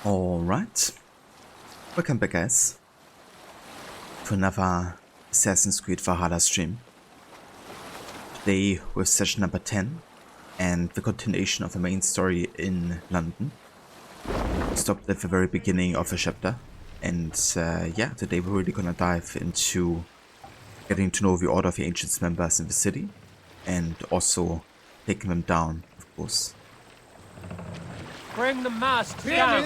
Alright, welcome back guys to another Assassin's Creed Valhalla stream. Today with session number 10 and the continuation of the main story in London. Stopped at the very beginning of the chapter and yeah, today we're really gonna dive into getting to know the Order of the Ancients members in the city and also taking them down, of course. Bring the masks down!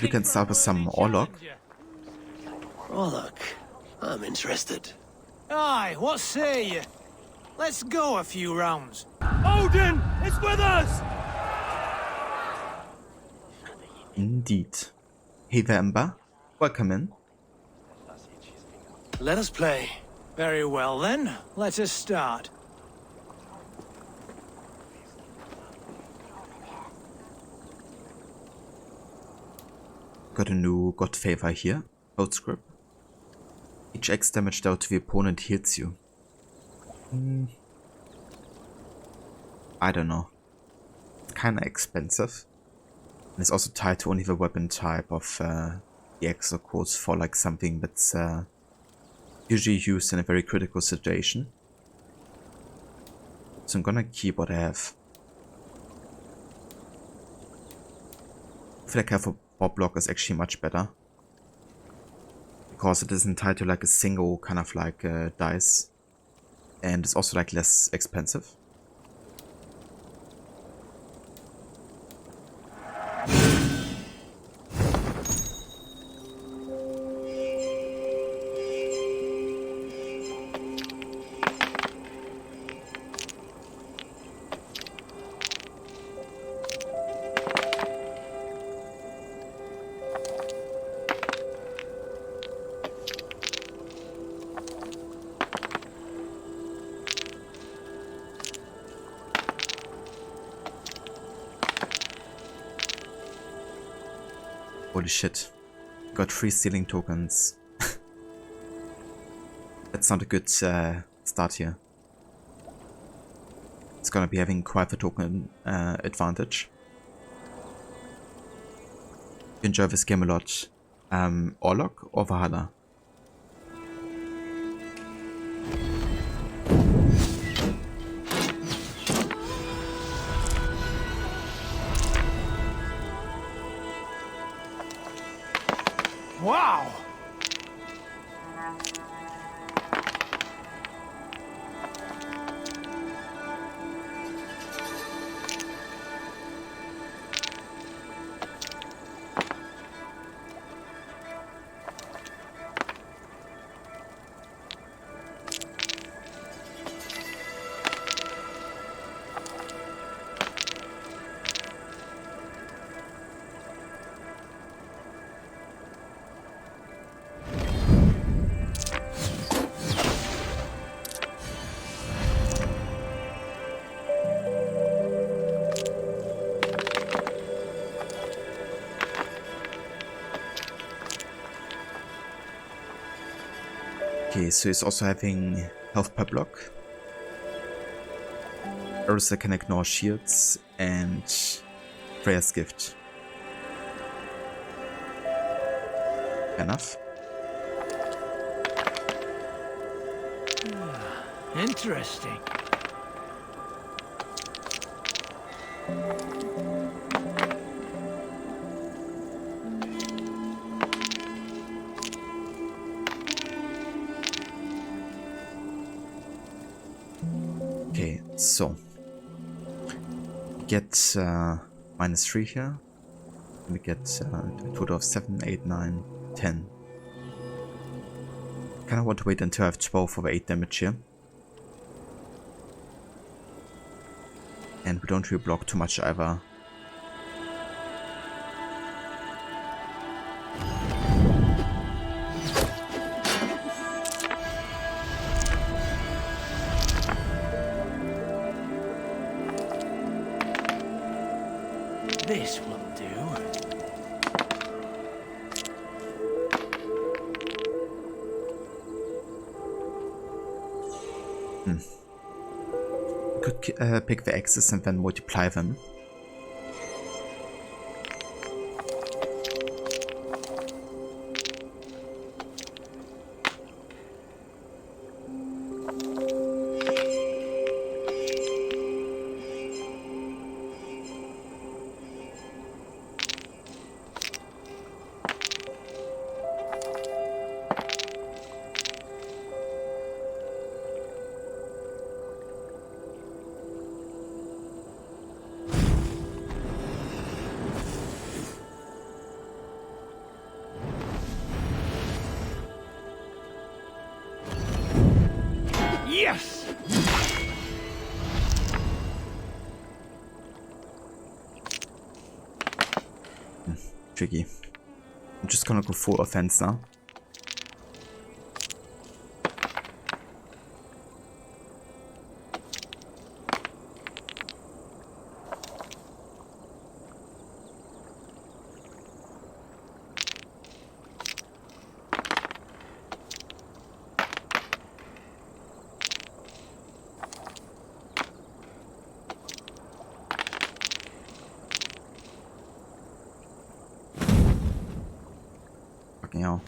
We can start with some Orlok. Orlok, I'm interested. Aye, what say you? Let's go a few rounds. Odin is with us! Indeed. Hey there, Ember. Welcome in. Let us play. Very well then, let us start. Got a new God favor here. Code script. Each X damage dealt to the opponent heals you. I don't know. It's kinda expensive. And it's also tied to only the weapon type of the X, of course, for like something that's usually used in a very critical situation. So I'm gonna keep what I have. I feel like a pop block is actually much better. Because it isn't tied to like a single kind of like dice. And it's also like less expensive. Holy shit. Got 3 stealing tokens. That's not a good start here. It's gonna be having quite the token advantage. You enjoy this game a lot. Orlok or Valhalla? Wow! Okay, so he's also having health per block. Arrows that can ignore shields and Freya's gift. Enough. Interesting. Okay, so get -3 here. We get a total of 7, 8, 9, 10. Kind of want to wait until I have 12 over 8 damage here. And we don't really block too much either. This will do. pick the axes and then multiply them. Yes! Tricky. I'm just gonna go full offense now. Fucking hell.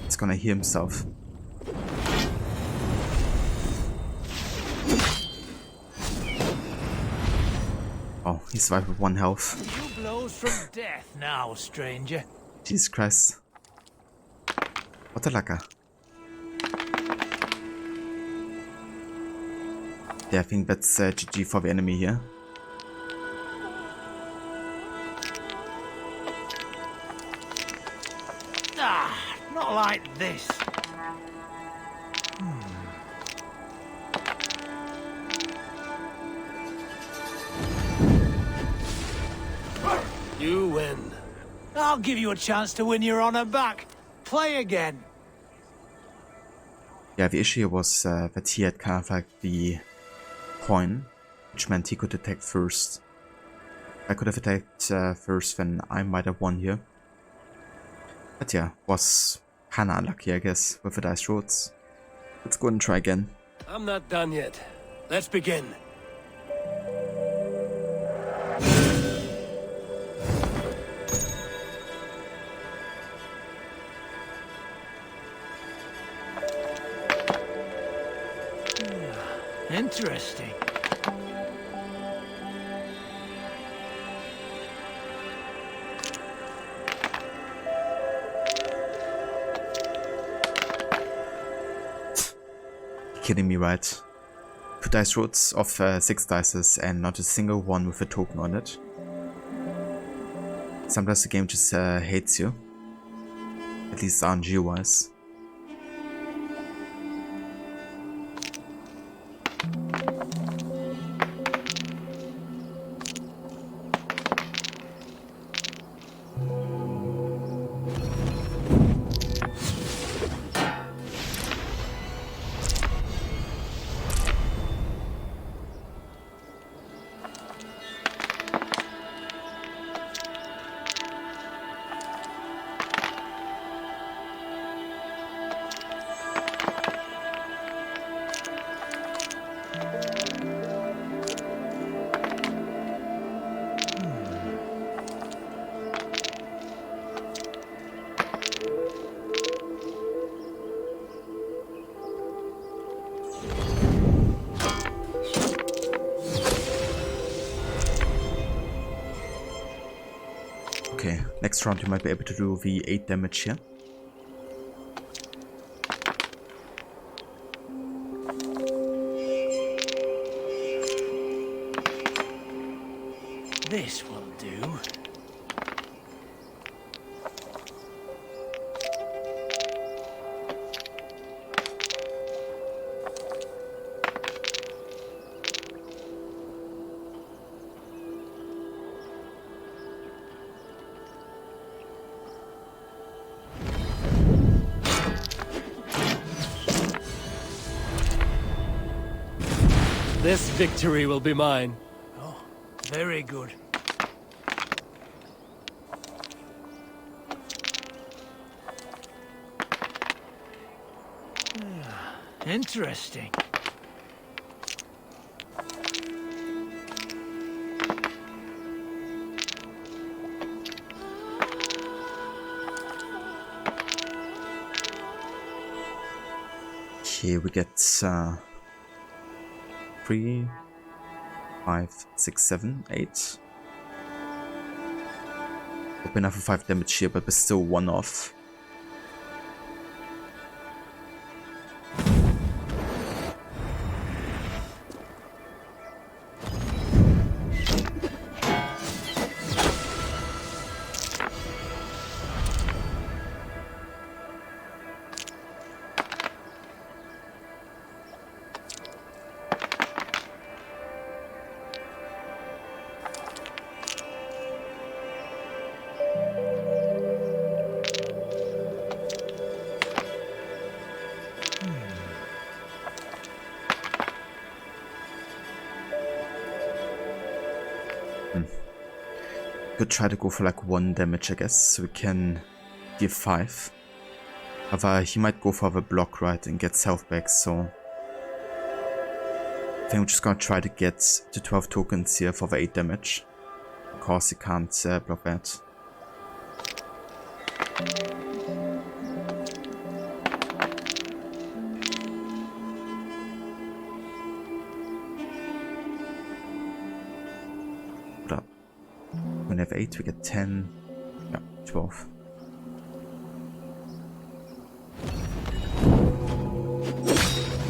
He's gonna heal himself. Oh, he survived with 1 health. You blows from death now, stranger. Jesus Christ. What a lacquer. Yeah, I think that's GG for the enemy here. Ah, not like this. You win. I'll give you a chance to win your honor back. Play again. Yeah, the issue was that he had kind of like the coin, which meant he could attack first. If I could have attacked first, then I might have won here. But yeah, was kinda unlucky, I guess, with the dice rolls. Let's go and try again. I'm not done yet. Let's begin. Interesting. Kidding me, right? 2 dice rolls of 6 dices and not a single one with a token on it. Sometimes the game just hates you. At least RNG wise. Okay, next round you might be able to do the 8 damage here. This will do. This victory will be mine. Oh, very good. Interesting. Okay, we get 3, 5, 6, 7, 8. Open up for 5 damage here, but we're still 1 off. Could try to go for like 1 damage, I guess, so we can deal 5. However, he might go for the block, right, and get health back, so I think I'm just gonna try to get to 12 tokens here for the 8 damage. Of course, he can't block that. When we have 8, we get 10. Yeah, 12.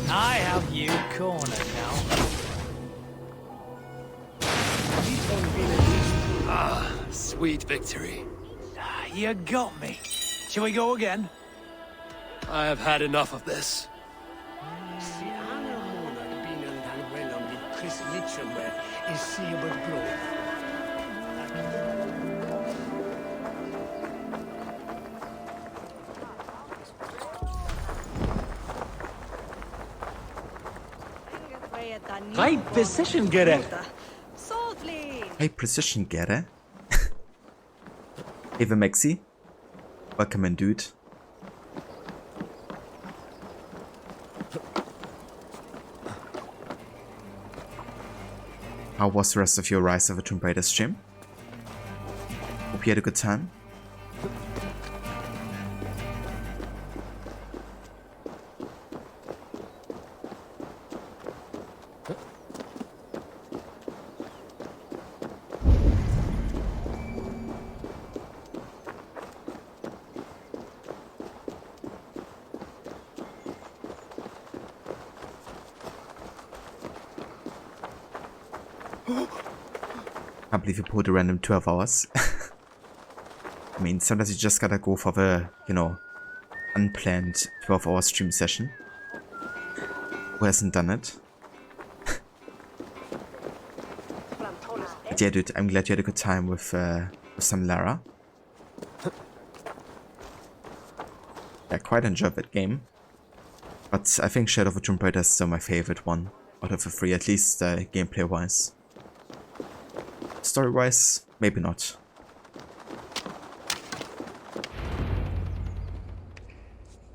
I have you cornered now. Sweet victory. You got me. Shall we go again? I have had enough of this. Right precision, Gere. Hey, precision Gere. Hey, the Maxi. Welcome in, dude. How was the rest of your Rise of the Tomb Raider stream? Hope you had a good time. Can't believe you pulled a random 12 hours. I mean, sometimes you just gotta go for the, you know, unplanned 12-hour stream session. Who hasn't done it? But yeah, dude, I'm glad you had a good time with some Lara. I quite enjoyed that game. But I think Shadow of the Tomb Raider is still my favorite one out of the 3, at least gameplay-wise. Story-wise, maybe not.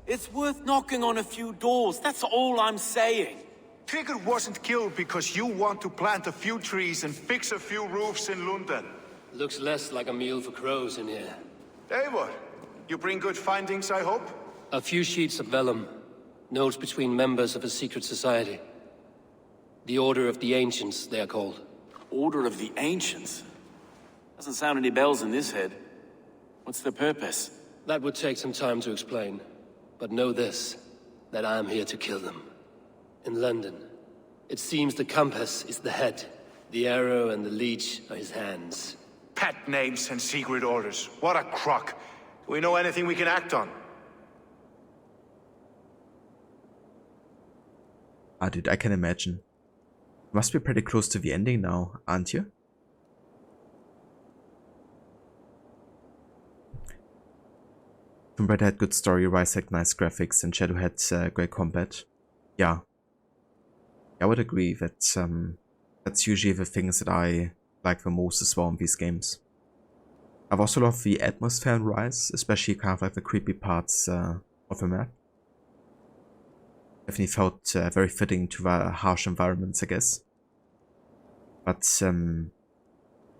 It's worth knocking on a few doors, that's all I'm saying. Tigger wasn't killed because you want to plant a few trees and fix a few roofs in London. Looks less like a meal for crows in here. Eivor, you bring good findings, I hope? A few sheets of vellum. Notes between members of a secret society. The Order of the Ancients, they are called. Order of the Ancients? Doesn't sound any bells in this head. What's their purpose? That would take some time to explain. But know this, that I am here to kill them. In London, it seems the compass is the head. The arrow and the leech are his hands. Pet names and secret orders. What a crock. Do we know anything we can act on? Ah, dude, I can imagine. You must be pretty close to the ending now, aren't you? Tomb Raider had good story, Rise had nice graphics, and Shadow had great combat. Yeah. I would agree that that's usually the things that I like the most as well in these games. I've also loved the atmosphere in Rise, especially kind of like the creepy parts of the map. Definitely felt very fitting to the harsh environments, I guess. But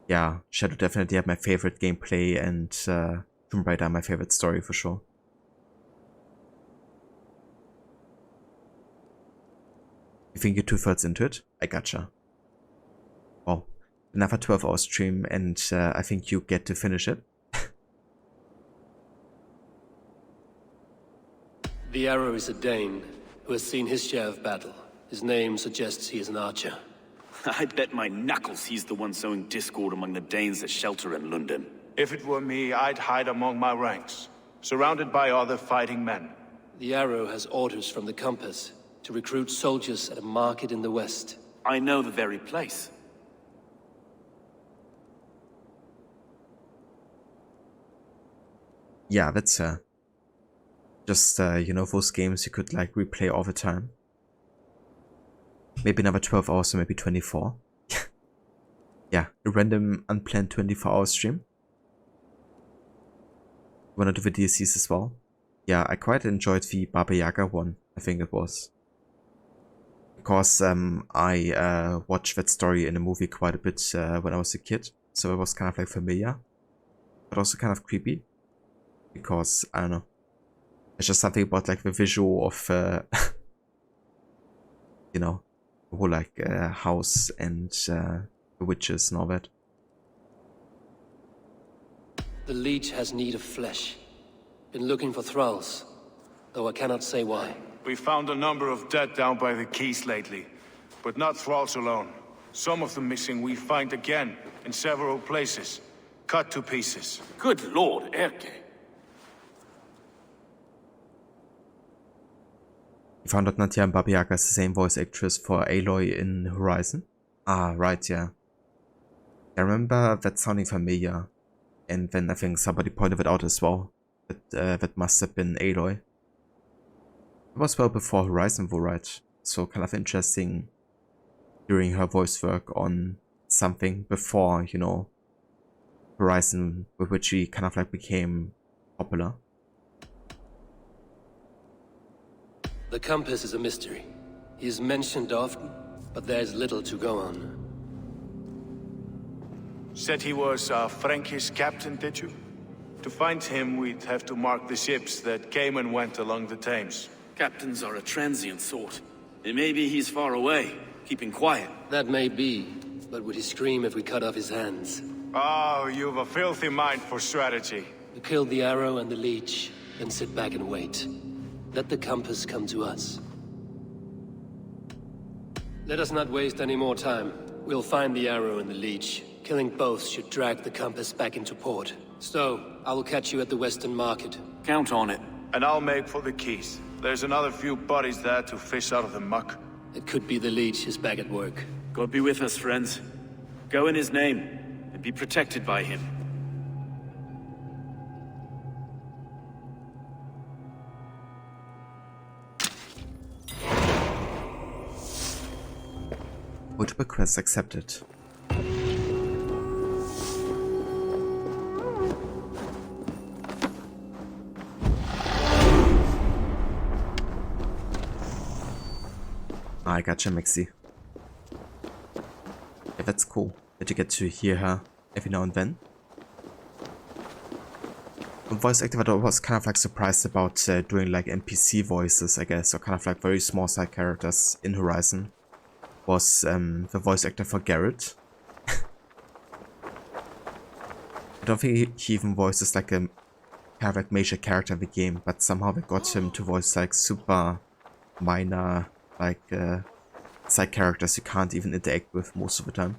yeah, Shadow definitely had my favorite gameplay, and Tomb Raider my favorite story for sure. You think you're 2/3 into it? I gotcha. Well, another 12-hour stream, and I think you get to finish it. The Arrow is a Dane who has seen his share of battle. His name suggests he is an archer. I bet my knuckles he's the one sowing discord among the Danes that shelter in London. If it were me, I'd hide among my ranks, surrounded by other fighting men. The Arrow has orders from the Compass to recruit soldiers at a market in the west. I know the very place. Yeah, that's just you know, those games you could like replay all the time. Maybe another 12 hours or maybe 24. Yeah, a random unplanned 24-hour stream. One of the DLCs as well. Yeah, I quite enjoyed the Baba Yaga one, I think it was. Because I watched that story in a movie quite a bit when I was a kid. So it was kind of like familiar. But also kind of creepy. Because, I don't know. It's just something about like the visual of, you know, the whole like house and the witches and all that. The Leech has need of flesh. Been looking for thralls, though I cannot say why. We found a number of dead down by the quays lately, but not thralls alone. Some of the missing we find again in several places, cut to pieces. Good lord, Erke. You found out Nadia and Baba Yaga is the same voice actress for Aloy in Horizon? Ah, right, yeah. I remember that sounding familiar. And then I think somebody pointed it out as well. That must have been Aloy. It was well before Horizon though, right? So kind of interesting hearing her voice work on something before, you know, Horizon, with which she kind of like became popular. The Compass is a mystery. He is mentioned often, but there's little to go on. Said he was a Frankish captain, did you? To find him, we'd have to mark the ships that came and went along the Thames. Captains are a transient sort. It may be he's far away, keeping quiet. That may be, but would he scream if we cut off his hands? Oh, you've a filthy mind for strategy. We kill the Arrow and the Leech, then sit back and wait. Let the Compass come to us. Let us not waste any more time. We'll find the Arrow and the Leech. Killing both should drag the Compass back into port. So, I will catch you at the Western Market. Count on it. And I'll make for the quays. There's another few bodies there to fish out of the muck. It could be the Leech is back at work. God be with us, friends. Go in his name, and be protected by him. Multiple quests accepted. I gotcha, Mixie. Yeah, that's cool that you get to hear her every now and then. The voice actor that I was kind of like surprised about doing like NPC voices, I guess, or kind of like very small side characters in Horizon, was the voice actor for Garrett. I don't think he even voices like a kind of like major character in the game, but somehow they got him to voice like super minor, like side characters you can't even interact with most of the time.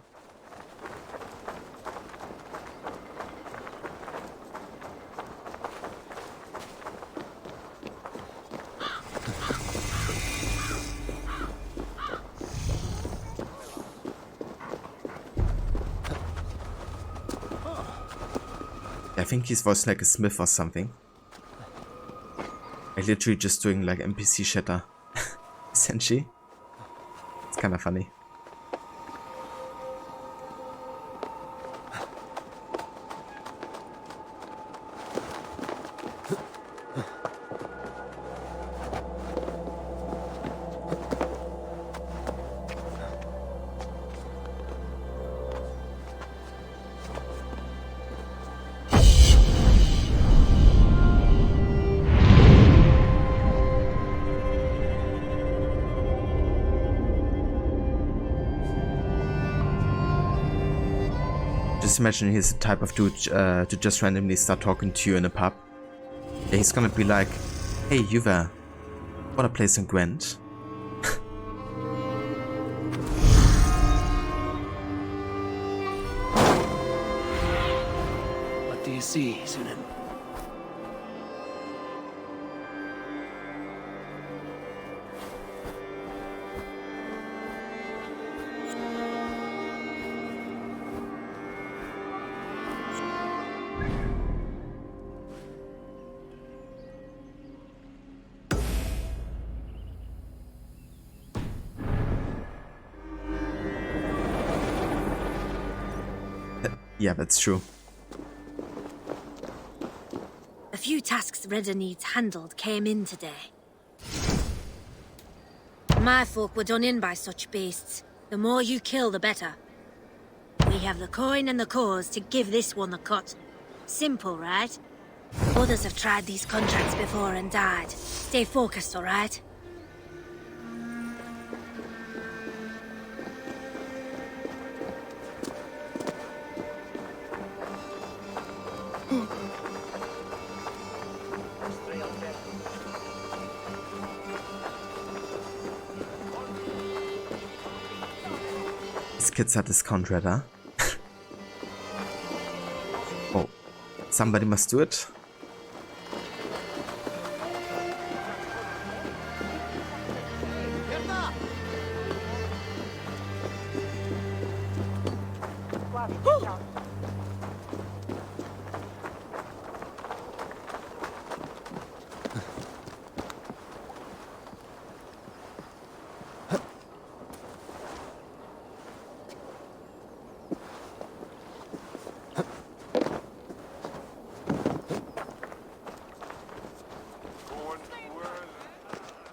I think he's voiced like a smith or something. Like literally just doing like NPC shatter. Essentially. It's kind of funny. just imagine he's the type of dude to just randomly start talking to you in a pub. Yeah, he's gonna be like, hey, you there, what a place in Gwent. What do you see, Sunan? Yeah, that's true. A few tasks Redder needs handled came in today. My folk were done in by such beasts. The more you kill, the better. We have the coin and the cause to give this one the cut. Simple, right? Others have tried these contracts before and died. Stay focused, all right? These kids are discount Redder. Oh, somebody must do it.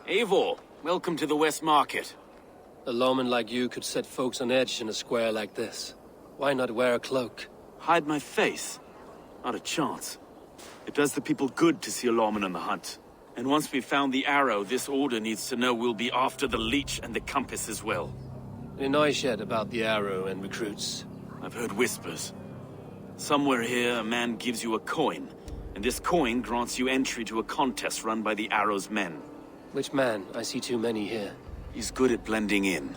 Eivor, welcome to the West Market. A lawman like you could set folks on edge in a square like this. Why not wear a cloak? Hide my face? Not a chance. It does the people good to see a lawman on the hunt. And once we've found the arrow, this order needs to know we'll be after the leech and the compass as well. Any noise yet about the arrow and recruits? I've heard whispers. Somewhere here, a man gives you a coin, and this coin grants you entry to a contest run by the arrow's men. Which man? I see too many here. He's good at blending in.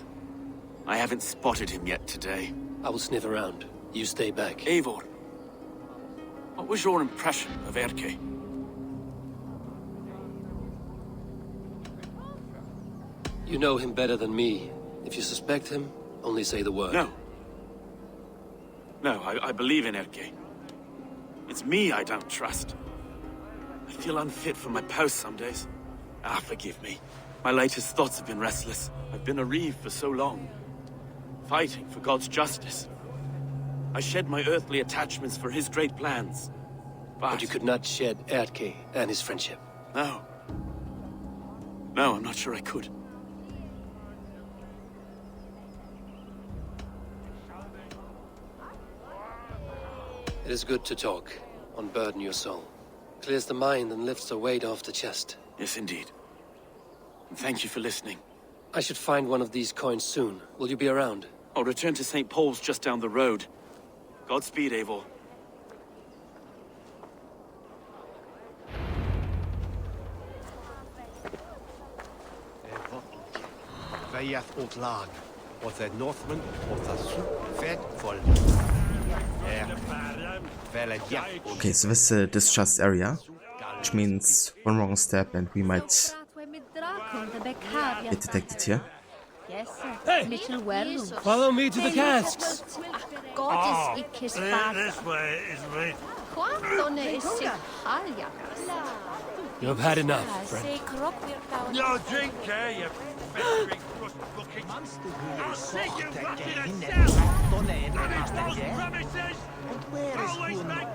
I haven't spotted him yet today. I will sniff around. You stay back. Eivor, what was your impression of Erke? You know him better than me. If you suspect him, only say the word. No. No, I believe in Erke. It's me I don't trust. I feel unfit for my post some days. Forgive me. My latest thoughts have been restless. I've been a reeve for so long, fighting for God's justice. I shed my earthly attachments for his great plans. But you could not shed Erke and his friendship. No. No, I'm not sure I could. It is good to talk, unburden your soul. Clears the mind and lifts a weight off the chest. Yes, indeed. And thank you for listening. I should find one of these coins soon. Will you be around? I'll return to St. Paul's just down the road. Godspeed, Eivor. Veiath åt lag, och the Northmen och the Fed for Okay, so this is a distrust area, which means one wrong step and we might get detected here. Follow me to the casks! This way is right. You have had enough, friend. No drink, you festering, rust-looking monster. I'll see you rotting in cell! Those promises! Always back!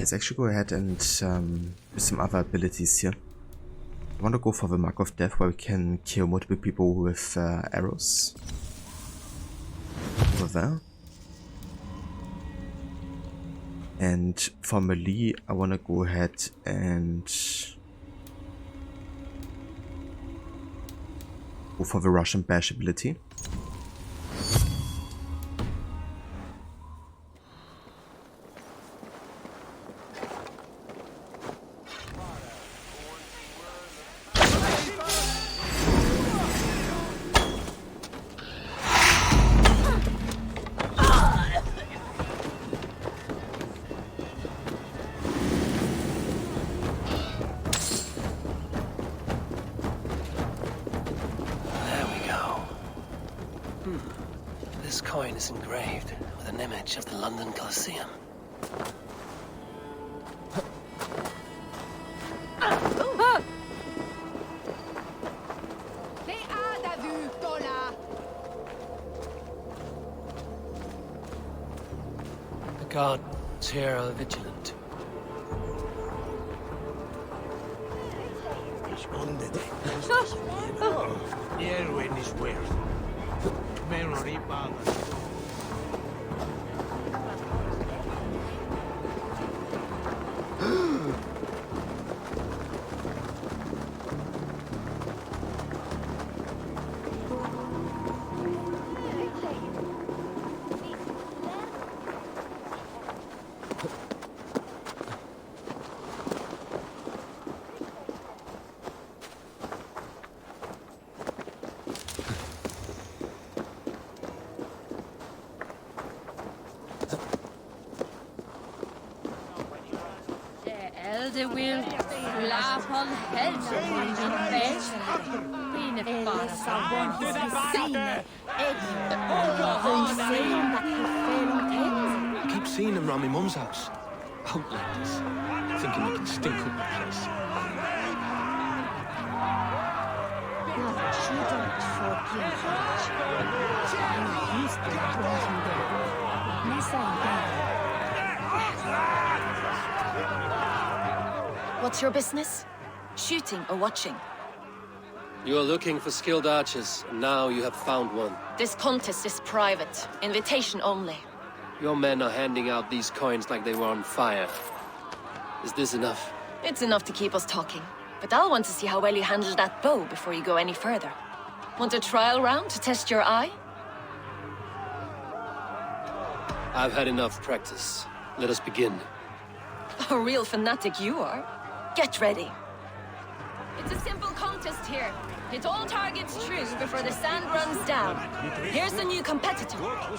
let's actually go ahead and do some other abilities here. I want to go for the Mark of Death, where we can kill multiple people with arrows. Over there. And for melee, I want to go ahead and go for the Russian Bash ability. This coin is engraved with an image of the London Colosseum. The guards here are vigilant. Erwin is worth. Memory balance. Elder will laugh on heads of one in bed. Been a far one who's seen it. I keep seeing them round my mum's house. Outlanders. Thinking they can stink up the place. What's your business? Shooting or watching? You are looking for skilled archers, and now you have found one. This contest is private. Invitation only. Your men are handing out these coins like they were on fire. Is this enough? It's enough to keep us talking. But I'll want to see how well you handle that bow before you go any further. Want a trial round to test your eye? I've had enough practice. Let us begin. A real fanatic you are. Get ready. It's a simple contest here. Hit all targets true before the sand runs down. Here's the new competitor,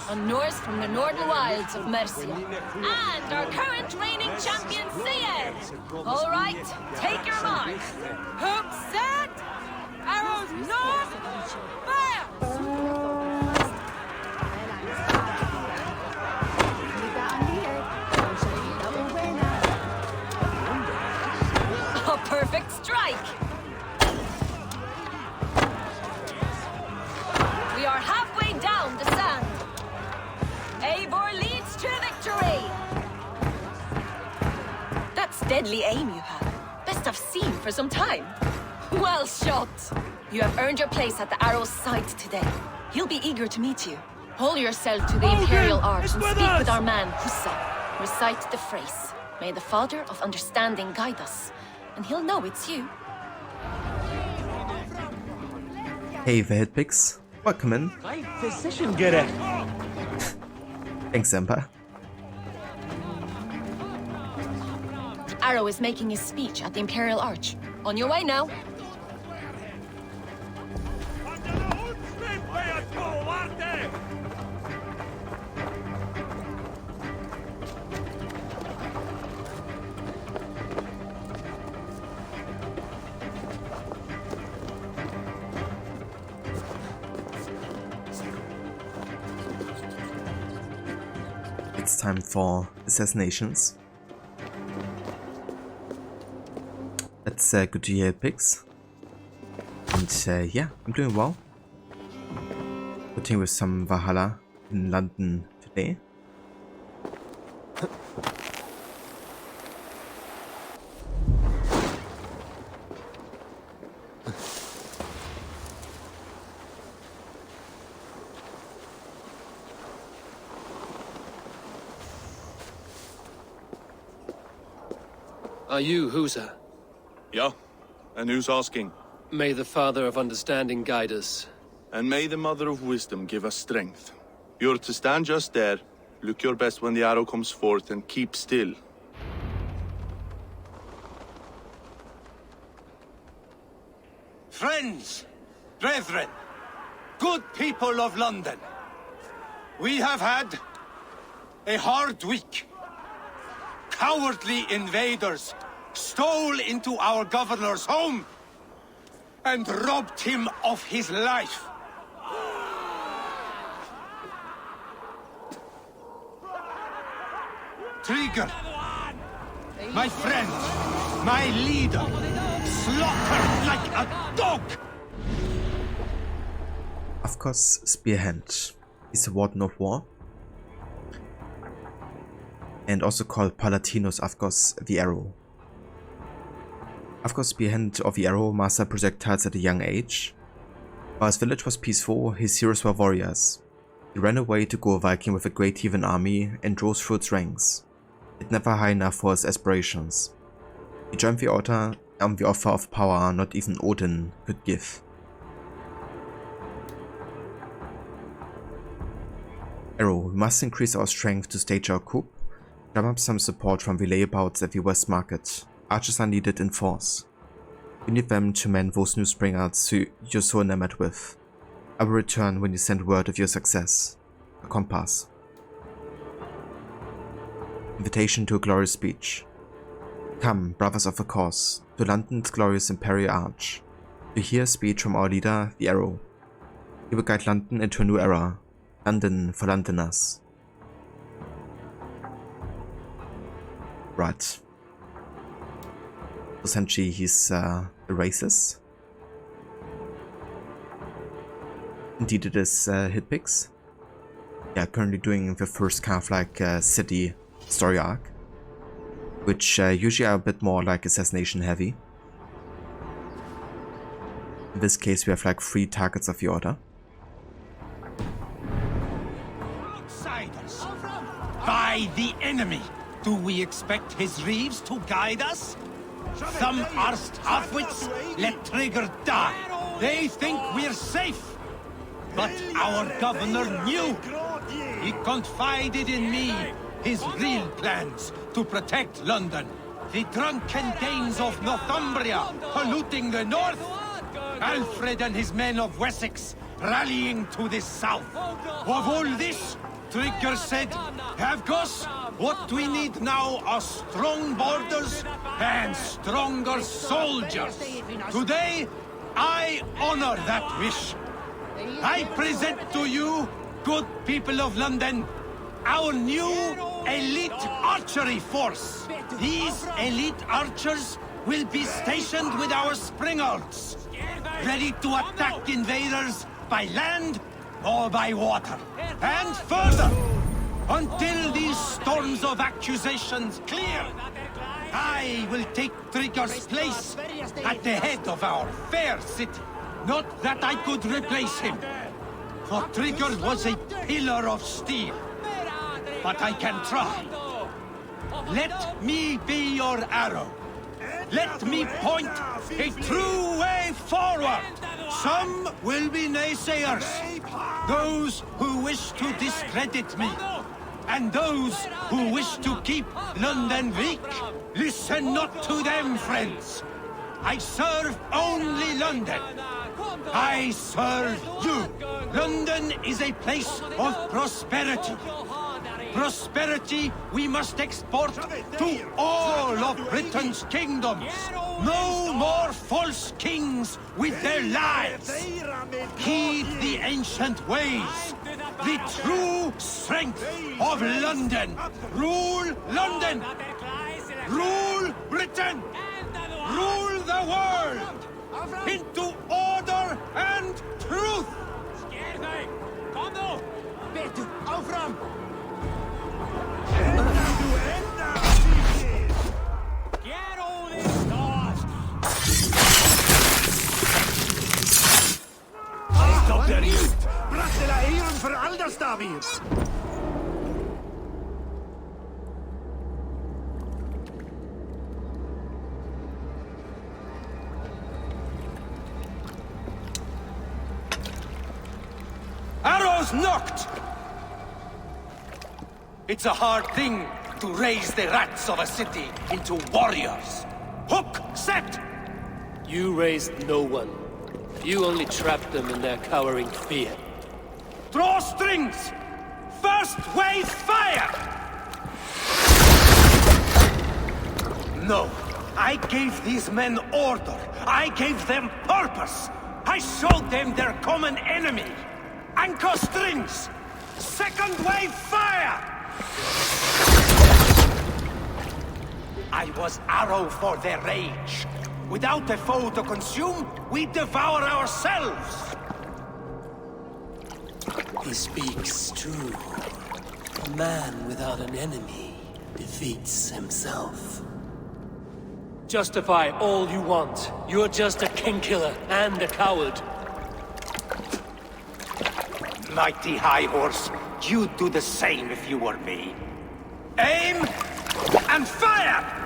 a Norse from the northern wilds of Mercia. And our current reigning champion, Sia. All right, take your mark. Hooks set. Arrows north. Fire! A perfect strike. We are halfway down the sand. Eivor leads to victory. That's deadly aim you have. Best I've seen for some time. Well shot. You have earned your place at the Arrow's side today. He'll be eager to meet you. Hold yourself to the Imperial Arch and speak with our man, Hussa. Recite the phrase. May the Father of Understanding guide us. And he'll know it's you. Hey, the Headpicks. Welcome in. Right position, get it. Thanks, Emperor. Arrow is making his speech at the Imperial Arch. On your way now. It's time for assassinations. That's good to hear, Pix. And yeah, I'm doing well. Continuing with some Valhalla in London today. Are you Husa? Yeah, and who's asking? May the Father of Understanding guide us. And may the Mother of Wisdom give us strength. You're to stand just there, look your best when the arrow comes forth, and keep still. Friends, brethren, good people of London, we have had a hard week. Cowardly invaders stole into our governor's home and robbed him of his life. Trigger, my friend, my leader, slaughtered like a dog! Of course, Spearhand is the Warden of War, and also called Palatinus Avgos the Arrow. Avgos Spearhand of the Arrow mastered projectiles at a young age. While his village was peaceful, his heroes were warriors. He ran away to go a Viking with a great heathen army and rose through its ranks, yet never high enough for his aspirations. He joined the altar on the offer of power not even Odin could give. Arrow, we must increase our strength to stage our coup. Drum up some support from the layabouts at the West Market. Archers are needed in force. We need them to man those new springouts you're so enamored with. I will return when you send word of your success. A compass. Invitation to a glorious speech. Come, brothers of the cause, to London's glorious imperial arch. To hear a speech from our leader, the Arrow. He will guide London into a new era. London for Londoners. Right. Essentially, he's a racist. Indeed, it is Hitpix. Yeah, currently doing the first kind of like city story arc, which usually are a bit more like assassination heavy. In this case, we have like 3 targets of the order. Outsiders! By the enemy! Do we expect his reeves to guide us? Some arsed halfwits let Trigger die. They think we're safe. But our governor knew. He confided in me his real plans to protect London. The drunken Danes of Northumbria polluting the north. Alfred and his men of Wessex rallying to the south. Of all this, Trigger said, Avgos, what we need now are strong borders and stronger soldiers. Today, I honor that wish. I present to you, good people of London, our new elite archery force. These elite archers will be stationed with our springards, ready to attack invaders by land or by water. And further, until these storms of accusations clear, I will take Trigger's place at the head of our fair city. Not that I could replace him, for Trigger was a pillar of steel. But I can try. Let me be your arrow. Let me point a true way forward. Some will be naysayers, those who wish to discredit me, and those who wish to keep London weak. Listen not to them, friends. I serve only London. I serve you. London is a place of prosperity. Prosperity we must export to all of Britain's kingdoms. No more false kings with their lies. Heed the ancient ways. The true strength of London. Rule London. Rule Britain. Rule the world. Into order and truth. Beter, auf fram! Stop der ut! Brachte la Ehren för Alderstavir! Arrows knocked! It's a hard thing to raise the rats of a city into warriors. Hook, set! You raised no one. You only trapped them in their cowering fear. Draw strings! First wave fire! No. I gave these men order. I gave them purpose. I showed them their common enemy. Anchor strings! Second wave fire! I was arrow for their rage. Without a foe to consume, we devour ourselves. He speaks true. A man without an enemy defeats himself. Justify all you want. You're just a king-killer and a coward. Mighty High Horse, you'd do the same if you were me. Aim and fire!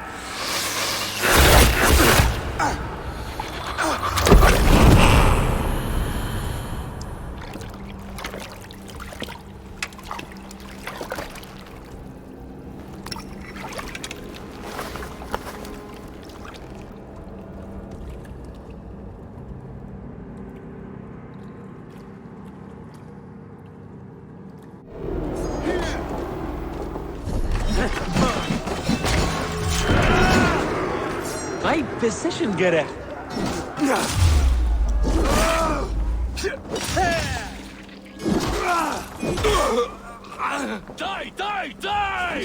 My position, getter. Die, die, die!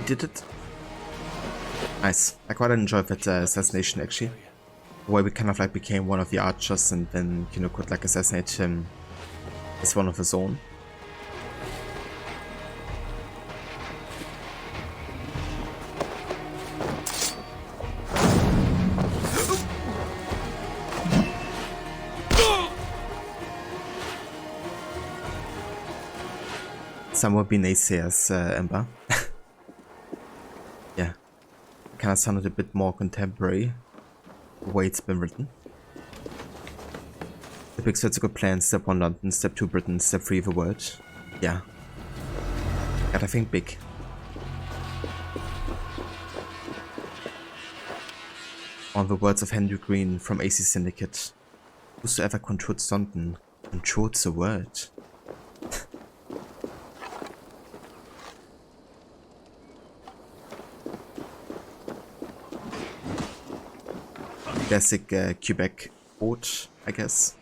Did it? Nice. I quite enjoyed that assassination actually. Where we kind of like became one of the archers and then, you know, could like assassinate him as one of his own. Some would be naysayers, Ember. Yeah. Kinda sounded a bit more contemporary, the way it's been written. Step 6, that's a good plan. Step 1, London. Step 2, Britain. Step 3, the world. Yeah. Gotta think big. On the words of Henry Green from AC Syndicate, whosoever controls London controls the world. Classic Quebec boat, I guess.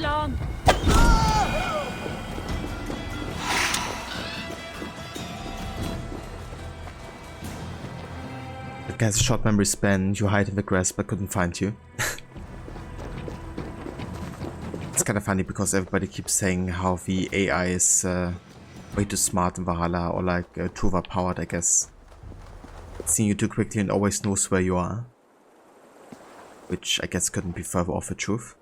long. That guy's a short memory span. You hide in the grass but couldn't find you. It's kind of funny because everybody keeps saying how the AI is way too smart in Valhalla, or like too overpowered, I guess. Seeing you too quickly and always knows where you are. Which I guess couldn't be further off the truth.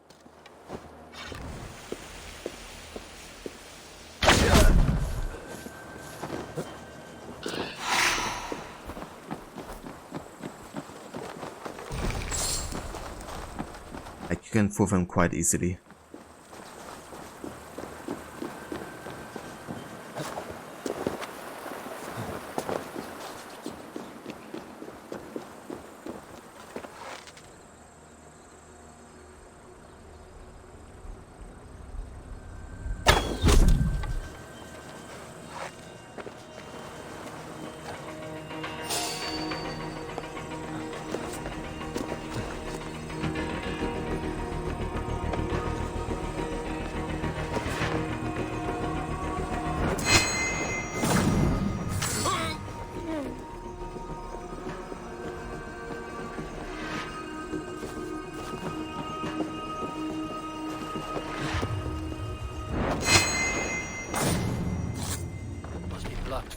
Like, you can fool them quite easily.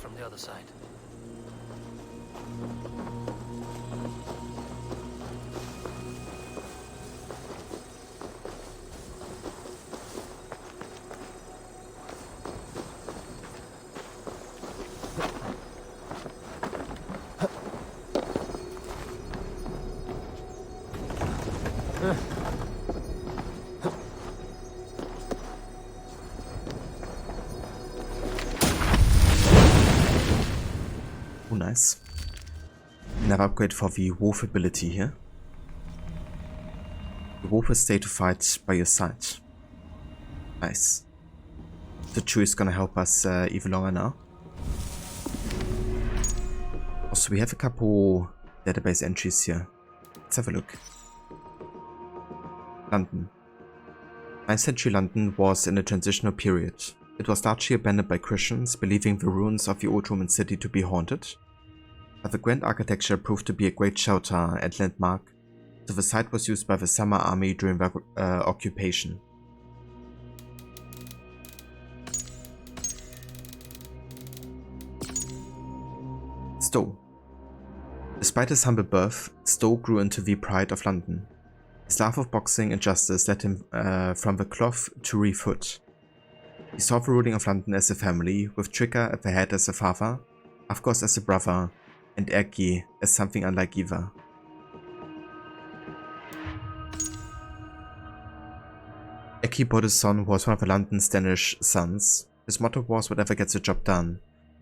From the other side. Oh, nice. Another upgrade for the wolf ability here. The wolf will stay to fight by your side. Nice. The tree is gonna help us even longer now. Also, we have a couple database entries here. Let's have a look. London. 9th century London was in a transitional period. It was largely abandoned by Christians, believing the ruins of the old Roman city to be haunted. But the grand architecture proved to be a great shelter and landmark, so the site was used by the Summer Army during the occupation. Stowe. Despite his humble birth, Stowe grew into the pride of London. His love of boxing and justice led him from the cloth to reef hood. He saw the ruling of London as a family, with Trigger at the head as a father, Afgos as a brother, and Erki as something unlike either. Erki Bodisson was one of the London's Danish sons. His motto was whatever gets the job done,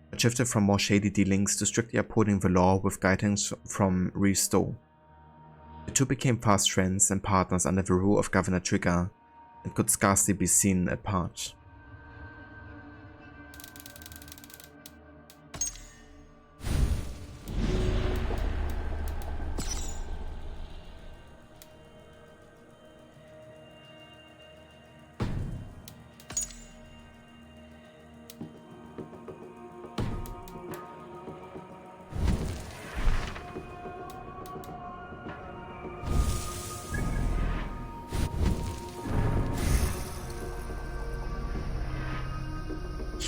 but shifted from more shady dealings to strictly upholding the law with guidance from Reeve Stowe. The two became fast friends and partners under the rule of Governor Trigger, and could scarcely be seen apart.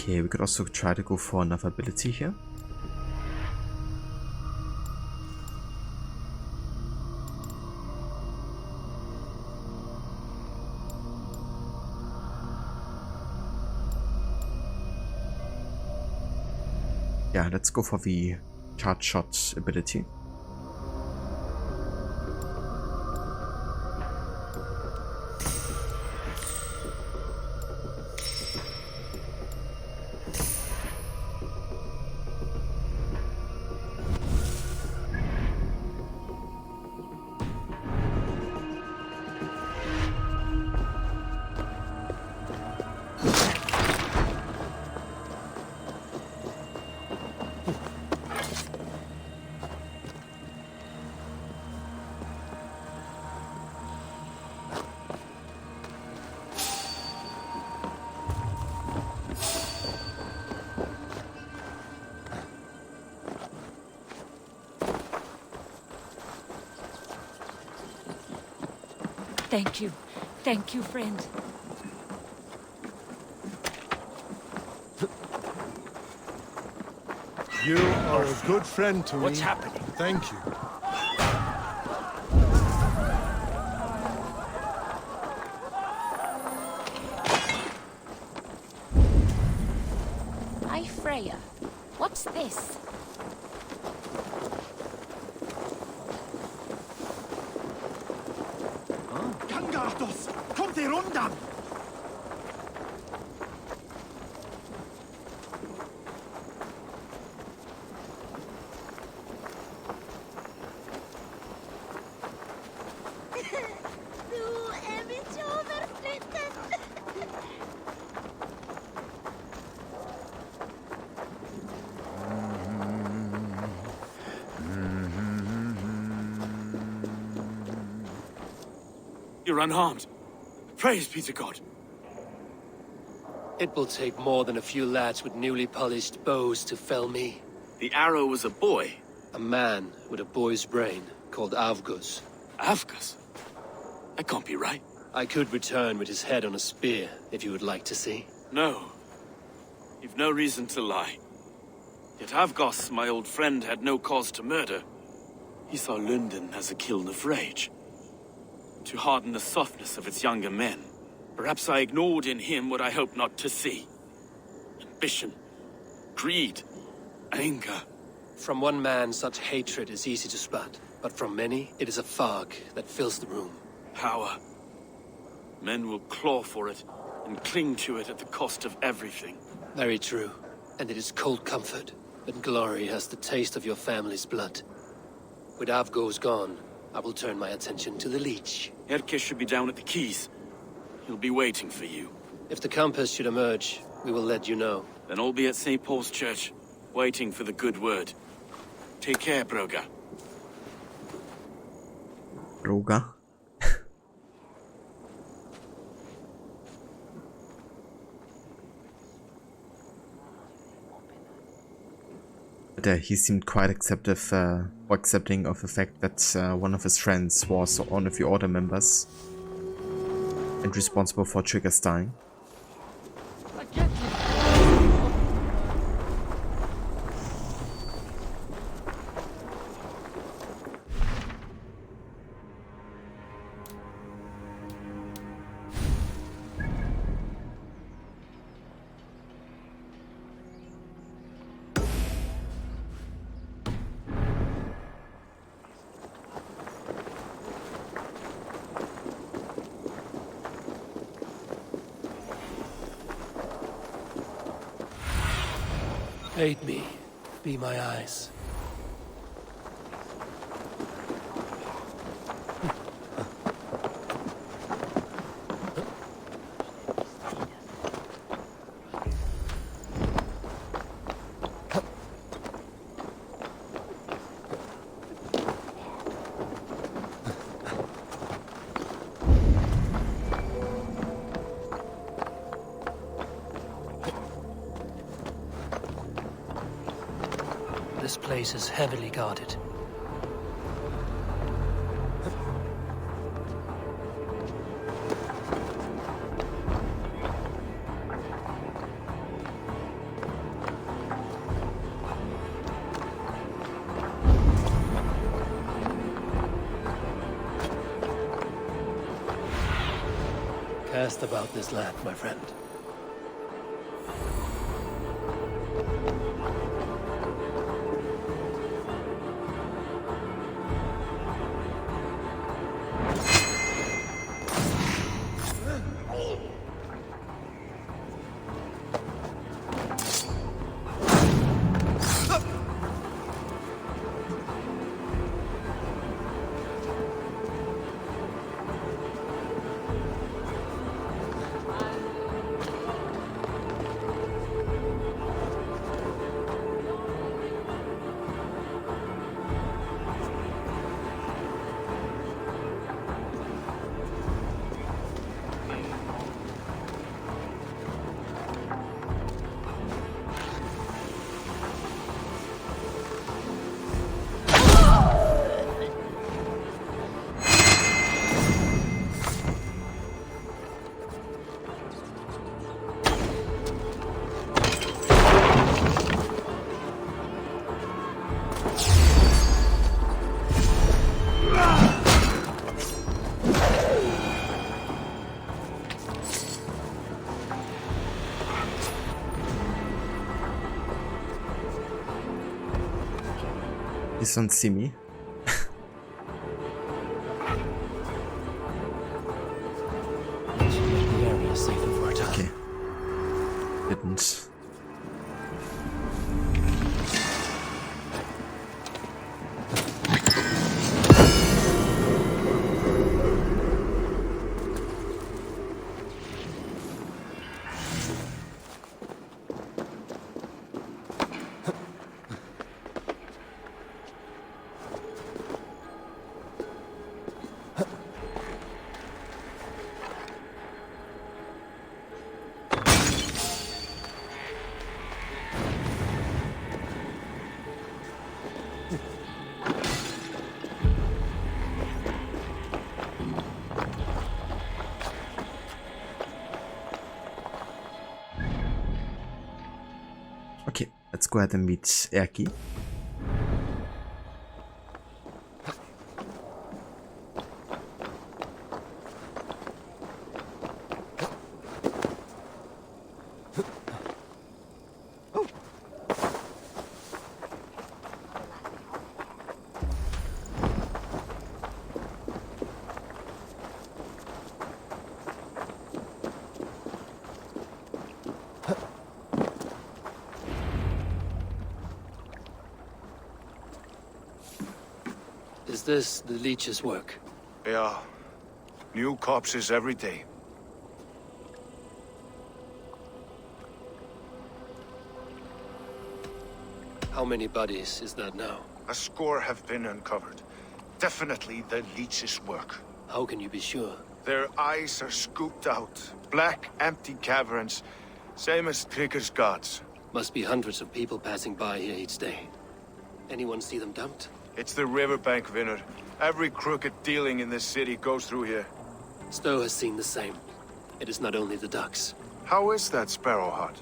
Okay, we could also try to go for another ability here. Yeah, let's go for the charge shot ability. Thank you. Thank you, friend. You are a good friend to me. What's happening? Thank you. Hi, Freya. What's this? Gangardos! Kommt ihr undan! Du är mitt överflytten. You're unharmed. Praise be to God. It will take more than a few lads with newly polished bows to fell me. The arrow was a boy. A man with a boy's brain called Avgus. Avgus? That can't be right. I could return with his head on a spear, if you would like to see. No. You've no reason to lie. Yet Avgos, my old friend, had no cause to murder. He saw London as a kiln of rage. To harden the softness of its younger men. Perhaps I ignored in him what I hoped not to see. Ambition, greed, anger. From one man, such hatred is easy to spot, but from many, it is a fog that fills the room. Power. Men will claw for it and cling to it at the cost of everything. Very true. And it is cold comfort that glory has the taste of your family's blood. With Avgos gone, I will turn my attention to the Leech. Erke should be down at the quays. He'll be waiting for you. If the Compass should emerge, we will let you know. Then I'll be at St. Paul's Church, waiting for the good word. Take care, Broga. Roga. But he seemed quite accepting of the fact that one of his friends was one of the Order members and responsible for Trigger's dying. Aid me. Be my eyes. This place is heavily guarded. Cast about this land, my friend. Please don't see me. The area safer for a time. Okay. Didn't. Okay, let's go ahead and meet Erki. Is this the leech's work? Yeah. New corpses every day. How many bodies is that now? A score have been uncovered. Definitely the leech's work. How can you be sure? Their eyes are scooped out. Black, empty caverns. Same as Trigger's gods. Must be hundreds of people passing by here each day. Anyone see them dumped? It's the riverbank, Vinner. Every crooked dealing in this city goes through here. Stowe has seen the same. It is not only the ducks. How is that Sparrowheart?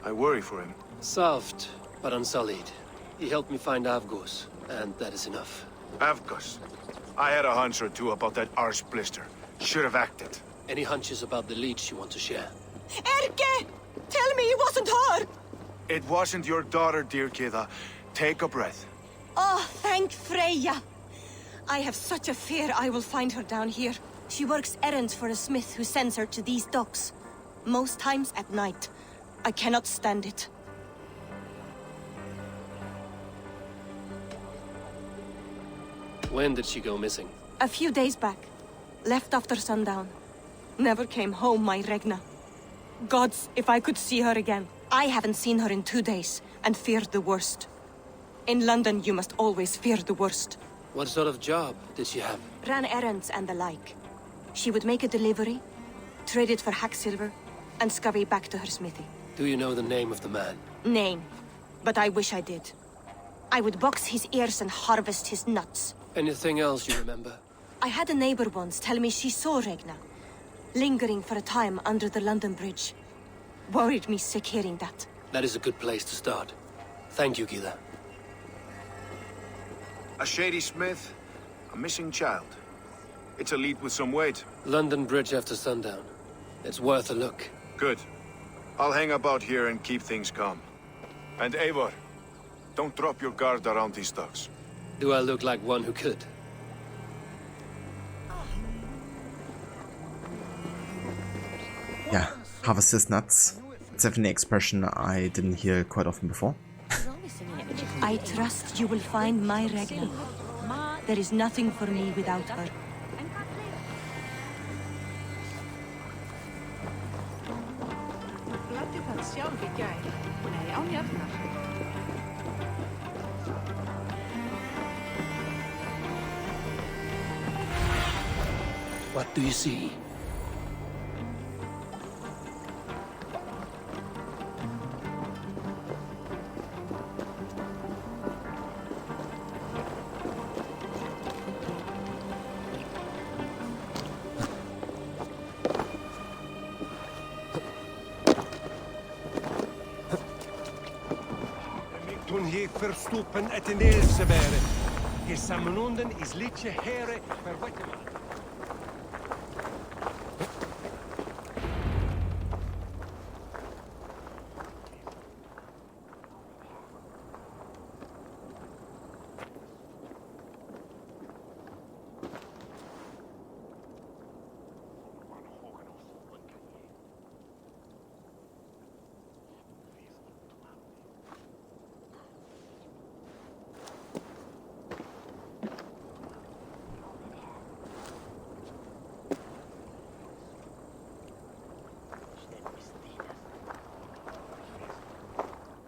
I worry for him. Soft, but unsullied. He helped me find Avgos, and that is enough. Avgos. I had a hunch or two about that arse blister. Should have acted. Any hunches about the leech you want to share? Erke! Tell me it wasn't her! It wasn't your daughter, dear Kida. Take a breath. Oh, thank Freya. I have such a fear I will find her down here. She works errands for a smith who sends her to these docks. Most times at night. I cannot stand it. When did she go missing? A few days back. Left after sundown. Never came home, my Regna. Gods, if I could see her again. I haven't seen her in 2 days, and feared the worst. In London, you must always fear the worst. What sort of job did she have? Ran errands and the like. She would make a delivery, trade it for hack silver, and scurry back to her smithy. Do you know the name of the man? Name. But I wish I did. I would box his ears and harvest his nuts. Anything else you remember? I had a neighbor once tell me she saw Regna, lingering for a time under the London Bridge. Worried me sick hearing that. That is a good place to start. Thank you, Gila. A shady smith, a missing child. It's a lead with some weight. London Bridge after sundown. It's worth a look. Good. I'll hang about here and keep things calm. And Eivor, don't drop your guard around these docks. Do I look like one who could? Yeah, harvest his nuts. It's definitely an expression I didn't hear quite often before. I trust you will find my Regna. There is nothing for me without her. What do you see? Toen hier verstoppen het Neelse bere. Gesamenunden is liedje here verwetten.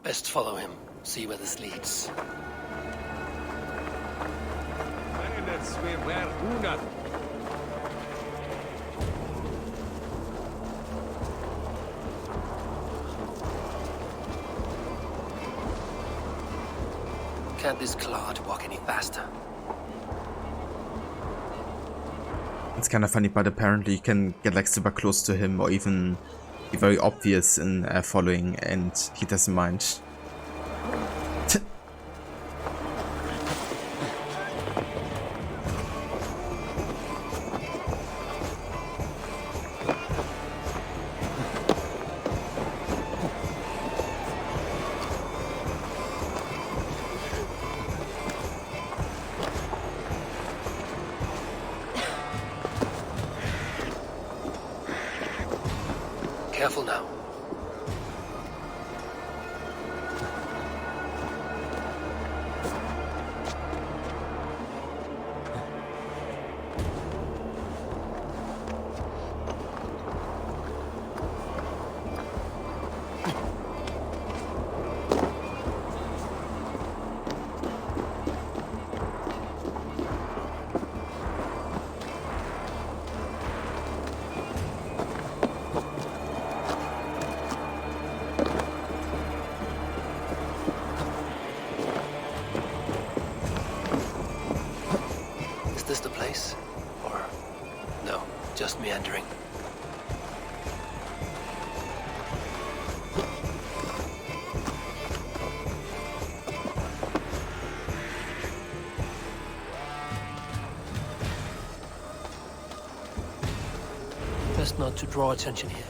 Best follow him, see where this leads. Can't this clod walk any faster? It's kind of funny, but apparently you can get like super close to him or even be very obvious in following, and he doesn't mind. Careful now. Is this the place? Or no, just meandering? Best not to draw attention here.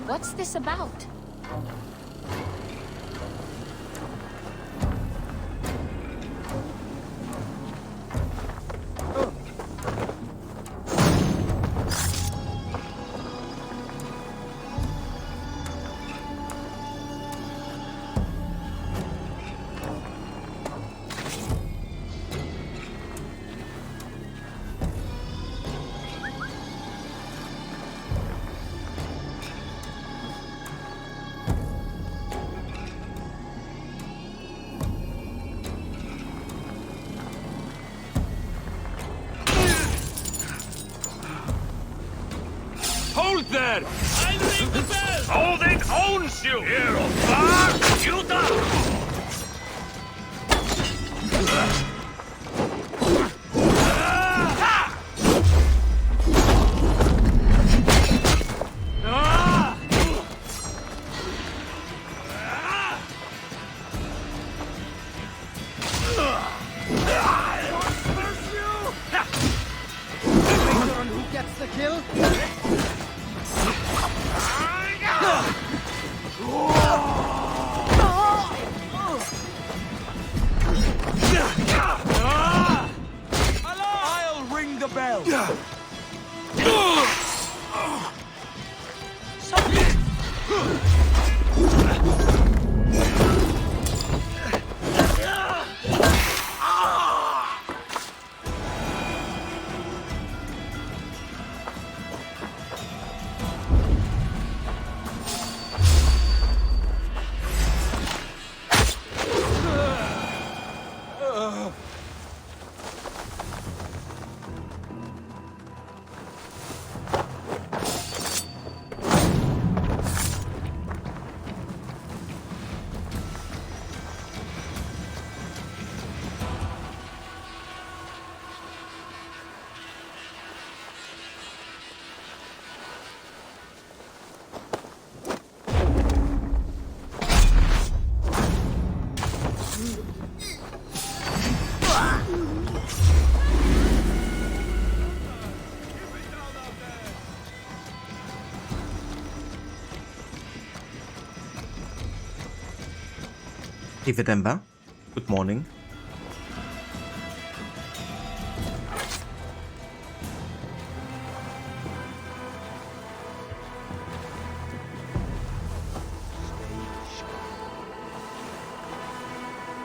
What's this about? Hold there! I'll ring the bell! Holding owns you! Hero fuck! You Who gets the kill? I'll ring the bell! Eva Denver, good morning.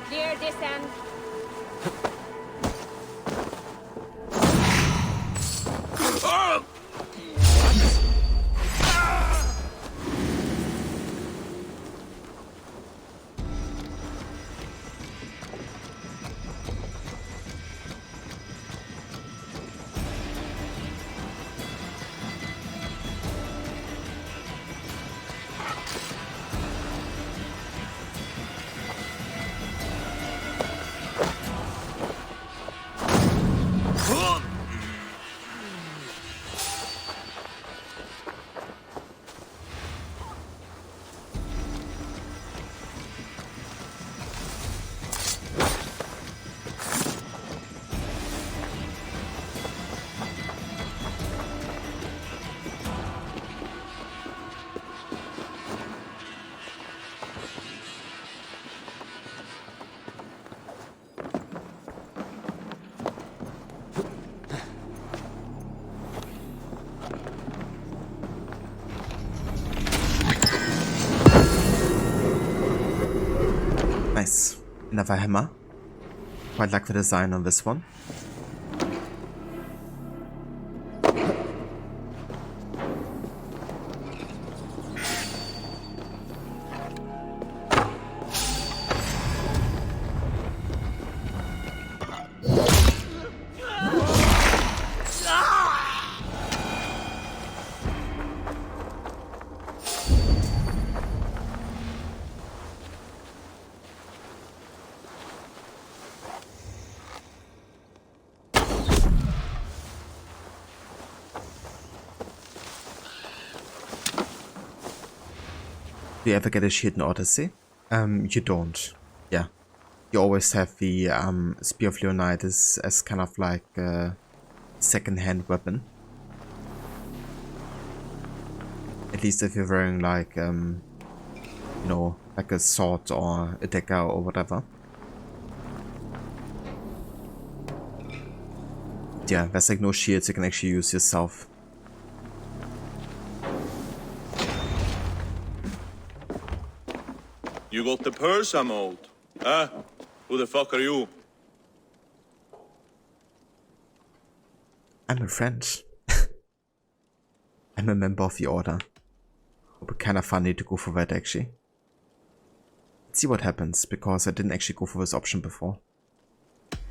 Clear this end. Nice. Another hammer. Quite like the design on this one. Do you ever get a shield in Odyssey? You don't. Yeah. You always have the Spear of Leonidas as kind of like a second-hand weapon. At least if you're wearing like, you know, like a sword or a dagger or whatever. Yeah, there's like no shields you can actually use yourself. You got the purse, I'm old. Huh? Who the fuck are you? I'm a friend. I'm a member of the Order. It would be kind of funny to go for that actually. Let's see what happens, because I didn't actually go for this option before.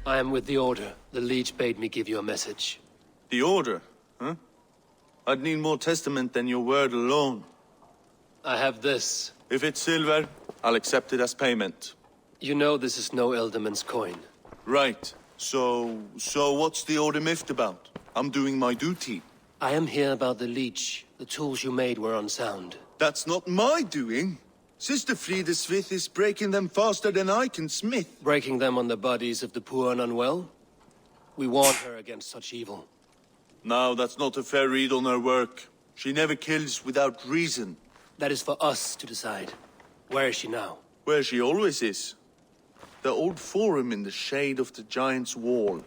I am with the Order. The Leech bade me give you a message. The Order? Huh? I'd need more testament than your word alone. I have this. If it's silver, I'll accept it as payment. You know this is no Elderman's coin. Right. So what's the Order miffed about? I'm doing my duty. I am here about the Leech. The tools you made were unsound. That's not my doing. Sister Frida Smith is breaking them faster than I can smith. Breaking them on the bodies of the poor and unwell? We warned her against such evil. No, that's not a fair read on her work. She never kills without reason. That is for us to decide. Where is she now? Where she always is. The old forum in the shade of the Giant's Wall.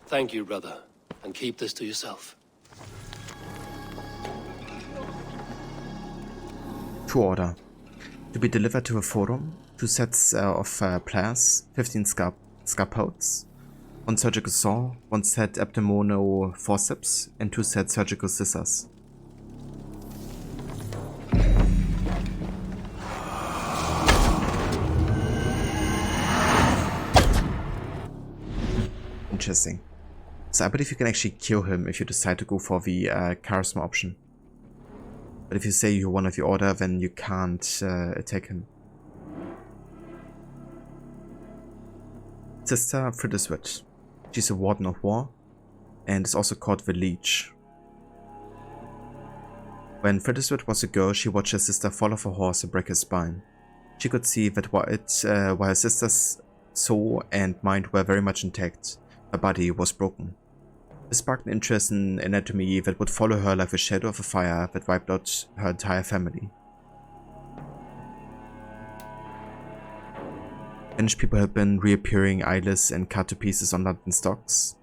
Thank you, brother. And keep this to yourself. To Order. To be delivered to a forum, 2 sets of pliers, 15 scalpels, 1 surgical saw, 1 set abdominal forceps, and 2 set surgical scissors. Interesting. So I believe you can actually kill him if you decide to go for the charisma option. But if you say you're one of the Order, then you can't attack him. Sister Frideswit. She's a Warden of War, and is also called the Leech. When Frideswit was a girl, she watched her sister fall off a horse and break her spine. She could see that while her sister's soul and mind were very much intact, her body was broken. This sparked an interest in anatomy that would follow her like the shadow of a fire that wiped out her entire family. Finnish people have been reappearing eyeless and cut to pieces on London stocks.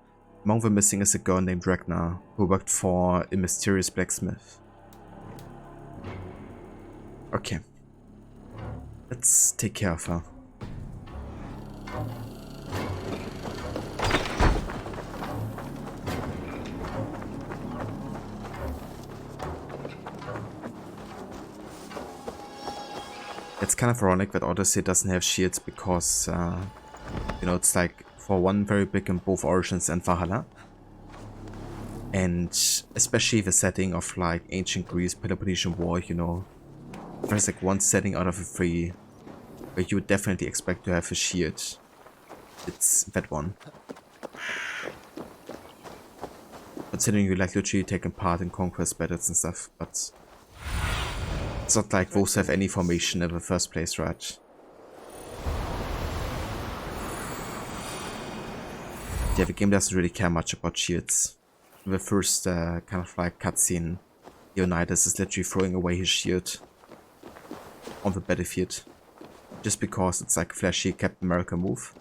Among the missing is a girl named Ragnar, who worked for a mysterious blacksmith. Okay. Let's take care of her. It's kind of ironic that Odyssey doesn't have shields because, you know, it's like for one very big in both Origins and Valhalla. And especially the setting of like ancient Greece, Peloponnesian War, you know, there's like one setting out of the three where you would definitely expect to have a shield. It's that one. Considering you like literally taking part in conquest battles and stuff, but it's not like those have any formation in the first place, right? Yeah, the game doesn't really care much about shields. In the first kind of like cutscene, Leonidas is literally throwing away his shield on the battlefield. Just because it's like a flashy Captain America move.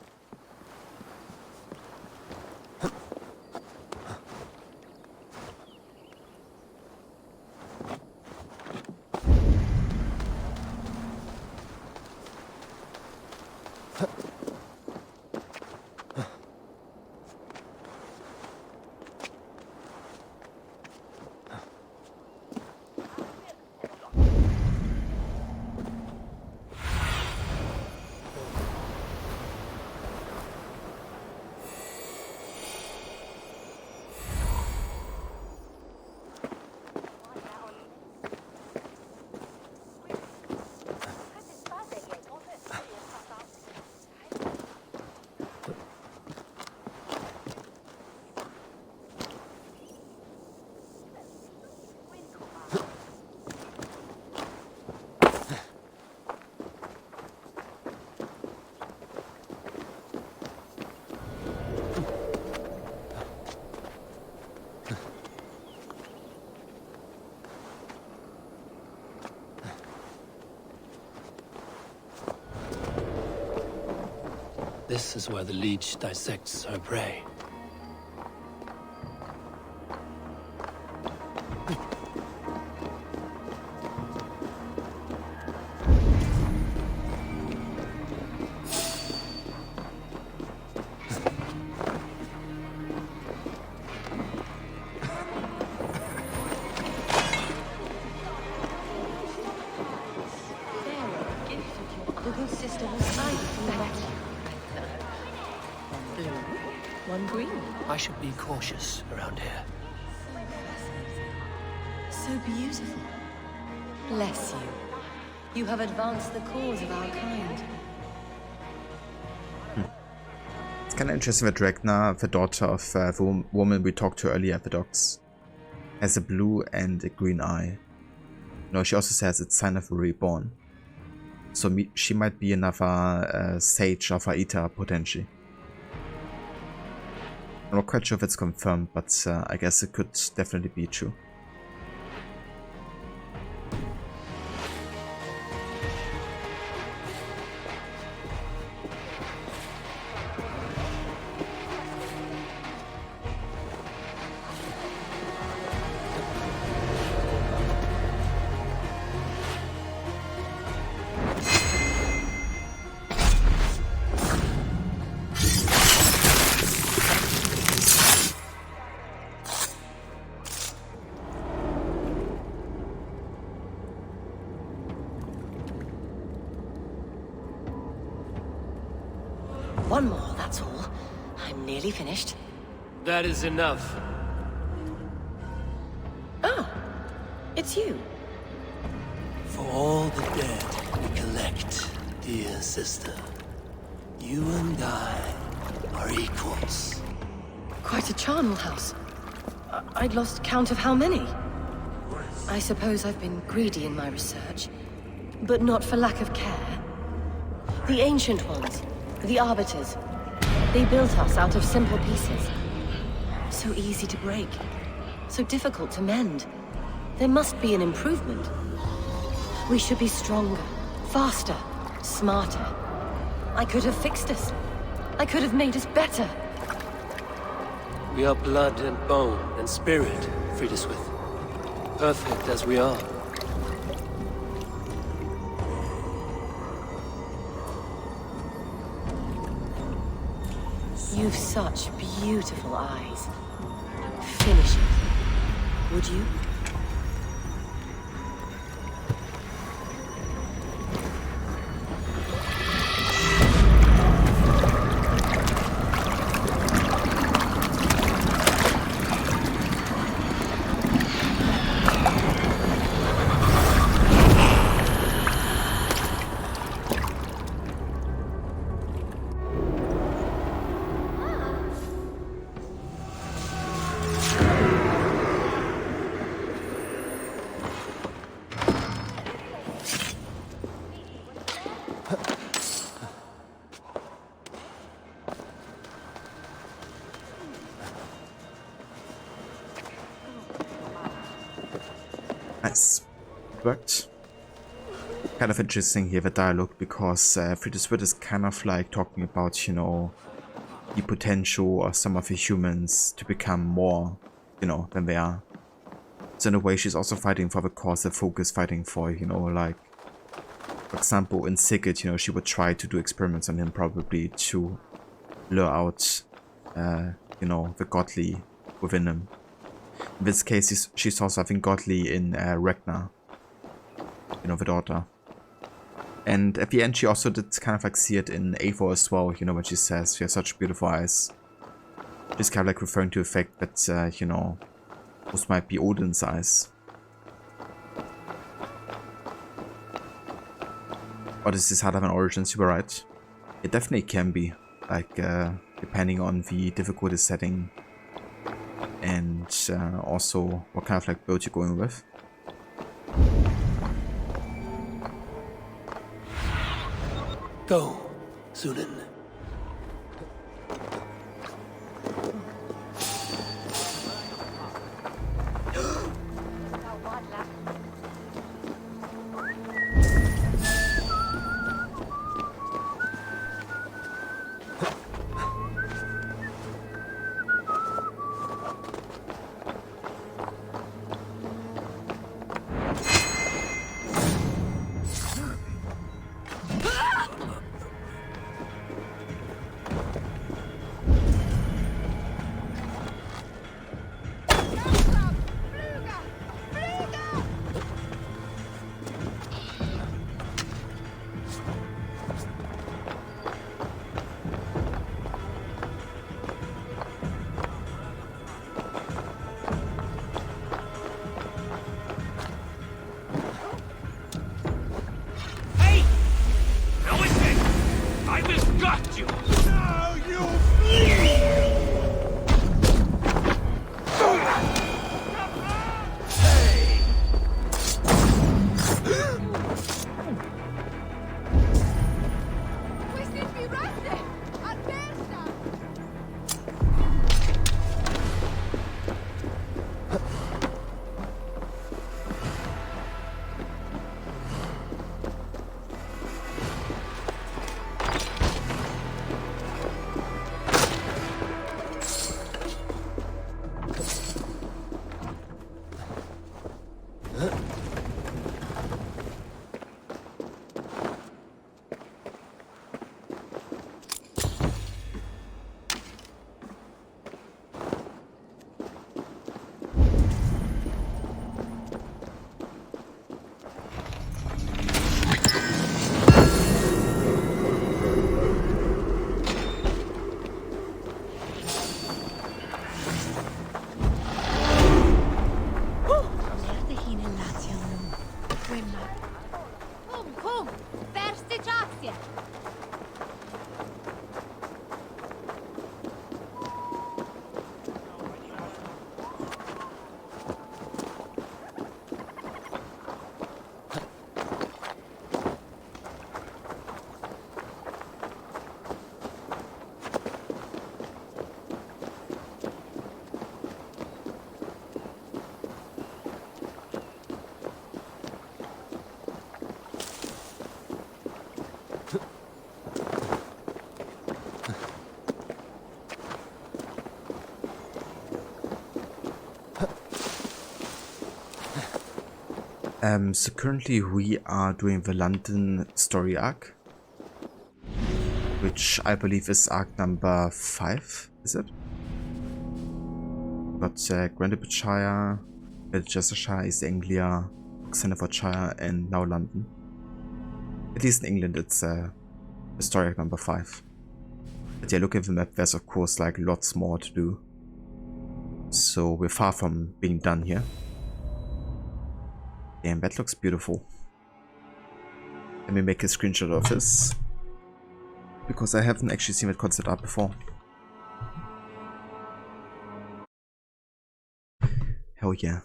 This is where the leech dissects her prey. The good sister was right from the back. One green. I should be cautious around here. So beautiful. Bless you. You have advanced the cause of our kind. It's kind of interesting that Ragnar, the daughter of the woman we talked to earlier at the docks, has a blue and a green eye. No, she also says it's sign of a reborn. So she might be another sage of Aita, potentially. I'm not quite sure if it's confirmed, but I guess it could definitely be true. One more, that's all. I'm nearly finished. That is enough. Ah, it's you. For all the dead we collect, dear sister, you and I are equals. Quite a charnel house. I'd lost count of how many. I suppose I've been greedy in my research, but not for lack of care. The ancient ones, the Arbiters, they built us out of simple pieces. So easy to break, so difficult to mend. There must be an improvement. We should be stronger, faster, smarter. I could have fixed us. I could have made us better. We are blood and bone and spirit, Friedeswith. Perfect as we are. You've such beautiful eyes. Finish it, would you? Nice. Worked. Kind of interesting here, the dialogue, because Friedeswit is kind of like talking about, you know, the potential of some of the humans to become more, you know, than they are. So in a way, she's also fighting for the cause that Folk is fighting for, you know, like, for example, in Sigurd, you know, she would try to do experiments on him probably to lure out, you know, the godly within him. In this case, she's also, I think, godly in Ragnar, you know, the daughter. And at the end, she also did kind of like see it in Eivor as well, you know, when she says she has such beautiful eyes. She's kind of like referring to the fact that, you know, those might be Odin's eyes. Or is this Hardavan Origins? You were right. It definitely can be, like, depending on the difficulty setting. And also what kind of like build you're going with. Go, Sunan. So currently we are doing the London story arc, which I believe is arc number 5, is it? Got Greenwichshire, Leicestershire, East Anglia, Hertfordshire, and now London. At least in England it's story arc number 5. But yeah, look at the map, there's of course like lots more to do. So we're far from being done here. Damn, that looks beautiful. Let me make a screenshot of this, because I haven't actually seen that concept art before. Hell yeah.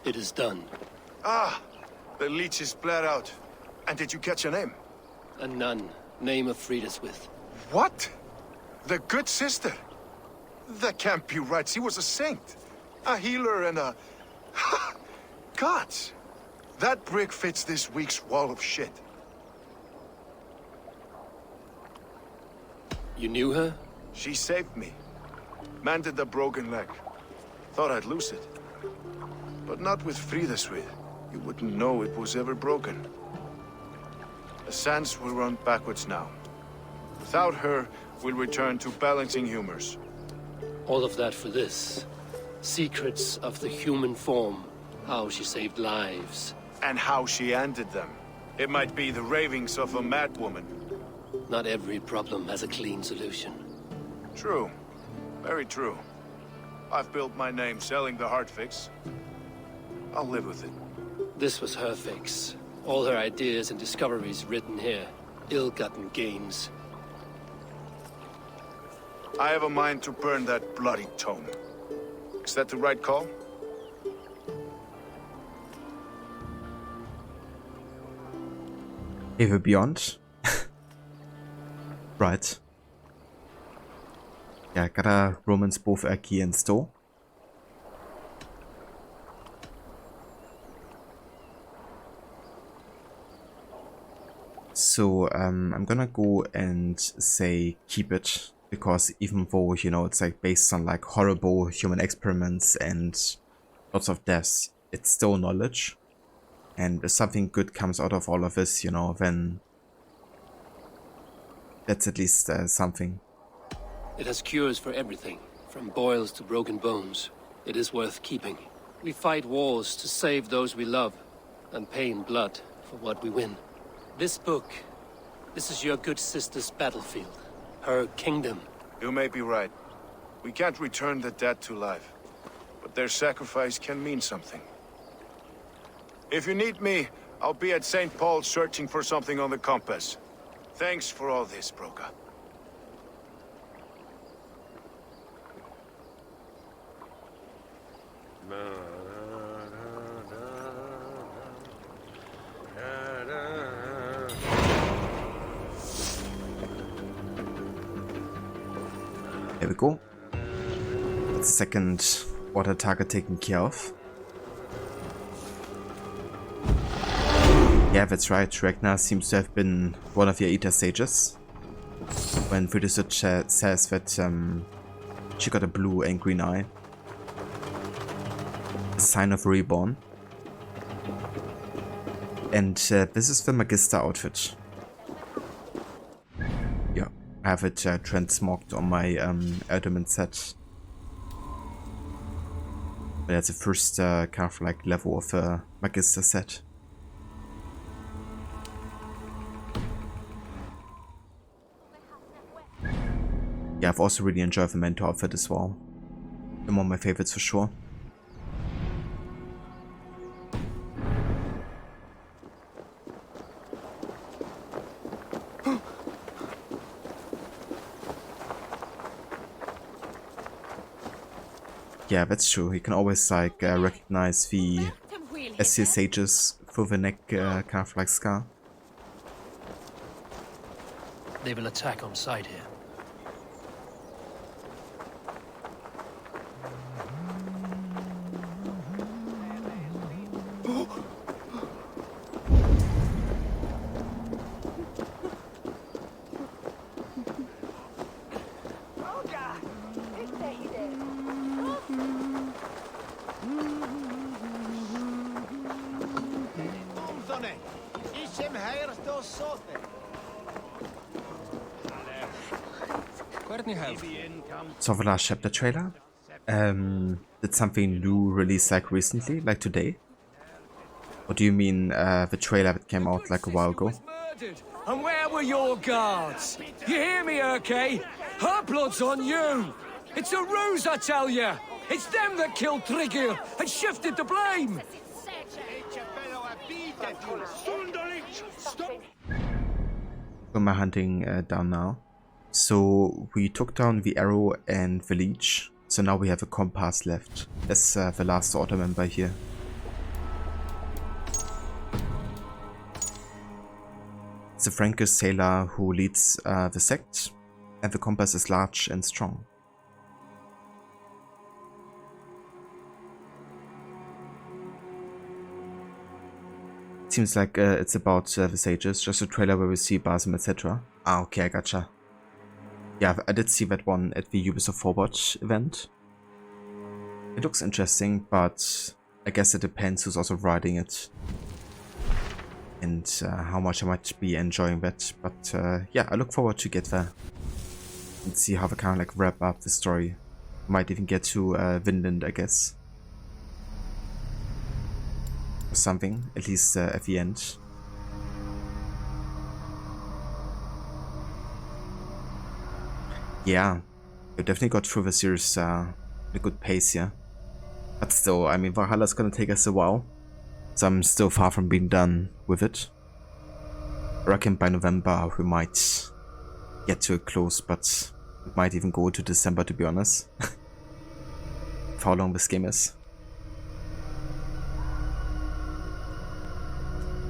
It is done. Ah, the leech is bled out. And did you catch a name? A nun, name of Frida's with. What? The good sister? That can't be right. She was a saint. A healer and a... Gods! That brick fits this week's wall of shit. You knew her? She saved me. Mended the broken leg. Thought I'd lose it. But not with Frida's. You wouldn't know it was ever broken. The sands will run backwards now. Without her, we'll return to balancing humors. All of that for this. Secrets of the human form. How she saved lives. And how she ended them. It might be the ravings of a madwoman. Not every problem has a clean solution. True. Very true. I've built my name selling the heart fix. I'll live with it. This was her fix. All her ideas and discoveries written here. Ill-gotten gains. I have a mind to burn that bloody tome. Is that the right call? Ever Beyond. Right. Yeah, gotta romance both Aki and Sto. So I'm gonna go and say keep it, because even though, you know, it's like based on like horrible human experiments and lots of deaths, it's still knowledge. And if something good comes out of all of this, you know, then that's at least something. It has cures for everything, from boils to broken bones. It is worth keeping. We fight wars to save those we love, and pay in blood for what we win. This book, this is your good sister's battlefield. Her kingdom. You may be right. We can't return the dead to life. But their sacrifice can mean something. If you need me, I'll be at St. Paul's searching for something on the compass. Thanks for all this, Broca. There we go. That's the second water target taken care of. Yeah, that's right. Ragnar seems to have been one of your Eater sages. When Friedrich says that she got a blue and green eye. A sign of reborn. And this is the Magister outfit. Yeah, I have it transmogged on my Element set. But that's the first kind of like level of a Magister set. Yeah, I've also really enjoyed the Mentor outfit as well. One of my favorites for sure. Yeah, that's true. He can always like recognize the SCSHs through the neck kind of like scar. They will attack on sight here. So the last chapter trailer, did something new release like recently, like today? Or do you mean the trailer that came out like a while ago? And where were your guards? You hear me, Urke? Her blood's on you! It's a ruse, I tell you! It's them that killed Trigil and shifted the blame! Got my hunting down now. So we took down the arrow and the leech. So now we have a compass left as the last order member here. It's a Frankish sailor who leads the sect, and the compass is large and strong. Seems like it's about the sages, just a trailer where we see Basim, etc. Ah, okay, I gotcha. Yeah, I did see that one at the Ubisoft Forward event. It looks interesting, but I guess it depends who's also writing it. And how much I might be enjoying that. But yeah, I look forward to get there. And see how they kind of like wrap up the story. Might even get to Vinland, I guess. Or something, at least at the end. Yeah, we definitely got through the series at a good pace here. But still, I mean, Valhalla's gonna take us a while. So I'm still far from being done with it. I reckon by November we might get to a close, but it might even go to December, to be honest. For how long this game is.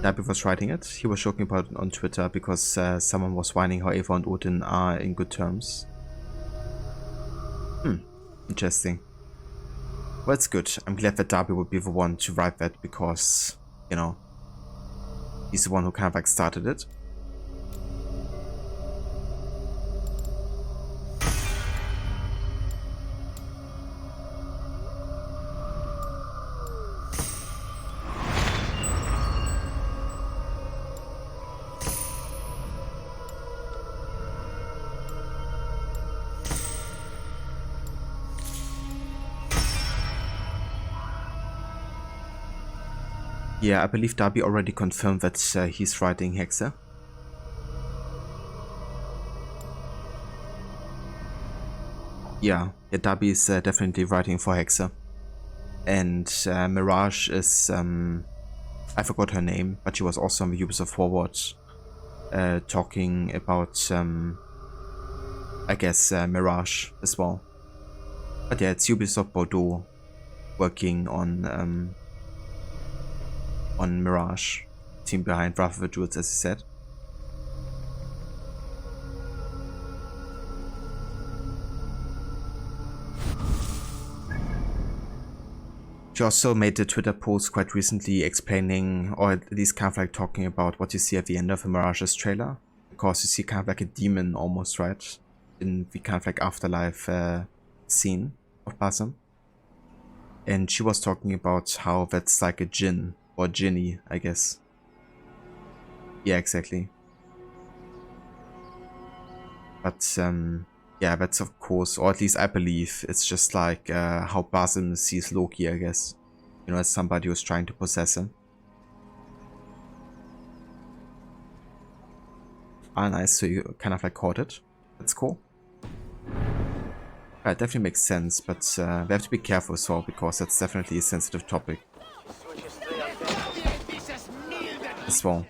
Darby was writing it. He was joking about it on Twitter because someone was whining how Eva and Odin are in good terms. Interesting. Well, it's good. I'm glad that Darby would be the one to write that because, you know, he's the one who kind of like started it. Yeah, I believe Darby already confirmed that he's writing Hexa. Yeah, Darby is definitely writing for Hexa. And Mirage is, I forgot her name, but she was also on the Ubisoft Forward talking about, I guess, Mirage as well. But yeah, it's Ubisoft Bordeaux working on Mirage, team behind Wrath of the Druids, as he said. She also made a Twitter post quite recently explaining, or at least kind of like talking about what you see at the end of the Mirage's trailer. Because you see kind of like a demon almost, right? In the kind of like afterlife scene of Basim. And she was talking about how that's like a djinn. Or Ginny, I guess. Yeah, exactly. But, yeah, that's of course, or at least I believe, it's just like how Basim sees Loki, I guess. You know, as somebody who's trying to possess him. Ah, nice, so you kind of like caught it. That's cool. Yeah, it definitely makes sense, but we have to be careful as well, because that's definitely a sensitive topic. As well.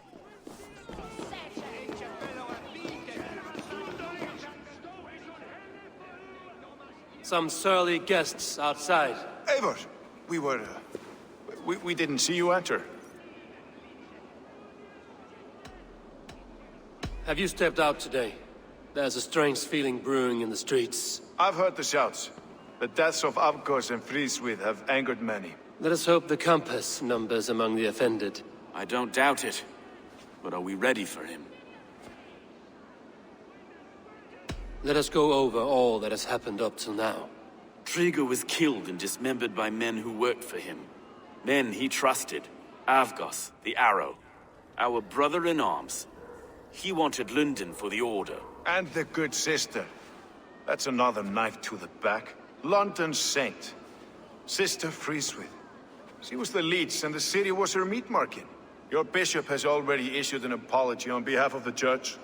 Some surly guests outside. Eivor, we didn't see you enter. Have you stepped out today? There's a strange feeling brewing in the streets. I've heard the shouts. The deaths of Avgos and Fríswith have angered many. Let us hope the Compass numbers among the offended. I don't doubt it. But are we ready for him? Let us go over all that has happened up till now. Tryggr was killed and dismembered by men who worked for him. Men he trusted. Avgos, the Arrow. Our brother-in-arms. He wanted London for the Order. And the good sister. That's another knife to the back. London's saint. Sister Fríswith. She was the leech and the city was her meat market. Your bishop has already issued an apology on behalf of the church.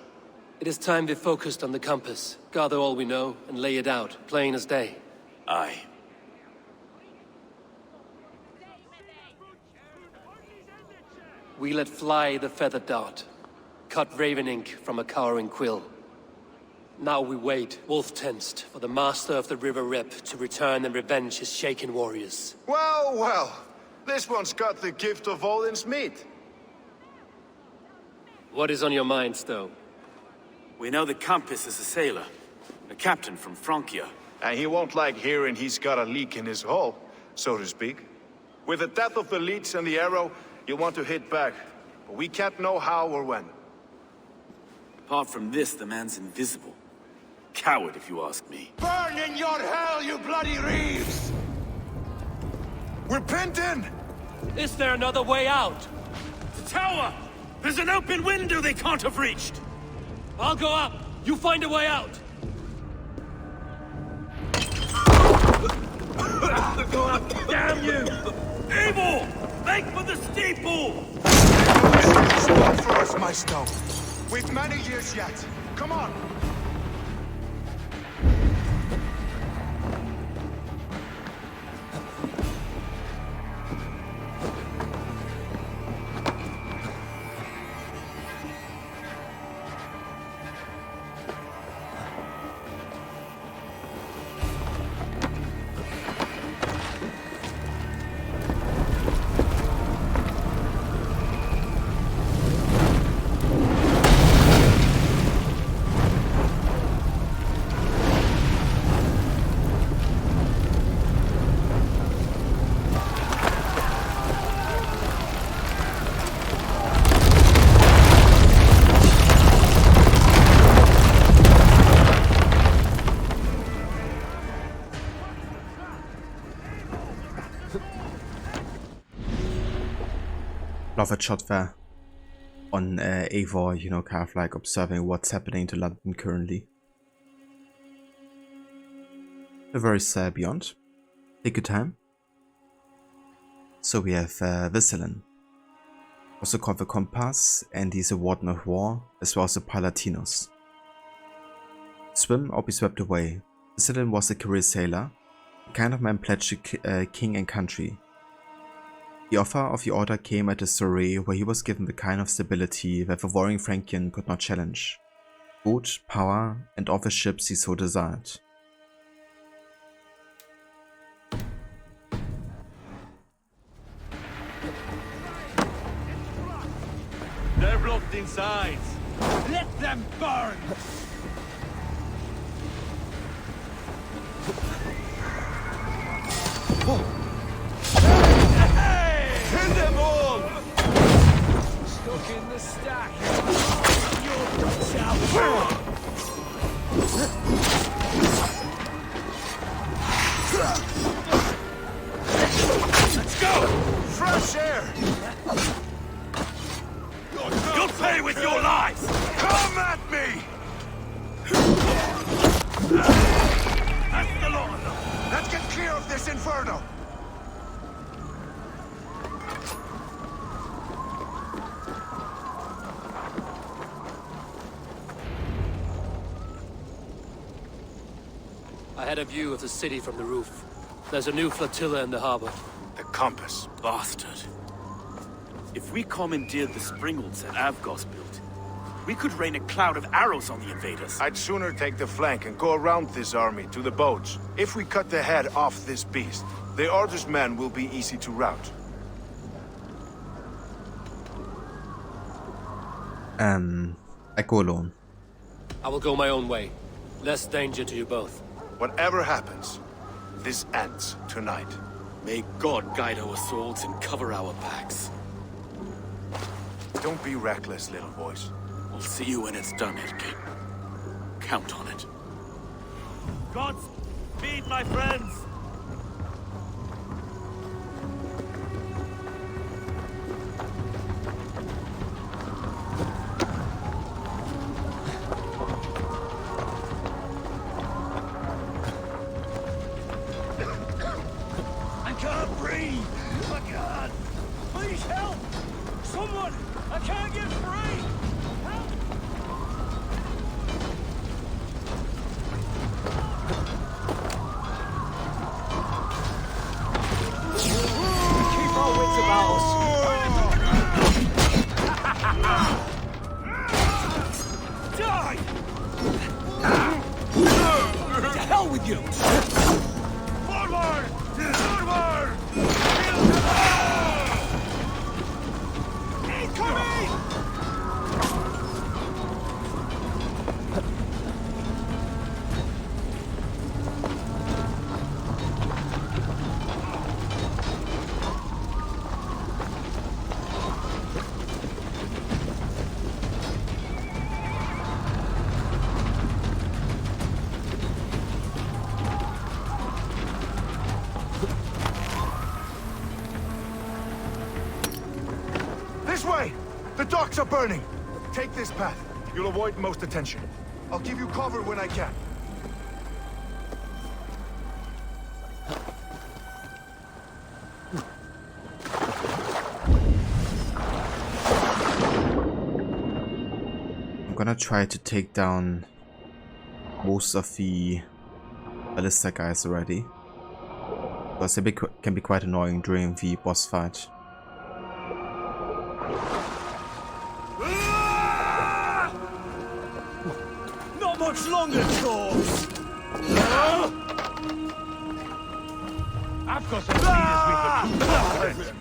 It is time we focused on the Compass, gather all we know, and lay it out, plain as day. Aye. We let fly the feathered dart, cut raven ink from a cowering quill. Now we wait, wolf-tensed, for the master of the River Rep to return and revenge his shaken warriors. Well, well. This one's got the gift of Odin's meat. What is on your minds, though? We know the Compass is a sailor. A captain from Francia. And he won't like hearing he's got a leak in his hull, so to speak. With the death of the leech and the arrow, you want to hit back. But we can't know how or when. Apart from this, the man's invisible. Coward, if you ask me. Burn in your hell, you bloody reeves! We're pent in! Is there another way out? The tower! There's an open window they can't have reached! I'll go up! You find a way out! Damn you! Evil! Make for the steeple! Stop for us, my stone. We've many years yet. Come on! Love a shot there on Eivor, you know, kind of like observing what's happening to London currently. The verse beyond. Take your time. So we have Vicelin, also called the Compass, and he's a Warden of War, as well as a Palatinos. Swim or be swept away. Vicelin was a career sailor, the kind of man pledged to king and country. The offer of the order came at a soiree where he was given the kind of stability that the warring Frankian could not challenge. Food, power, and officerships he so desired. They're blocked inside. Let them burn! Kill them all! Stuck in the stack. Let's go! Fresh air! You'll pay with your lives! Come at me! That's the lot of them! Let's get clear of this inferno! I had a view of the city from the roof. There's a new flotilla in the harbor. The Compass. Bastard. If we commandeered the springalds that Avgos built, We could rain a cloud of arrows on the invaders. I'd sooner take the flank and go around this army to the boats. If we cut the head off this beast, the Order's men will be easy to rout. I go alone. I will go my own way. Less danger to you both. Whatever happens, this ends tonight. May God guide our swords and cover our backs. Don't be reckless, little boys. We'll see you when it's done, Edgar. Count on it. Godspeed, my friends! I can't breathe! My God! Please help! Someone! I can't get free! Help! Keep our wits about us! Die! To hell with you! Forward! Forward! Incoming! This way! The docks are burning! Take this path. You'll avoid most attention. I'll give you cover when I can. I'm gonna try to take down most of the ballista guys already, because they can be quite annoying during the boss fight. Not much longer, Thors! I've got some leaders with the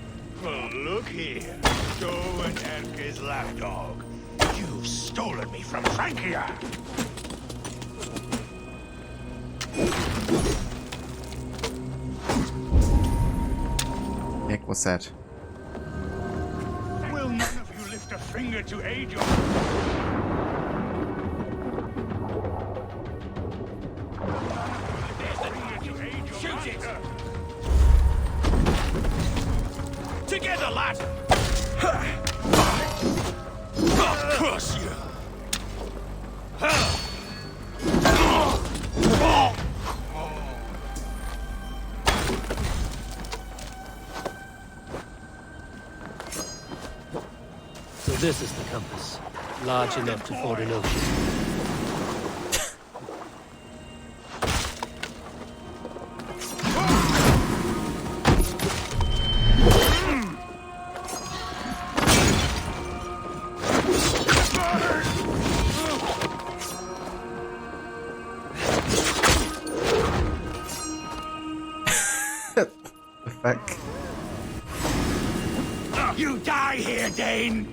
Well, look here. Go and Erke's lapdog. You've stolen me from Francia! Heck was that? Will none of you lift a finger to aid your... Shoot it! Together, lad! Curse you! So this is the compass. Large enough to ford an ocean. Fuck. You die here, Dane!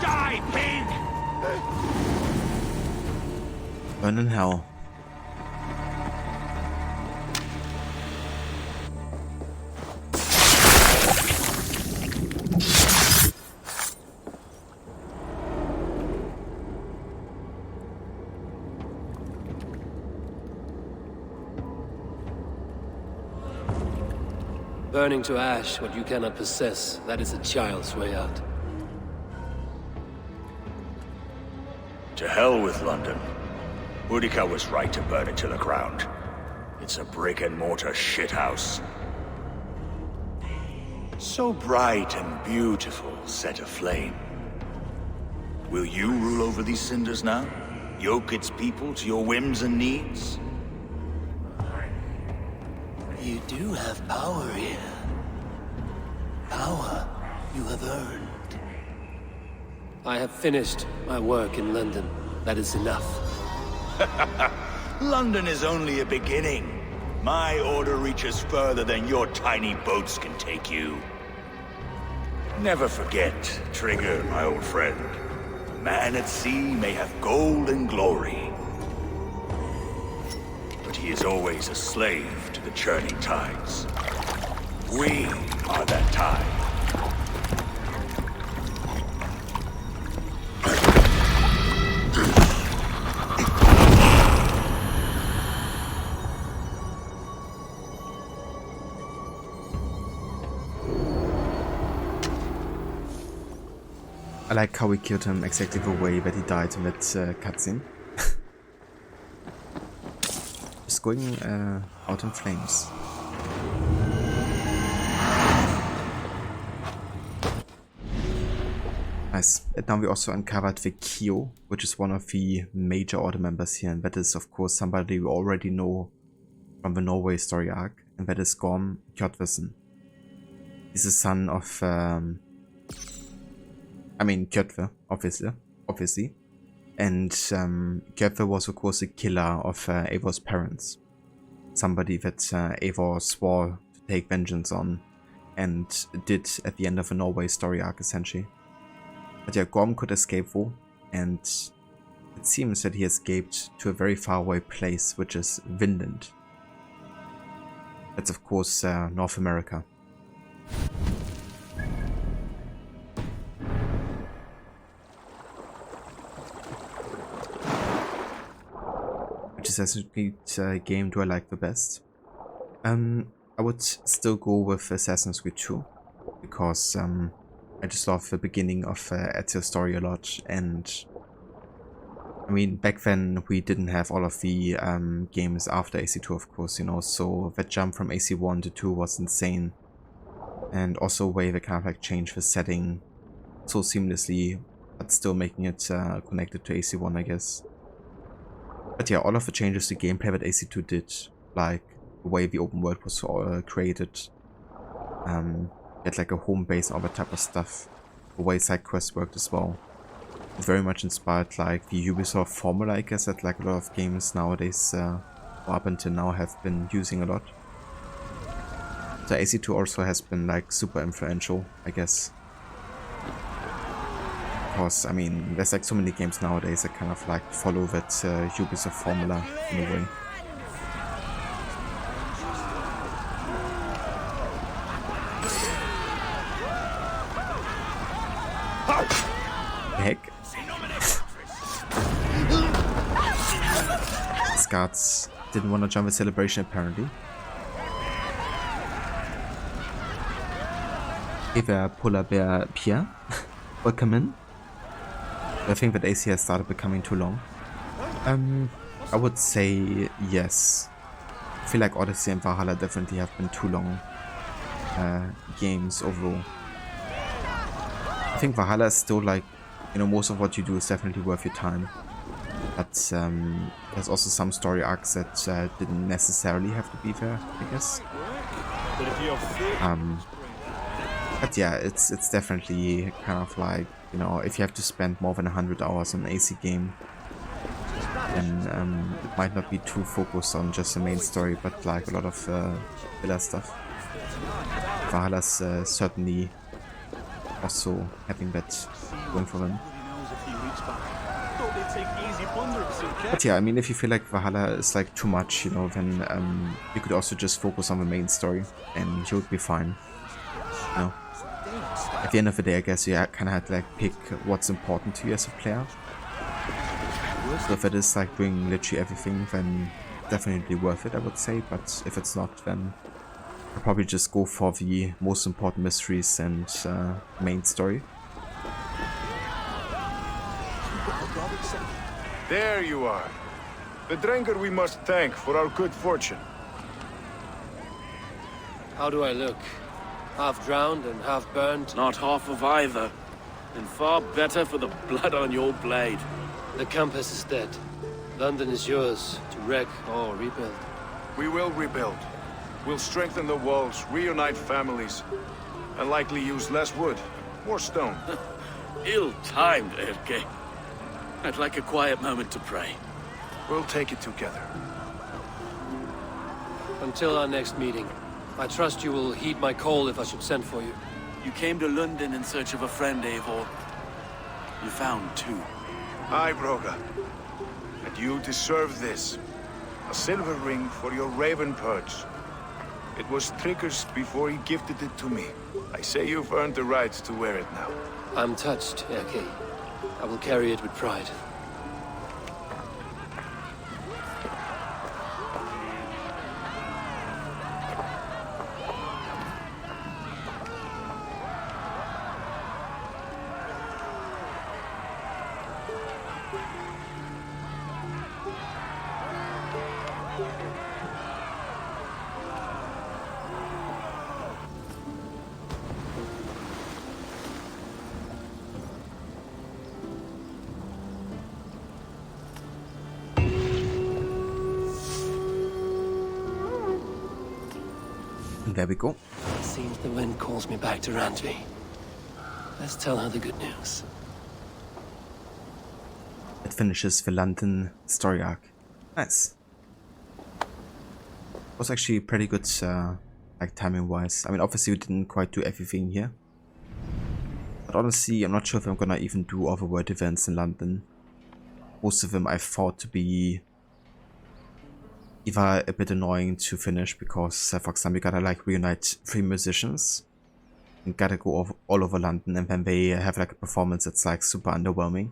Die, pig! Burn in hell. Burning to ash what you cannot possess, that is a child's way out. To hell with London. Boudica was right to burn it to the ground. It's a brick-and-mortar shithouse. So bright and beautiful, set aflame. Will you rule over these cinders now? Yoke its people to your whims and needs? You do have power here. Power you have earned. I have finished my work in London. That is enough. London is only a beginning. My order reaches further than your tiny boats can take you. Never forget, Trigger, my old friend. A man at sea may have gold and glory, but he is always a slave to the churning tides. We are that tide. I like how we killed him exactly the way that he died in that cutscene. Just going out in flames. Nice. And now we also uncovered the Kyo, which is one of the major order members here, and that is of course somebody we already know from the Norway story arc, and that is Gorm Kjotveson. He's the son of Kjotve, obviously. And Kjotve was of course a killer of Eivor's parents. Somebody that Eivor swore to take vengeance on, and did at the end of the Norway story arc essentially. But yeah, Gorm could escape though, and it seems that he escaped to a very faraway place, which is Vinland. That's of course North America. Which Assassin's Creed game do I like the best? I would still go with Assassin's Creed 2, because I just love the beginning of Ezio's story a lot, and I mean, back then we didn't have all of the games after AC2, of course, you know, so that jump from AC1 to 2 was insane, and also a way they kind of like changed the setting so seamlessly, but still making it connected to AC1, I guess. But yeah, all of the changes to gameplay that AC2 did, like the way the open world was created, had like a home base, all that type of stuff, the way side quests worked as well. It very much inspired like the Ubisoft formula, I guess, that like a lot of games nowadays, or up until now, have been using a lot. So AC2 also has been like super influential, I guess. Because, I mean, there's like so many games nowadays that kind of like follow that Ubisoft formula in a way. Heck? These guards didn't want to join the celebration apparently. Hey there, Polar Bear Pierre. Welcome in. I think that AC has started becoming too long. I would say yes. I feel like Odyssey and Valhalla definitely have been too long games overall. I think Valhalla is still like, you know, most of what you do is definitely worth your time. But there's also some story arcs that didn't necessarily have to be there, I guess. But yeah, it's definitely kind of like, you know, if you have to spend more than 100 hours on an AC game, then it might not be too focused on just the main story, but like a lot of filler stuff. Valhalla's certainly also having that going for them. But yeah, I mean, if you feel like Valhalla is like too much, you know, then you could also just focus on the main story and you would be fine. You know? At the end of the day, I guess you kind of had to like pick what's important to you as a player. So if it is like doing literally everything, then definitely worth it, I would say. But if it's not, then I'll probably just go for the most important mysteries and main story. There you are. The Drengur we must thank for our good fortune. How do I look? Half drowned and half burned. Not half of either. And far better for the blood on your blade. The Compass is dead. London is yours to wreck or rebuild. We will rebuild. We'll strengthen the walls, reunite families, and likely use less wood, more stone. Ill-timed, Erke. I'd like a quiet moment to pray. We'll take it together. Until our next meeting, I trust you will heed my call if I should send for you. You came to London in search of a friend, Eivor. You found two. Aye, Broga. And you deserve this. A silver ring for your raven perch. It was Trigger's before he gifted it to me. I say you've earned the right to wear it now. I'm touched, Erke. I will carry it with pride. There we go. Seems the wind calls me back to Randvi. Let's tell her the good news. It finishes the London story arc. Nice. Was actually pretty good, like timing wise. I mean, obviously we didn't quite do everything here. But honestly, I'm not sure if I'm gonna even do all the world events in London. Most of them I thought to be either a bit annoying to finish because, for example, you gotta like reunite 3 musicians and gotta go all over London, and then they have like a performance that's like super underwhelming.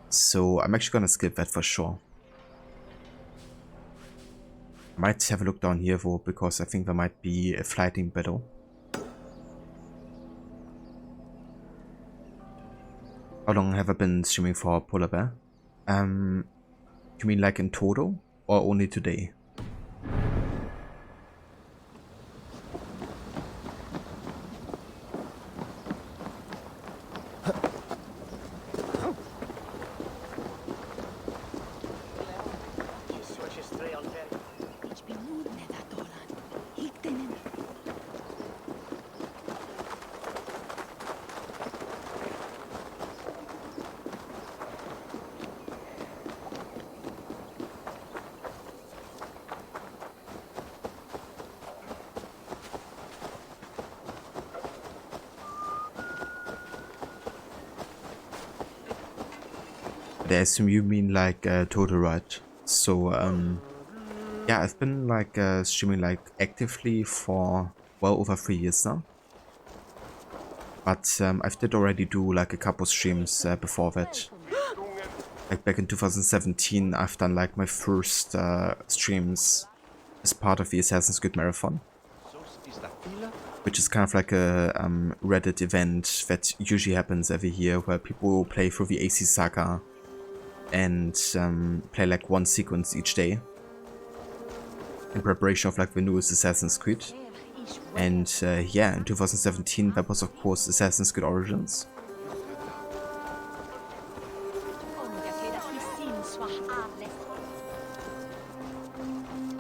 So I'm actually gonna skip that for sure. I might have a look down here though, because I think there might be a fighting battle. How long have I been streaming for, Polar Bear? You mean like in total? Or only today? I assume you mean like total, right? So yeah, I've been like streaming like actively for well over 3 years now. But I've did already do like a couple streams before that. Like back in 2017, I've done like my first streams as part of the Assassin's Creed Marathon, which is kind of like a Reddit event that usually happens every year, where people play through the AC saga and play like one sequence each day in preparation of like the newest Assassin's Creed. And yeah, in 2017 that was of course Assassin's Creed Origins.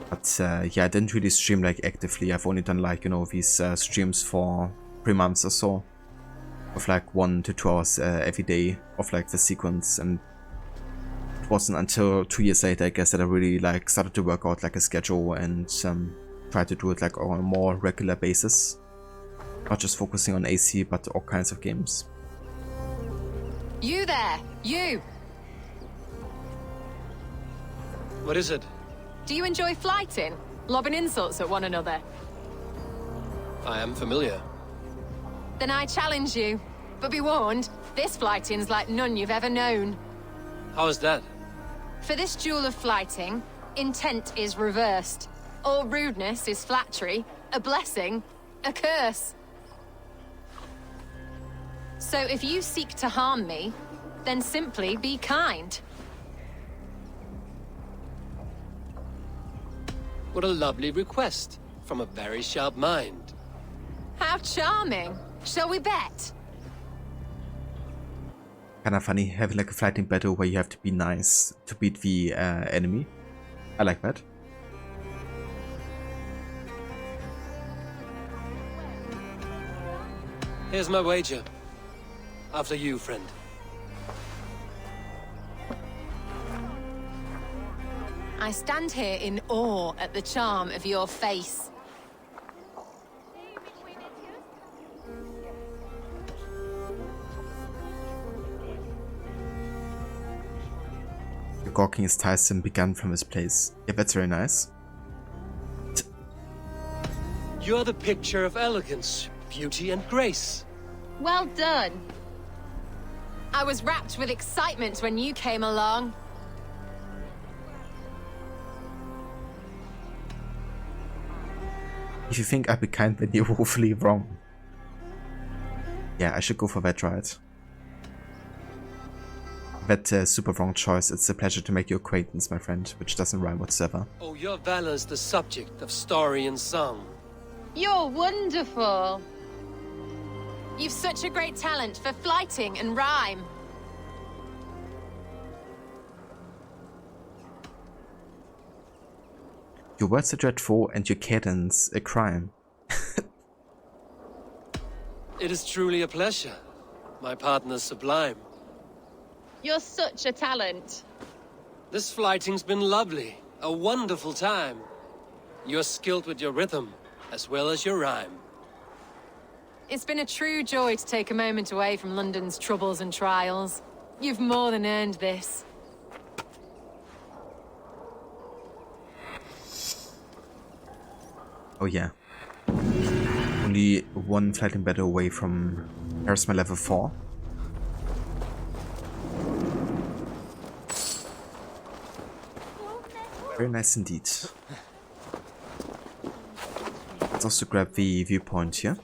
But yeah, I didn't really stream like actively. I've only done like, you know, these streams for 3 months or so, of like 1 to 2 hours every day of like the sequence. And it wasn't until 2 years later, I guess, that I really like started to work out like a schedule and try to do it like on a more regular basis, not just focusing on AC but all kinds of games. You there, you! What is it? Do you enjoy flighting? Lobbing insults at one another? I am familiar. Then I challenge you. But be warned, this flighting's like none you've ever known. How is that? For this duel of flighting, intent is reversed. All rudeness is flattery, a blessing, a curse. So if you seek to harm me, then simply be kind. What a lovely request from a very sharp mind. How charming. Shall we bet? Kinda funny, having like a fighting battle where you have to be nice to beat the enemy. I like that. Here's my wager. After you, friend. I stand here in awe at the charm of your face. The gawking is Tyson begun from his place. Yeah, that's very nice. You're the picture of elegance, beauty, and grace. Well done. I was wrapped with excitement when you came along. If you think I'd be kind, then you're woefully wrong. Yeah, I should go for that, right? That super wrong choice. It's a pleasure to make your acquaintance, my friend, which doesn't rhyme whatsoever. Oh, your valor's the subject of story and song. You're wonderful. You've such a great talent for flighting and rhyme. Your words are dreadful and your cadence a crime. It is truly a pleasure. My partner's sublime. You're such a talent. This flighting's been lovely. A wonderful time. You're skilled with your rhythm, as well as your rhyme. It's been a true joy to take a moment away from London's troubles and trials. You've more than earned this. Oh yeah. Only one fighting battle away from Charisma level 4. Very nice indeed. Let's also grab the viewpoint here.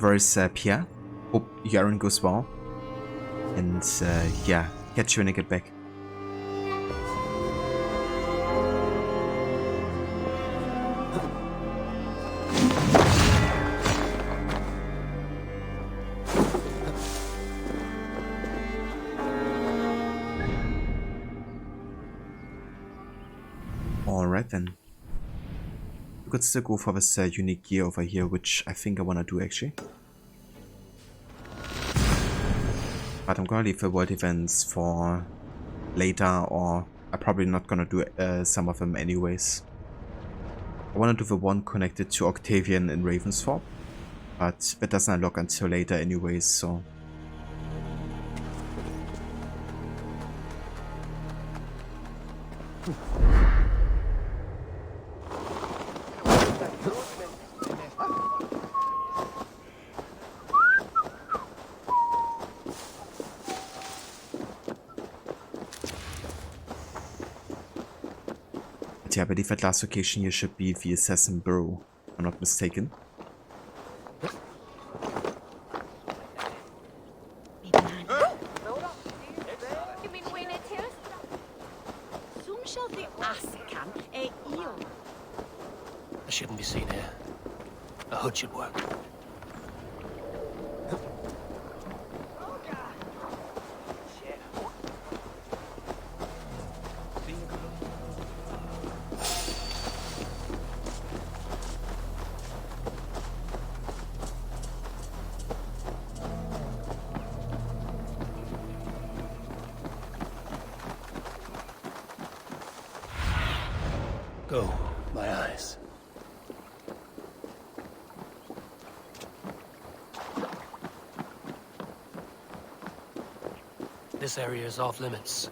Where's Pierre? Hope your errand goes well. And yeah, catch you when I get back. Alright then. We could still go for this unique gear over here, which I think I want to do actually. But I'm gonna leave the world events for later, or I'm probably not gonna do some of them anyways. I wanna do the one connected to Octavian in Ravensthorpe, but that doesn't unlock until later anyways, so... Yeah, I believe that last location here should be the Assassin Burrow, if I'm not mistaken. I shouldn't be seen here. A hood should work. Go, my eyes. This area is off limits.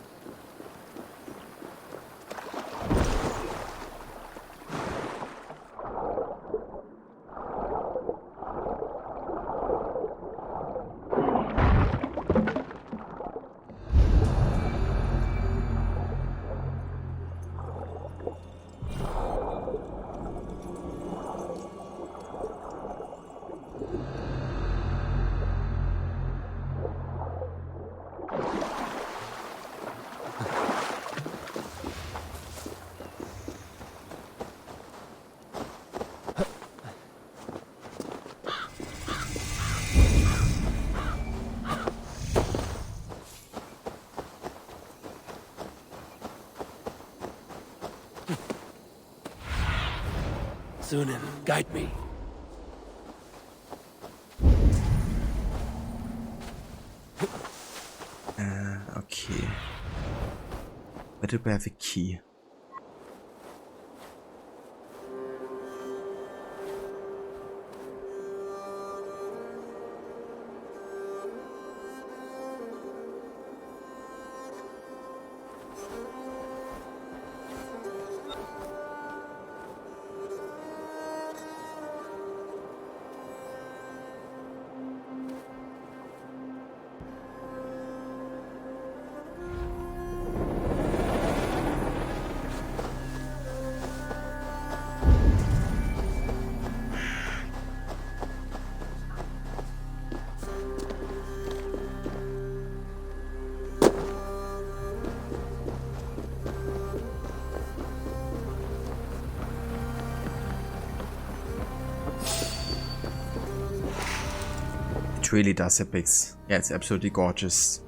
Sunan, guide me. Okay. Where do we have a key? Really does epics. Yeah, it's absolutely gorgeous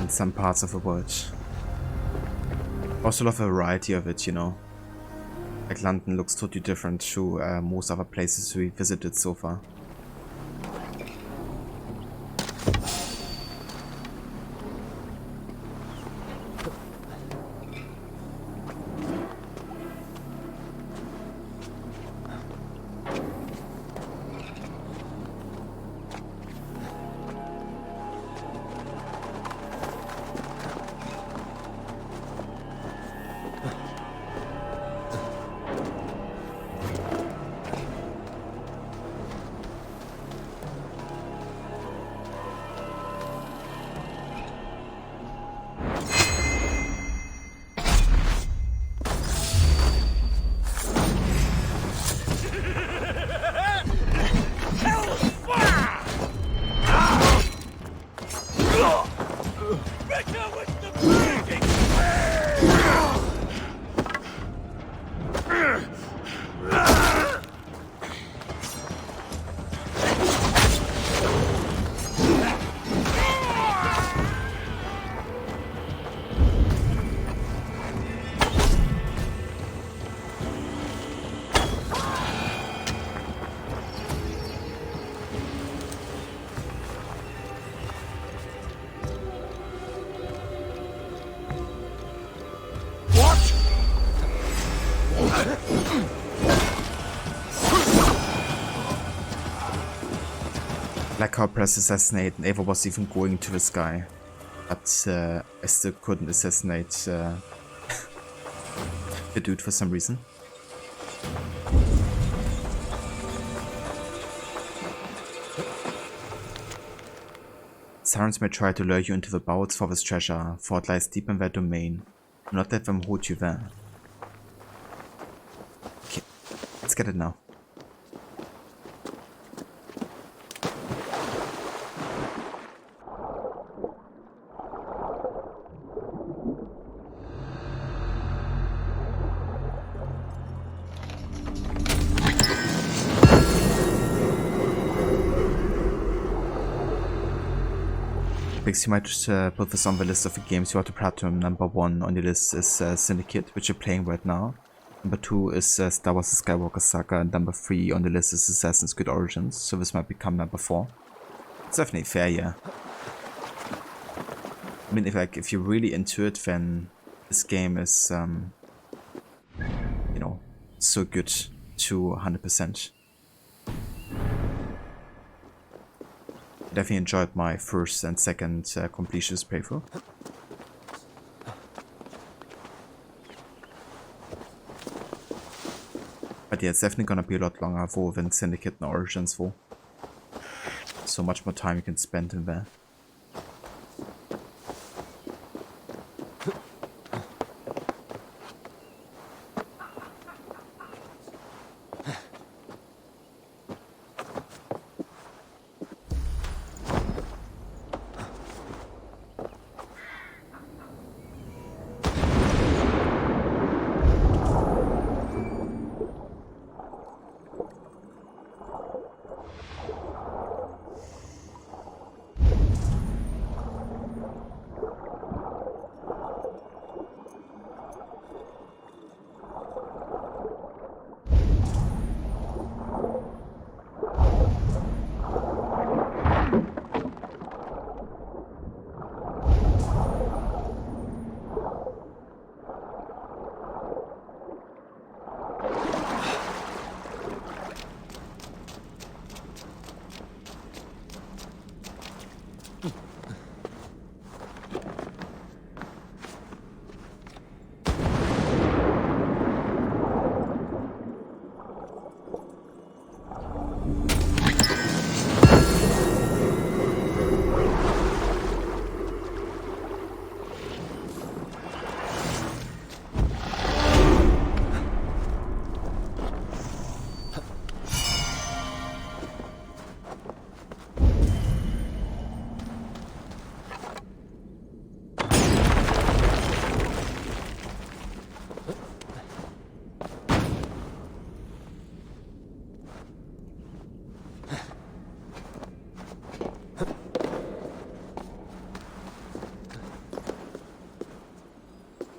in some parts of the world. Also love a variety of it, you know. Like London looks totally different to most other places we visited so far. Like how I pressed assassinate and Ava was even going to this guy, but I still couldn't assassinate the dude for some reason. Sirens may try to lure you into the bouts for this treasure, for it lies deep in their domain. Do not let them hold you there. Okay, let's get it now. You might put this on the list of the games you want to platinum. Number 1 on your list is Syndicate, which you're playing right now. Number 2 is Star Wars The Skywalker Saga, and number 3 on the list is Assassin's Creed Origins, so this might become number 4. It's definitely fair, yeah. I mean, if you're really into it, then this game is so good to 100%. I definitely enjoyed my first and second completionist playthrough. But yeah, it's definitely gonna be a lot longer for than Syndicate and Origins for. So much more time you can spend in there.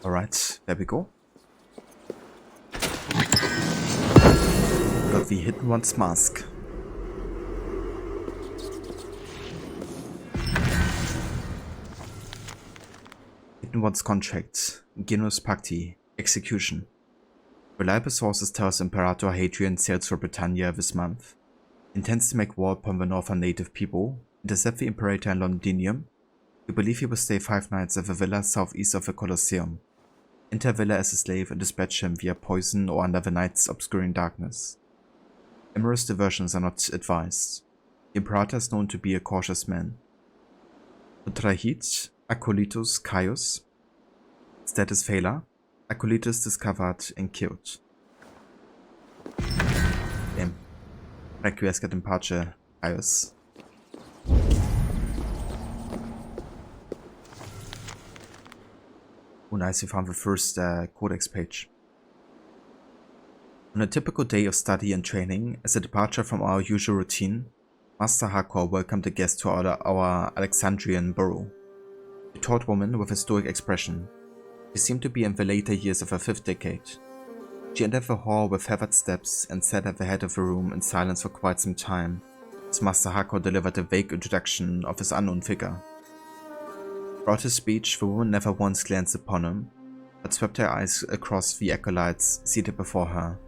Alright, there we go. Got the Hidden One's mask. Hidden One's contract. Genus Pacti. Execution. Reliable sources tell us Imperator Hadrian sails for Britannia this month. Intends to make war upon the northern native people, intercept the Imperator in Londinium. We believe he will stay 5 nights at the villa southeast of the Colosseum. Enter Villa as a slave and dispatch him via poison or under the night's obscuring darkness. Amorous diversions are not advised. The Imperator is known to be a cautious man. Utrahit, Acolytus Caius. Status failure. Acolytus discovered and killed. Damn. Requiescat in pace, Caius. Oh nice, we found the first codex page. On a typical day of study and training, as a departure from our usual routine, Master Hakor welcomed the guest to our Alexandrian burrow. A tall woman with a stoic expression. She seemed to be in the later years of her 5th decade. She entered the hall with feathered steps and sat at the head of the room in silence for quite some time, as Master Hakor delivered a vague introduction of his unknown figure. Throughout his speech, the woman never once glanced upon him, but swept her eyes across the acolytes seated before her,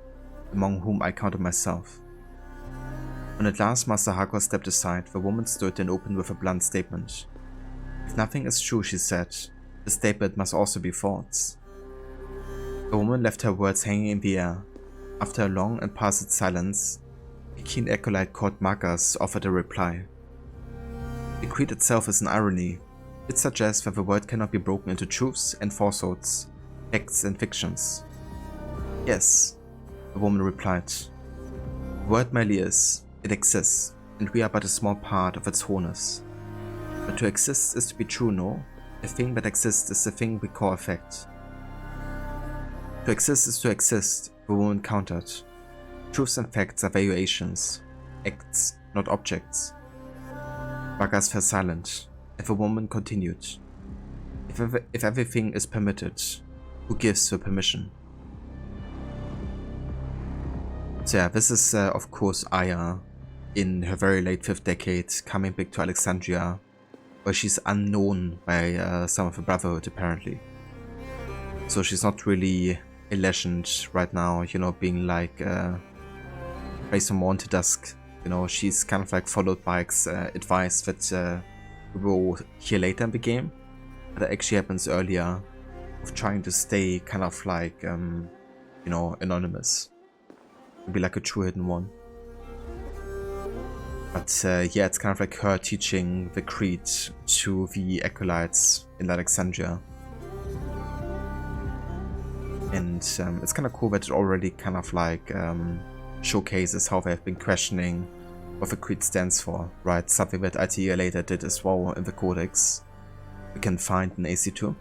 among whom I counted myself. When at last Master Hakor stepped aside, the woman stood and opened with a blunt statement. If nothing is true, she said, the statement must also be false. The woman left her words hanging in the air. After a long and placid silence, a keen acolyte called Magas offered a reply. The creed itself is an irony. It suggests that the world cannot be broken into truths and falsehoods, facts and fictions. Yes, the woman replied. The world merely is. It exists, and we are but a small part of its wholeness. But to exist is to be true, no? A thing that exists is the thing we call a fact. To exist is to exist, the woman countered. Truths and facts are valuations, acts, not objects. Vargas fell silent, and the woman continued. If everything is permitted, who gives the permission? So yeah, this is of course Aya in her very late 5th decade coming back to Alexandria, where she's unknown by some of the Brotherhood apparently. So she's not really a legend right now, you know, being like based on More Into Dusk. You know, she's kind of like followed Mike's advice that we will hear later in the game. But it actually happens earlier of trying to stay kind of like, you know, anonymous. Be like a true hidden one. But yeah, it's kind of like her teaching the creed to the acolytes in Alexandria. And it's kind of cool that it already kind of like showcases how they've been questioning what the creed stands for, right? Something that ITA later did as well in the Codex. We can find in AC2.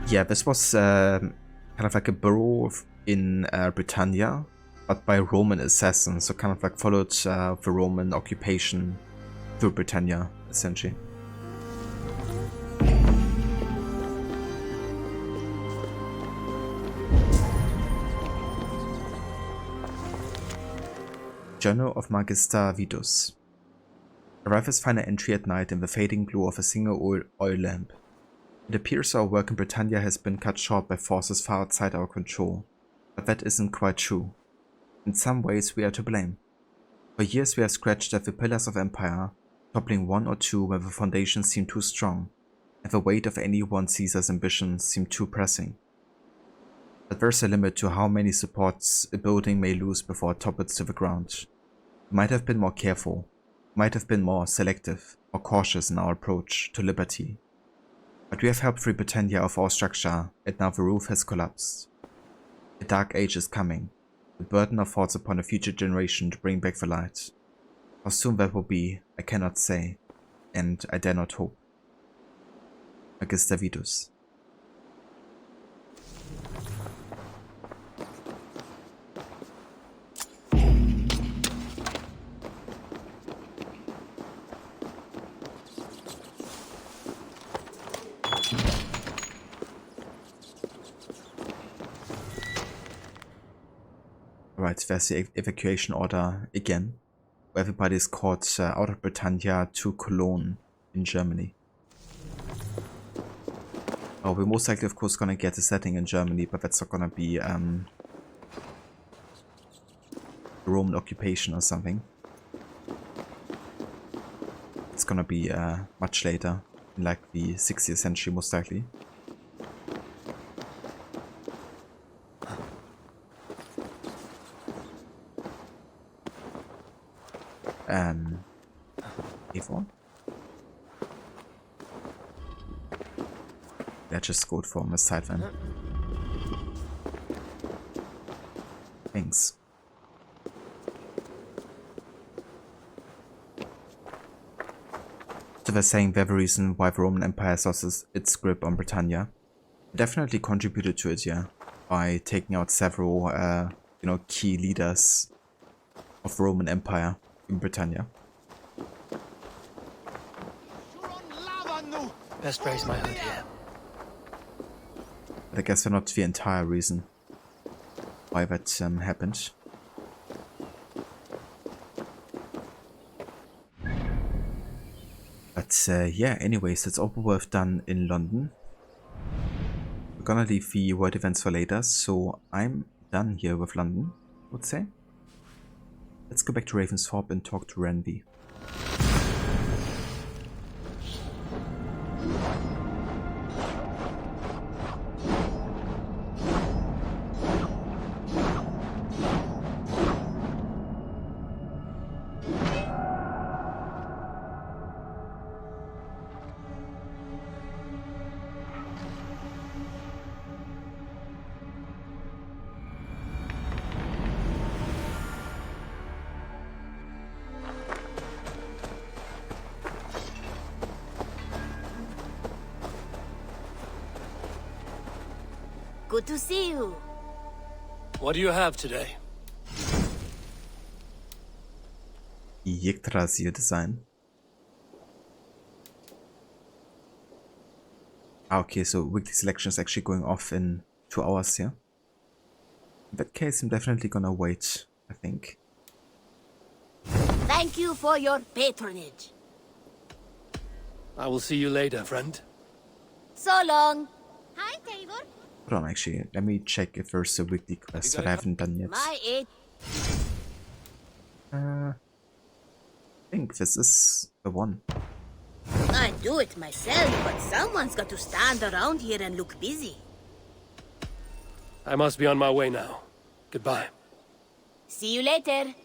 Yeah, this was kind of like a borough in Britannia, but by Roman assassins, so kind of like followed the Roman occupation through Britannia, essentially. Journal of Magister Vitus. Arrive as final entry at night in the fading glow of a single oil lamp. It appears our work in Britannia has been cut short by forces far outside our control, but that isn't quite true. In some ways we are to blame. For years we have scratched at the pillars of empire, toppling one or two when the foundations seemed too strong, and the weight of any one Caesar's ambitions seemed too pressing. But there's a limit to how many supports a building may lose before it topples to the ground. We might have been more careful, might have been more selective or cautious in our approach to liberty. But we have helped free Britannia of our structure, and now the roof has collapsed. A dark age is coming, the burden of falls upon a future generation to bring back the light. How soon that will be, I cannot say, and I dare not hope. Magister Vitus. Right, there's the evacuation order again, where everybody is caught out of Britannia to Cologne in Germany. Oh, we're most likely, of course, gonna get a setting in Germany, but that's not gonna be Roman occupation or something. It's gonna be much later, in like the 60th century, most likely. A4? Yeah, just go for a side then. Thanks. So they're saying they're the reason why the Roman Empire lost its grip on Britannia. It definitely contributed to it, yeah, by taking out several, you know, key leaders of the Roman Empire in Britannia. Best raise my hood here. But I guess they're not the entire reason why that happened. But yeah, anyways, that's all we've done in London. We're gonna leave the world events for later, so I'm done here with London, I would say. Let's go back to Ravensthorpe and talk to Renby. Good to see you. What do you have today? Yggdrasil design. Ah, okay, so weekly selection is actually going off in 2 hours here. In that case, I'm definitely gonna wait, I think. Thank you for your patronage. I will see you later, friend. So long. Hi, Tabor. Hold on, actually, let me check if there's a weekly quest that I haven't done yet. I think this is the one. I'd do it myself, but someone's got to stand around here and look busy. I must be on my way now. Goodbye. See you later.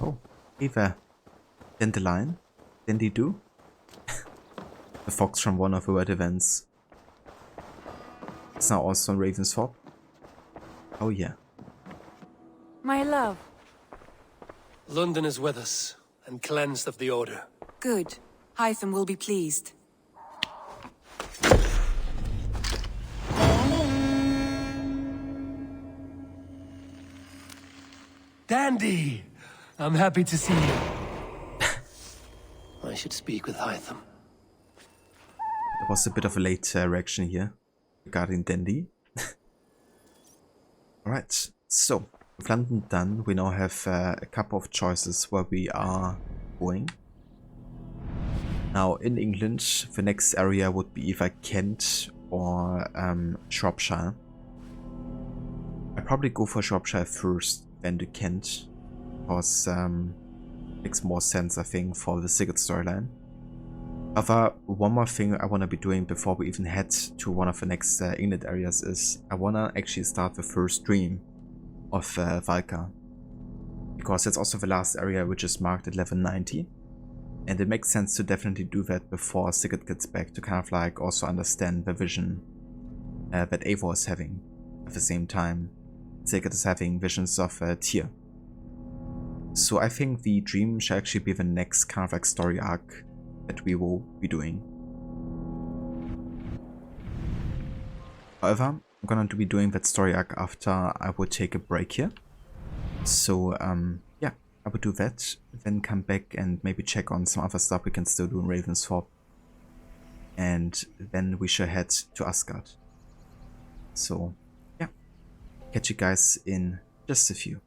Oh, hey there. Dandelion? Dandy-do? The fox from one of the word events. It's now also on Ravensthorpe. Oh yeah. My love. London is with us, and cleansed of the Order. Good. Hytham will be pleased. Dandy! I'm happy to see you. I should speak with Hytham. There was a bit of a late reaction here regarding Dandy. Alright, so with London done, we now have a couple of choices where we are going. Now in England, the next area would be either Kent or Shropshire. I'd probably go for Shropshire first, then to Kent, because makes more sense, I think, for the Sigurd storyline. However, one more thing I want to be doing before we even head to one of the next England areas is I want to actually start the first dream of Valka, because it's also the last area which is marked at level 90, and it makes sense to definitely do that before Sigurd gets back, to kind of like also understand the vision that Eivor is having. At the same time, Sigurd is having visions of Tyr. So I think the dream should actually be the next kind of like story arc that we will be doing. However, I'm gonna be doing that story arc after I would take a break here. So yeah, I would do that, then come back and maybe check on some other stuff we can still do in Ravensthorpe. And then we should head to Asgard. So yeah, catch you guys in just a few.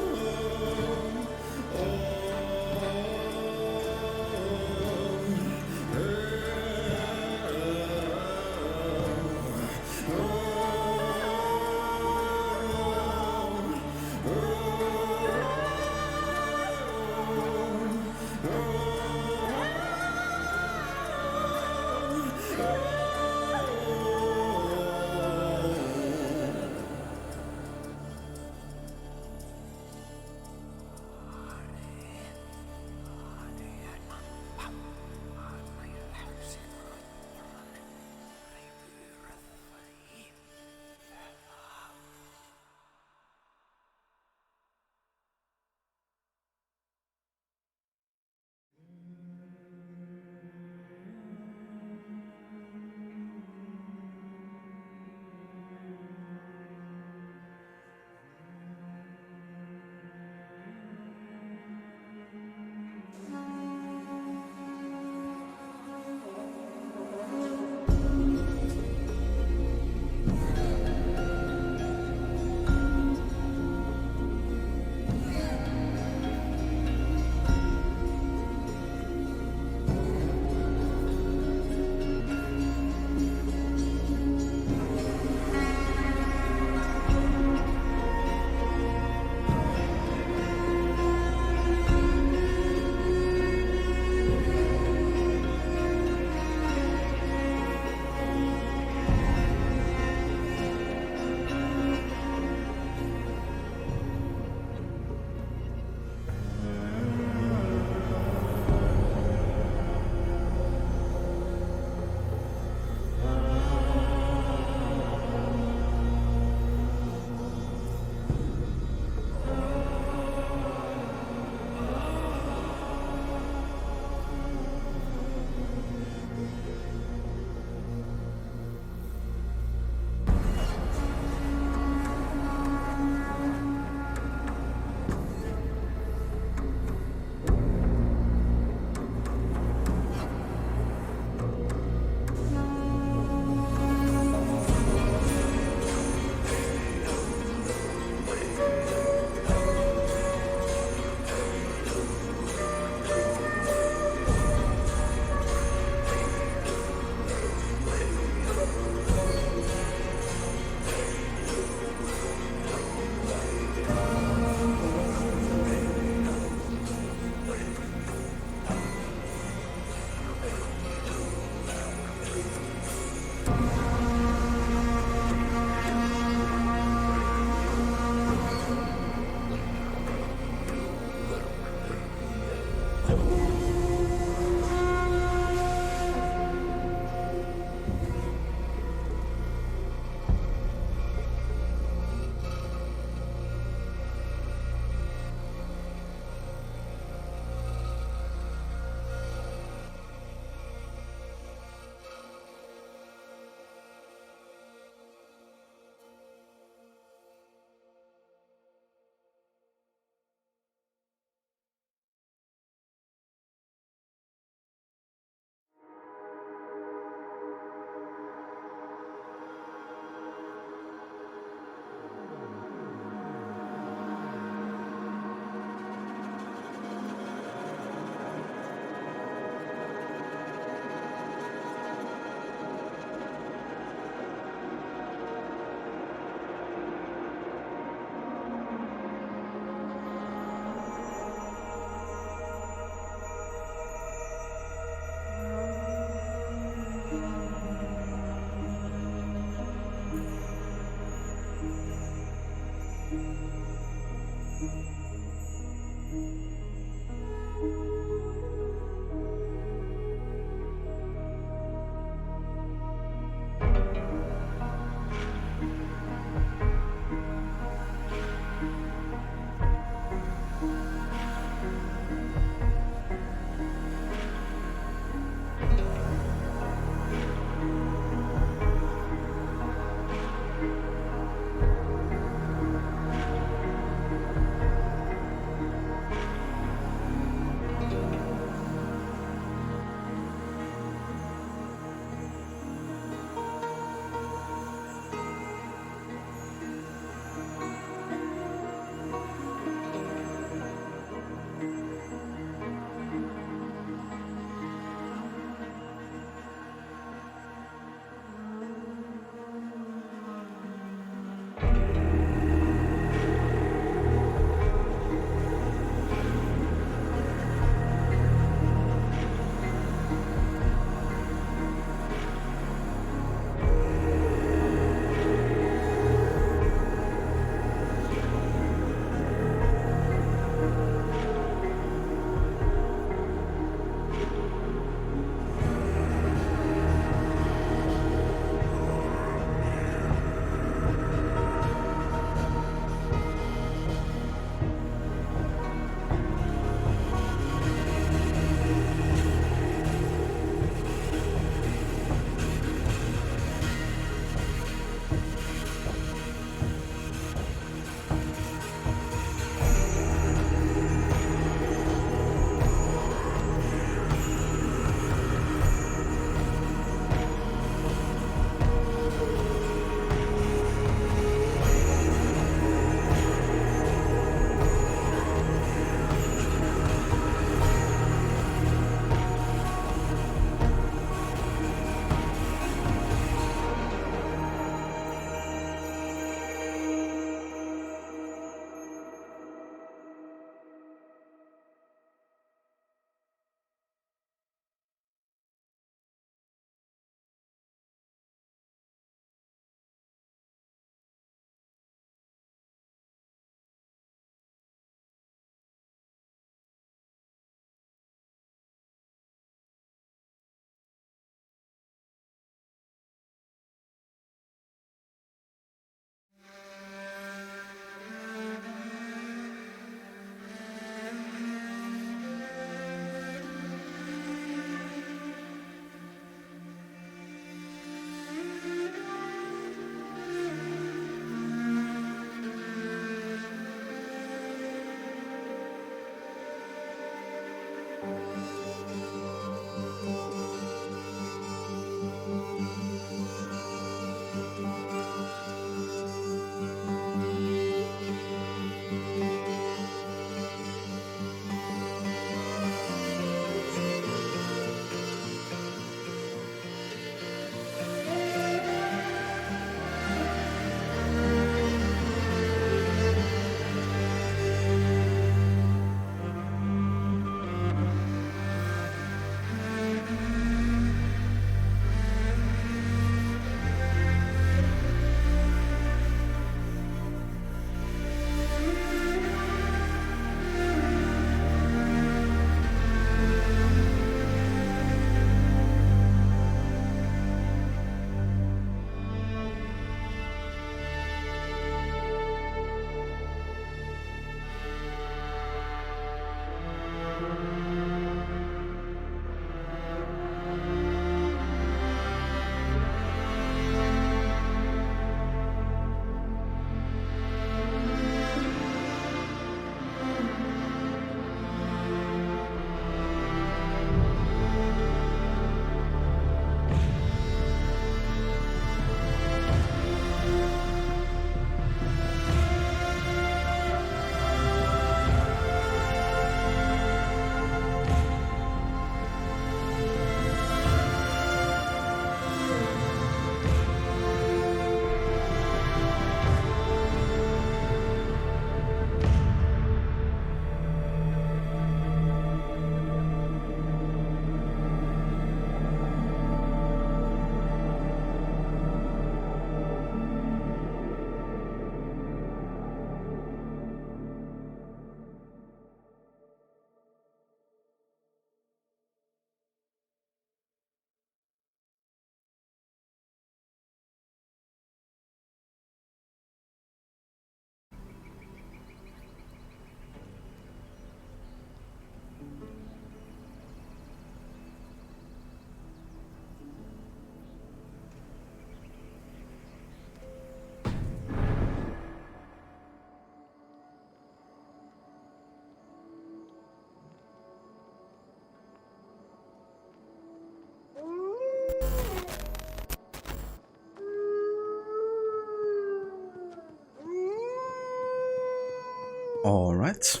Alright,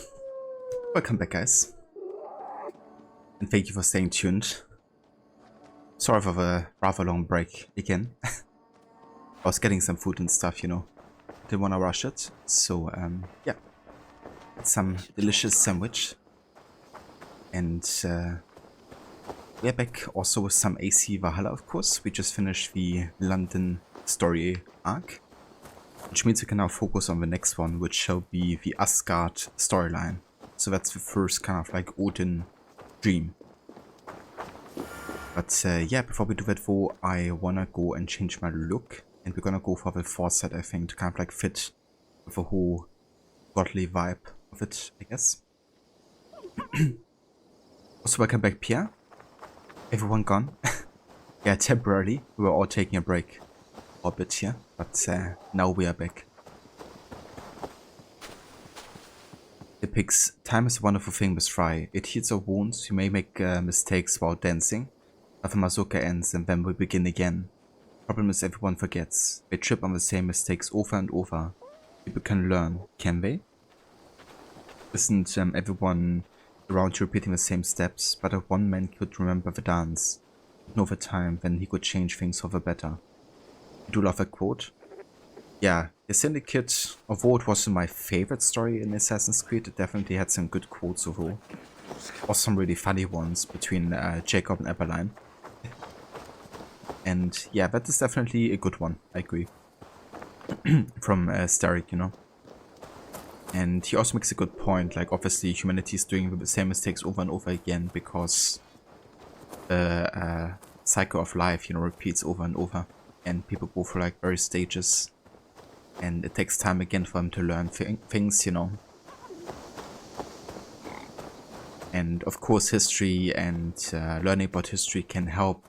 welcome back guys, and thank you for staying tuned. Sorry for the rather long break again. I was getting some food and stuff, you know, didn't want to rush it, so yeah, some delicious sandwich, and we're back also with some AC Valhalla, of course. We just finished the London story arc, which means we can now focus on the next one, which shall be the Asgard storyline. So that's the first kind of like Odin dream. But yeah, before we do that though, I wanna go and change my look, and we're gonna go for the foresight, I think, to kind of like fit with the whole godly vibe of it, I guess. Also, welcome back, Pierre. Everyone gone? Yeah, temporarily. We were all taking a break for a bit here, but now we are back. Depicts time is a wonderful thing with Fry. It heals our wounds. You may make mistakes while dancing, but the mazurka ends and then we begin again. Problem is everyone forgets. They trip on the same mistakes over and over. People can learn, can they? Isn't everyone around you repeating the same steps, but if one man could remember the dance, know the time, then he could change things for the better. You do love that quote? Yeah, the Syndicate, although it wasn't my favorite story in Assassin's Creed, it definitely had some good quotes overall. Or some really funny ones between Jacob and Eberline. And yeah, that is definitely a good one, I agree. From Starrick, you know. And he also makes a good point, like obviously humanity is doing the same mistakes over and over again because the cycle of life, you know, repeats over and over. And people go through like various stages. And it takes time again for them to learn things, you know. And of course history and learning about history can help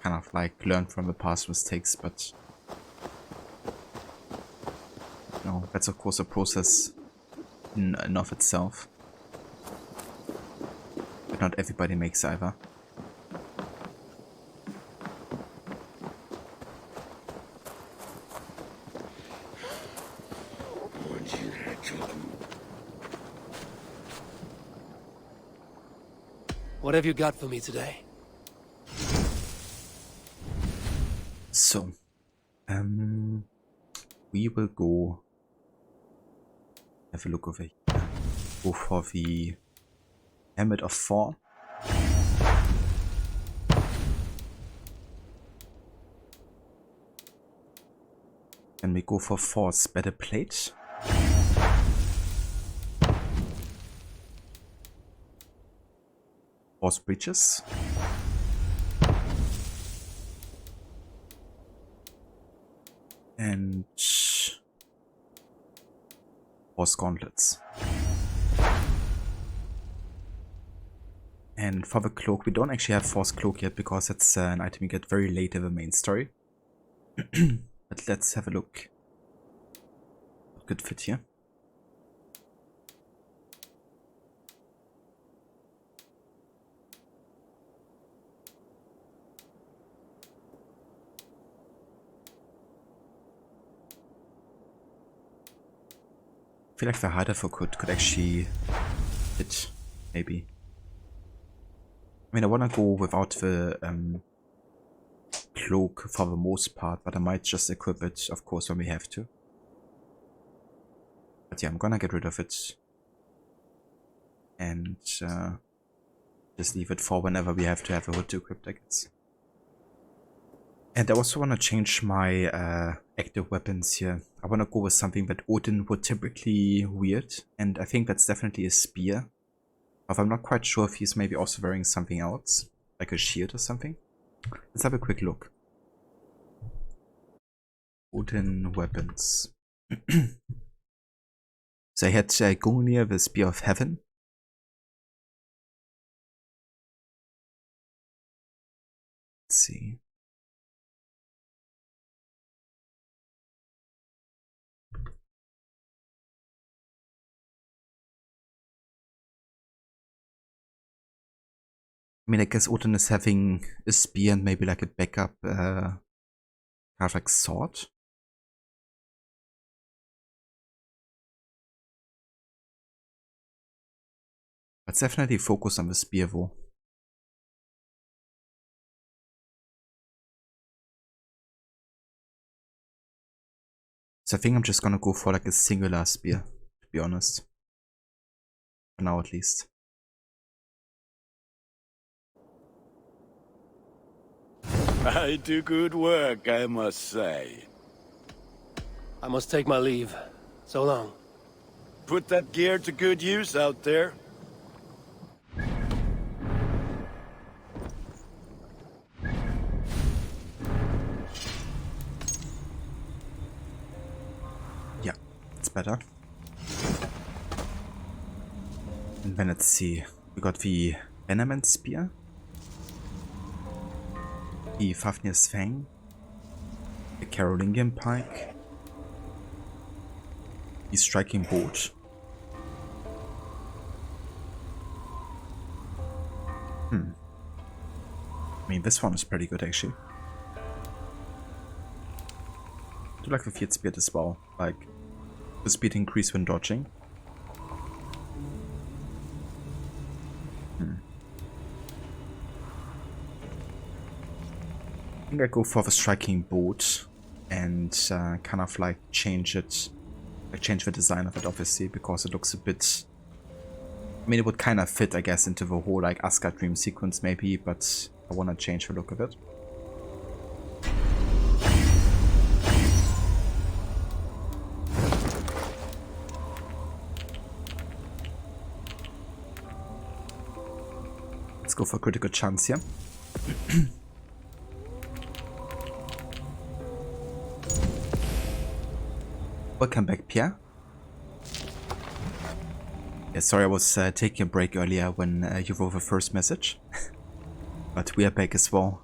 kind of like learn from the past mistakes, but you know, that's of course a process in and of itself. But not everybody makes either. What have you got for me today? So, we will go have a look over here. Go for the Helmet of Thor. And we go for Thor's Better Plate. Thor's Breeches. And Thor's Gauntlets. And for the cloak, we don't actually have Thor's Cloak yet because it's an item you get very late in the main story. But let's have a look. Good fit here. I feel like the Hideout could actually fit, maybe. I mean, I want to go without the cloak for the most part, but I might just equip it, of course, when we have to. But yeah, I'm gonna get rid of it. And just leave it for whenever we have to have a hood to equip, I guess. And I also want to change my active weapons here. I want to go with something that Odin would typically wield, and I think that's definitely a spear. But I'm not quite sure if he's maybe also wearing something else, like a shield or something. Let's have a quick look. Odin weapons. So I had Gungnir, the Spear of Heaven. Let's see. I mean, I guess Odin is having a spear and maybe like a backup kind of like sword. Let's definitely focus on the spear though. So I think I'm just gonna go for like a singular spear, to be honest. For now at least. I do good work, I must say. I must take my leave. So long. Put that gear to good use out there. Yeah, it's better. And then let's see. We got the Venomant Spear. The Fafnir's Fang. The Carolingian Pike. The Striking Bolt. I mean, this one is pretty good actually. I do like the Fiat Spear as well. Like, the speed increase when dodging. I think I go for the Striking Bolt and kind of like change it. Like change the design of it obviously because it looks a bit. I mean, it would kind of fit, I guess, into the whole like Asgard dream sequence maybe, but I want to change the look of it. Let's go for critical chance here. Welcome back, Pierre. Yeah, sorry I was taking a break earlier when you wrote the first message. But we are back as well.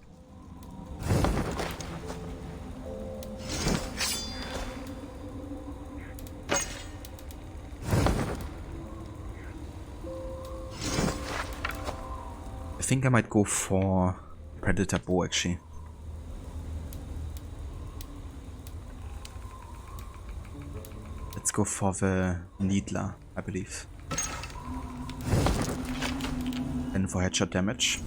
I think I might go for Predator Bow actually. Let's go for the Needler, I believe. And for headshot damage.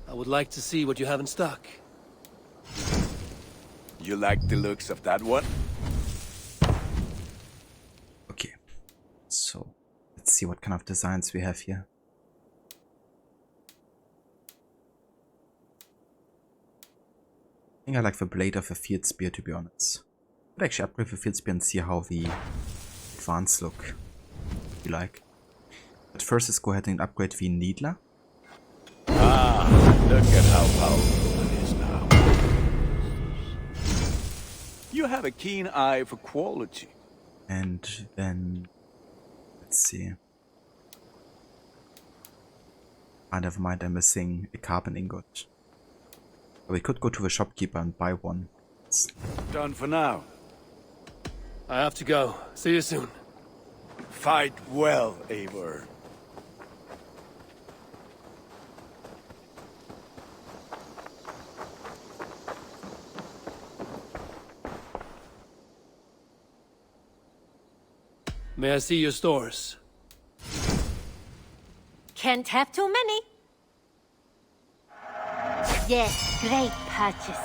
I would like to see what you have in stock. You like the looks of that one? Okay, so let's see what kind of designs we have here. I think I like the blade of a Fiat Spear, to be honest. I'd actually upgrade the Fiat Spear and see how the advanced look you like. But first, let's go ahead and upgrade the Needler. Ah, look at how powerful it is now. You have a keen eye for quality. And then, let's see. Ah, never mind, I'm missing a carbon ingot. We could go to the shopkeeper and buy one. Done for now. I have to go. See you soon. Fight well, Eivor. May I see your stores? Can't have too many. Yes, great purchase.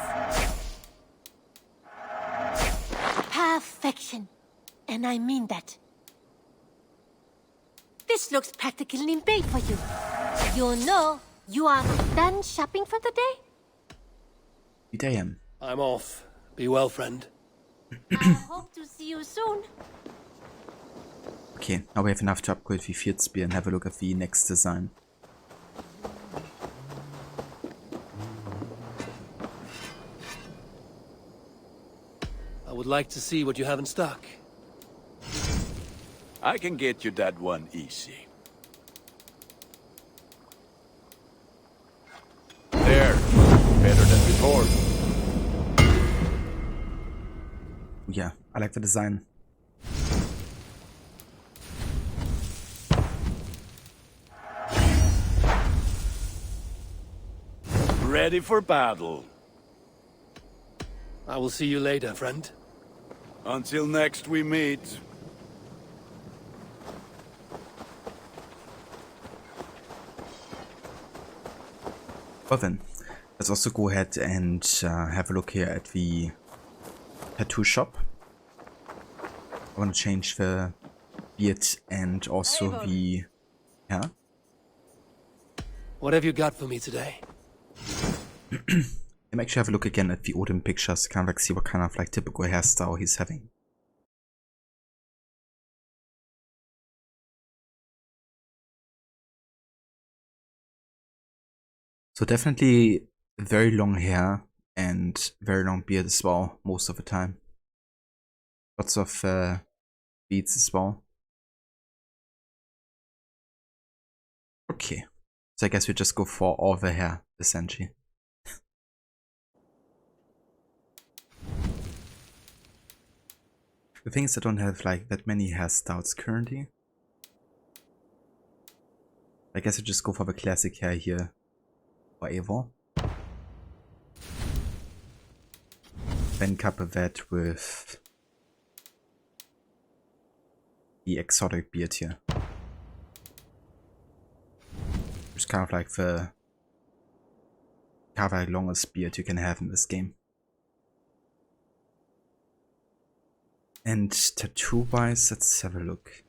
Perfection. And I mean that. This looks practically made for you. You know, you are done shopping for the day? I am. I'm off. Be well, friend. I hope to see you soon. Okay, now we have enough to upgrade the Fiat Spear and have a look at the next design. I would like to see what you have in stock. I can get you that one easy. There. Better than before. Yeah, I like the design. ready for battle. I will see you later, friend. Until next we meet. Well then, let's also go ahead and have a look here at the tattoo shop. I want to change the beard and also the... yeah? What have you got for me today? Let me actually have a look again at the Odin pictures, kind of like see what kind of like typical hairstyle he's having. So definitely very long hair and very long beard as well, most of the time. Lots of beads as well. Okay, so I guess we just go for all the hair, essentially. The thing is I don't have like that many hairstyles currently. I guess I just go for the classic hair here for Eivor. Then couple that with the exotic beard here. It's kind of like the longest beard you can have in this game. And tattoo wise, let's have a look.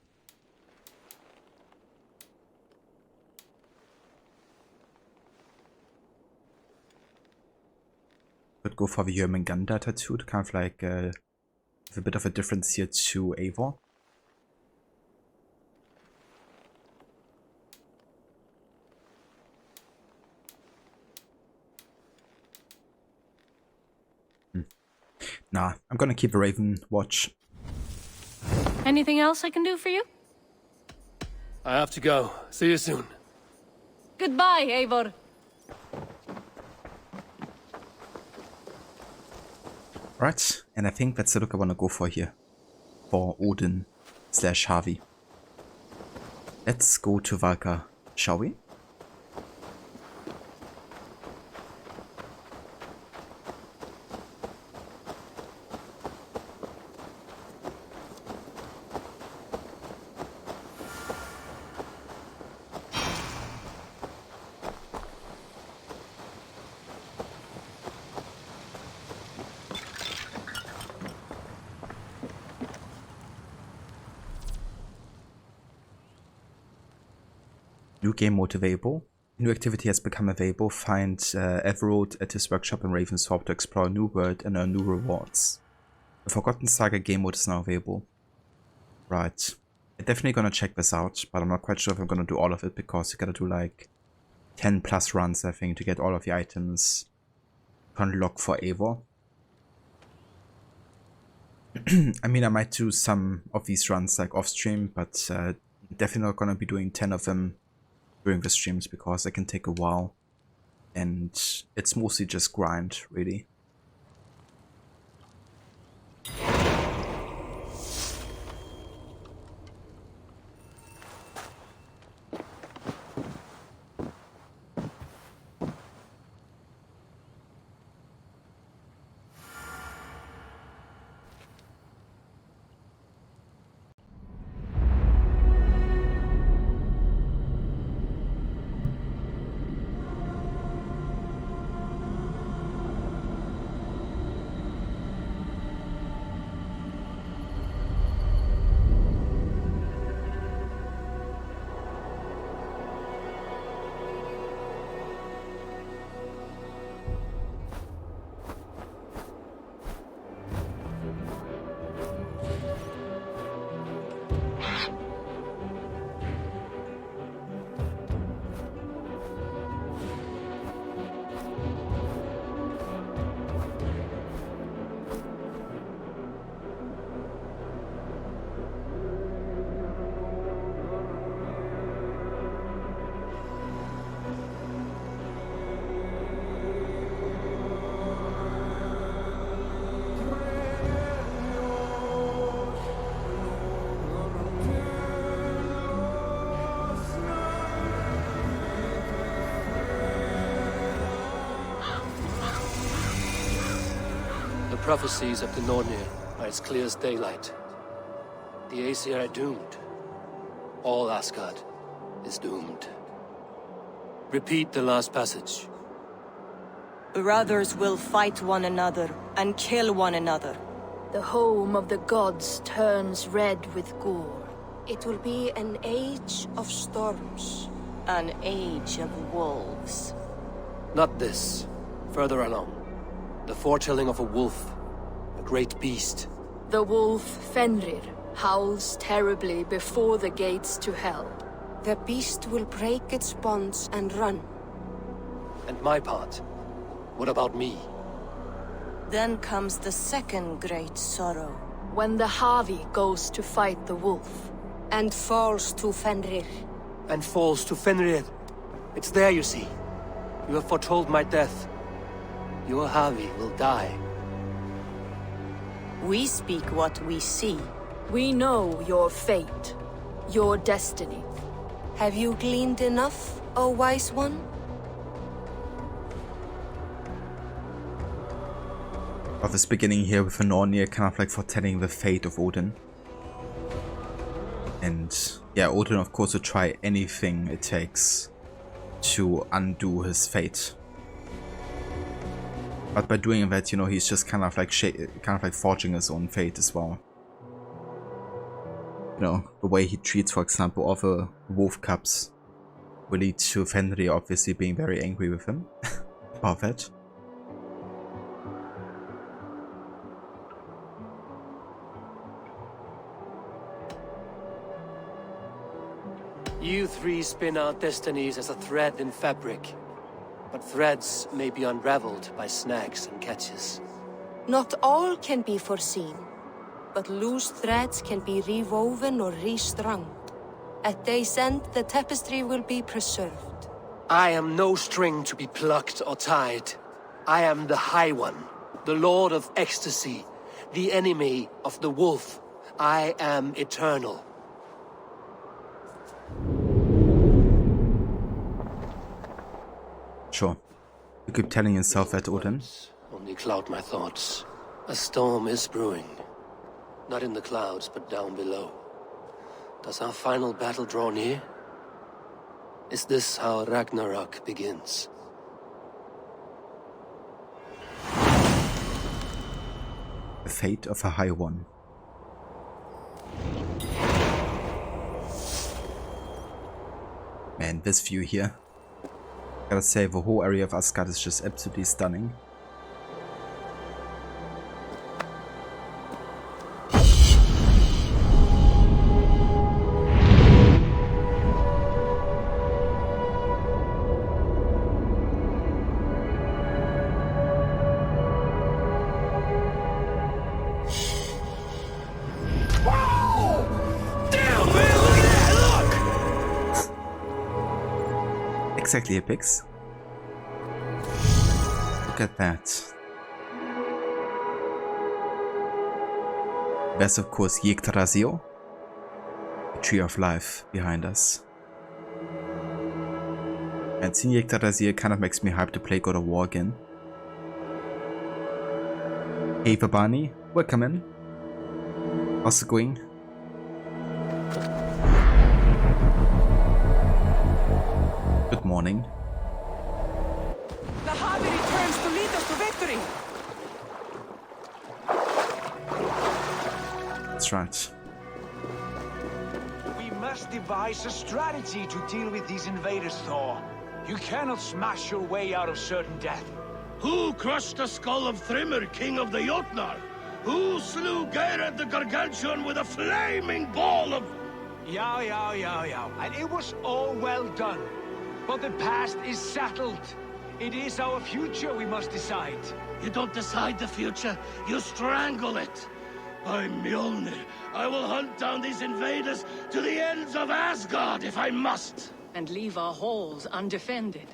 Could go for the Jörmungandr tattoo, kind of like a bit of a difference here to Eivor. Nah, I'm gonna keep a Raven watch. Anything else I can do for you? I have to go. See you soon. Goodbye, Eivor. Right, and I think that's the look I wanna go for here. For Odin / Harvey. Let's go to Valka, shall we? New game mode available. New activity has become available. Find Everold at his workshop in Ravensthorpe to explore a new world and earn new rewards. The Forgotten Saga game mode is now available. Right. I'm definitely gonna check this out, but I'm not quite sure if I'm gonna do all of it because you gotta do like 10 plus runs, I think, to get all of the items to unlock for Eivor. I mean, I might do some of these runs like off stream, but definitely not gonna be doing 10 of them during the streams because it can take a while and it's mostly just grind, really. The prophecies of the Nornir are as clear as daylight. The Aesir are doomed. All Asgard is doomed. Repeat the last passage. Brothers will fight one another and kill one another. The home of the gods turns red with gore. It will be an age of storms. An age of wolves. Not this. Further along. The foretelling of a wolf. A great beast. The wolf Fenrir howls terribly before the gates to hell. The beast will break its bonds and run. And my part? What about me? Then comes the second great sorrow. When the Havi goes to fight the wolf. And falls to Fenrir. And falls to Fenrir. It's there, you see. You have foretold my death. Your Havi will die. We speak what we see. We know your fate. Your destiny. Have you gleaned enough, O wise one? Of this beginning here with Nornir kind of like foretelling the fate of Odin. And yeah, Odin of course will try anything it takes to undo his fate. But by doing that, you know, he's just kind of like forging his own fate as well. You know, the way he treats, for example, other wolf cubs will lead to Fenrir obviously being very angry with him about that. You three spin our destinies as a thread in fabric. But threads may be unraveled by snags and catches. Not all can be foreseen, but loose threads can be rewoven or restrung. At day's end, the tapestry will be preserved. I am no string to be plucked or tied. I am the High One, the Lord of Ecstasy, the enemy of the wolf. I am eternal. Sure. You keep telling yourself that, Odin. Only cloud my thoughts. A storm is brewing. Not in the clouds, but down below. Does our final battle draw near? Is this how Ragnarok begins? The fate of a High One. Man, this view here. Gotta say, the whole area of Asgard is just absolutely stunning. Exactly, Epix. Look at that. There's of course Yggdrasil, the Tree of Life behind us. And seeing Yggdrasil kind of makes me hyped to play God of War again. Hey Vabani, welcome in. How's it going? Good morning. The Havi returns to lead us to victory! That's right. We must devise a strategy to deal with these invaders, Thor. You cannot smash your way out of certain death. Who crushed the skull of Thrymr, king of the Jotnar? Who slew Geirad the Gargantuan with a flaming ball of... Yeah. And it was all well done. But the past is settled. It is our future we must decide. You don't decide the future, you strangle it. By Mjolnir, I will hunt down these invaders to the ends of Asgard if I must. And leave our halls undefended.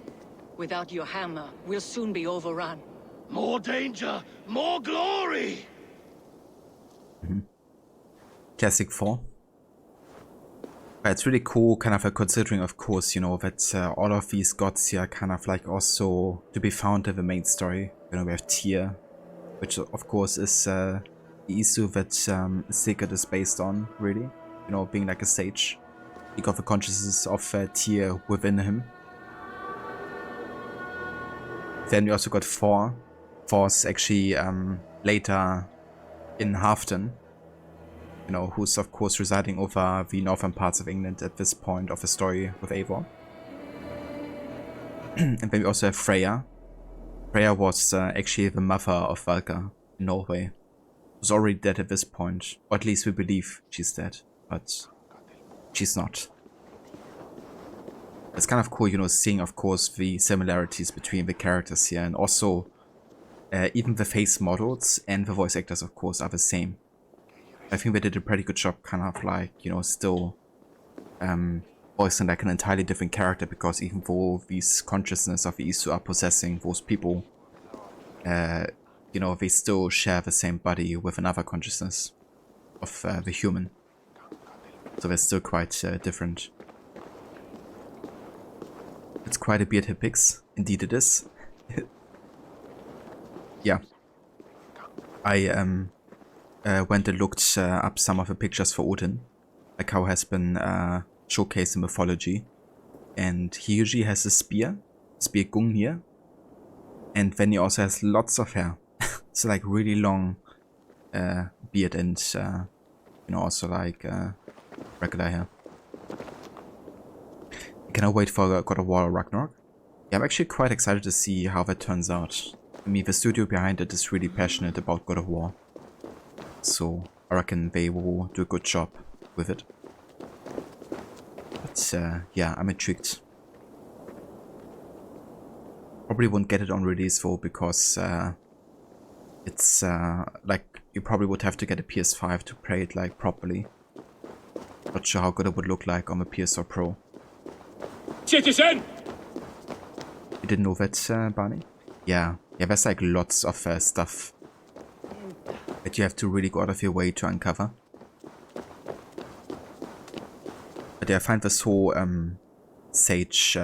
Without your hammer, we'll soon be overrun. More danger, more glory! Classic 4. It's really cool, kind of considering, of course, you know, that all of these gods here are kind of like also to be found in the main story. You know, we have Tyr, which of course is the issue that Sigurd is based on, really. You know, being like a sage. He got the consciousness of Tyr within him. Then we also got Thor. Thor's actually later in Halfdan. You know, who's of course residing over the northern parts of England at this point of the story with Eivor. And then we also have Freya. Freya was actually the mother of Valka in Norway. Was already dead at this point, or at least we believe she's dead, but she's not. It's kind of cool, you know, seeing of course the similarities between the characters here, and also even the face models and the voice actors of course are the same. I think they did a pretty good job kind of like, you know, still voicing like an entirely different character, because even though these consciousness of the Isu are possessing those people, you know, they still share the same body with another consciousness of the human. So they're still quite different. It's quite a beard he picks. Indeed it is. Yeah. I went and looked up some of the pictures for Odin, like how has been showcased in mythology. And he usually has a spear Gungnir, and then he also has lots of hair. It's like really long beard and you know, also like regular hair. I cannot wait for God of War Ragnarok. Yeah, I'm actually quite excited to see how that turns out. I mean, the studio behind it is really passionate about God of War, so I reckon they will do a good job with it. But yeah, I'm intrigued. Probably won't get it on release though, because it's like you probably would have to get a PS5 to play it like properly. Not sure how good it would look like on the PS4 Pro. Citizen! You didn't know that, Barney? Yeah, there's like lots of stuff that you have to really go out of your way to uncover. But yeah, I find this whole sage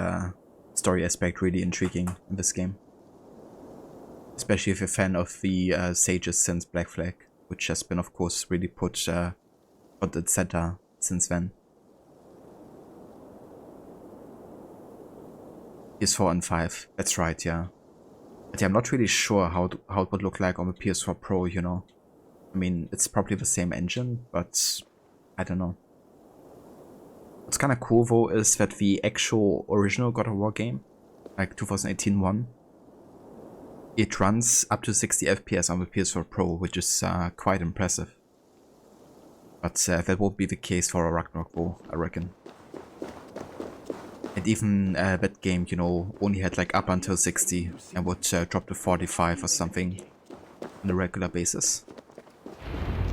story aspect really intriguing in this game. Especially if you're a fan of the sages since Black Flag, which has been of course really put at the center since then. PS4 and 5, that's right, yeah. But yeah, I'm not really sure how it would look like on the PS4 Pro, you know. I mean, it's probably the same engine, but I don't know. What's kind of cool though is that the actual original God of War game, like 2018 one, it runs up to 60 FPS on the PS4 Pro, which is quite impressive. But that won't be the case for a Ragnarok though, I reckon. And even that game, you know, only had like up until 60 and would drop to 45 or something on a regular basis.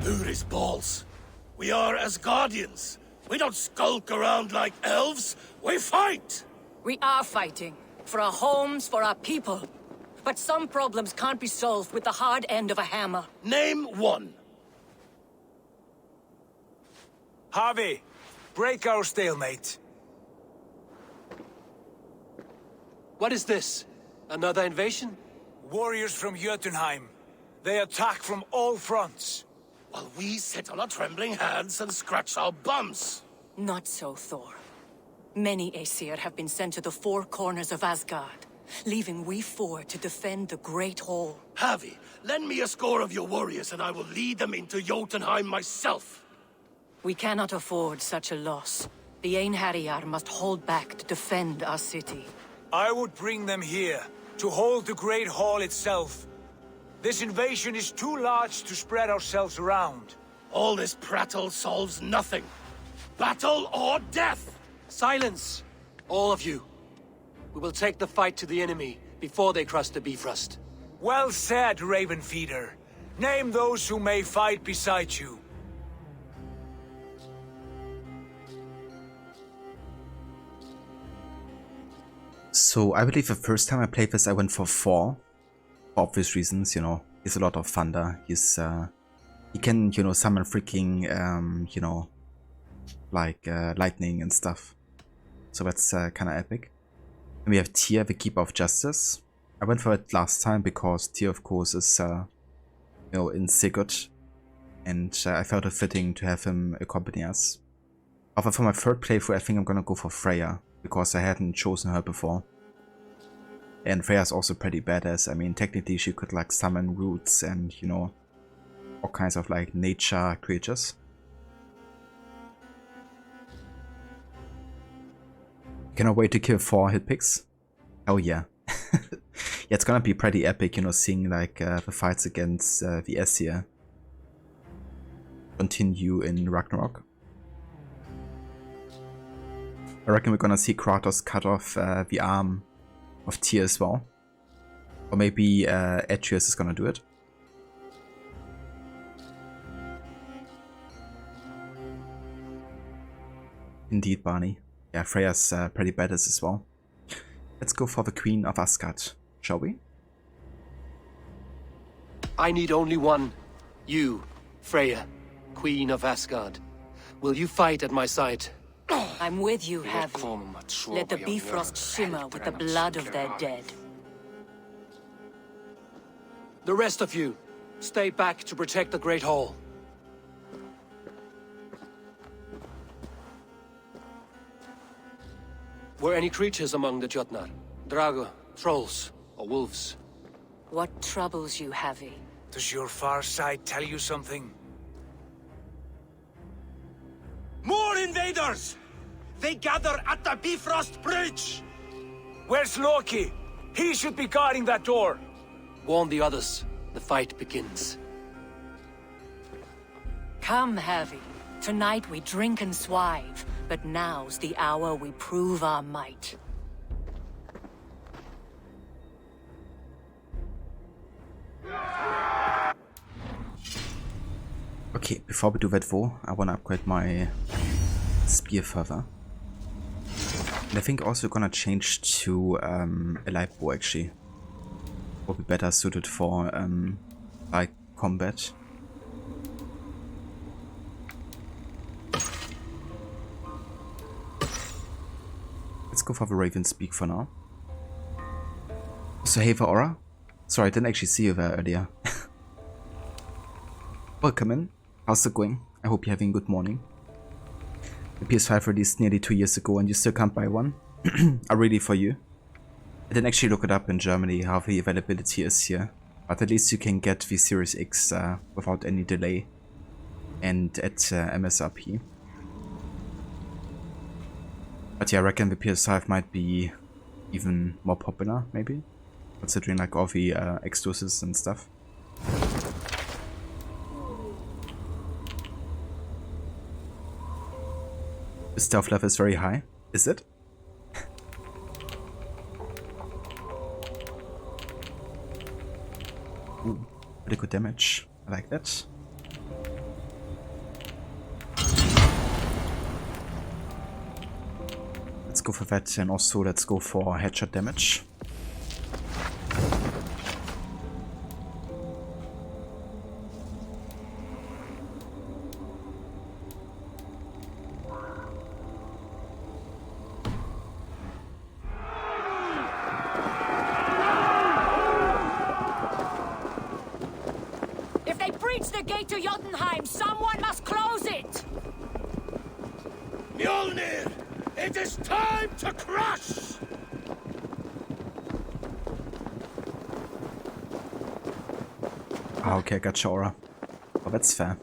Who is balls? We are Asgardians. We don't skulk around like elves. We fight! We are fighting. For our homes, for our people. But some problems can't be solved with the hard end of a hammer. Name one. Harvey, break our stalemate. What is this? Another invasion? Warriors from Jotunheim. They attack from all fronts. While we sit on our trembling hands and scratch our bums. Not so, Thor. Many Aesir have been sent to the four corners of Asgard, leaving we four to defend the Great Hall. Harvey, lend me a score of your warriors and I will lead them into Jotunheim myself. We cannot afford such a loss. The Einherjar must hold back to defend our city. I would bring them here, to hold the Great Hall itself. This invasion is too large to spread ourselves around. All this prattle solves nothing. Battle or death! Silence! All of you. We will take the fight to the enemy before they cross the Bifrost. Well said, Ravenfeeder. Name those who may fight beside you. So I believe the first time I played this I went for 4. For obvious reasons, you know. He's a lot of thunder. He's he can, you know, summon freaking you know, like lightning and stuff. So that's kinda epic. And we have Tyr, the Keeper of Justice. I went for it last time because Tyr of course is you know, in Sigurd, and I felt it fitting to have him accompany us. However, for my third playthrough, I think I'm gonna go for Freya, because I hadn't chosen her before. And Freya's also pretty badass. I mean, technically she could like summon roots and, you know, all kinds of like nature creatures. Cannot wait to kill 4 hit picks. Oh yeah. Yeah, it's gonna be pretty epic, you know, seeing like the fights against the Aesir continue in Ragnarok. I reckon we're gonna see Kratos cut off the arm of Tyr as well. Or maybe Atreus is gonna do it. Indeed, Barney. Yeah, Freya's pretty badass as well. Let's go for the Queen of Asgard, shall we? I need only one. You, Freya, Queen of Asgard. Will you fight at my side? I'm with you, Havi. Let the Bifrost shimmer with the blood of their dead. The rest of you, stay back to protect the Great Hall. Were any creatures among the Jotnar? Drago, trolls, or wolves? What troubles you, Havi? Does your far side tell you something? More invaders! They gather at the Bifrost Bridge! Where's Loki? He should be guarding that door. Warn the others. The fight begins. Come, Havi. Tonight we drink and swive, but now's the hour we prove our might. Okay, before we do that though, I wanna upgrade my spear further. And I think also gonna change to a light bow actually. Will be better suited for like combat. Let's go for the Raven's Beak for now. So hey for Aura. Sorry, I didn't actually see you there earlier. Welcome in. How's it going? I hope you're having a good morning. The PS5 released nearly 2 years ago and you still can't buy one? I'm ready for you. I didn't actually look it up in Germany how the availability is here, but at least you can get the Series X without any delay and at MSRP. But yeah, I reckon the PS5 might be even more popular, maybe, considering like all the exclusives and stuff. The stealth level is very high, is it? Ooh, pretty good damage. I like that. Let's go for that, and also let's go for headshot damage. The gate to Jotunheim! Someone must close it! Mjolnir! It is time to crush! Ah, okay, I got Aura. Oh, that's fair.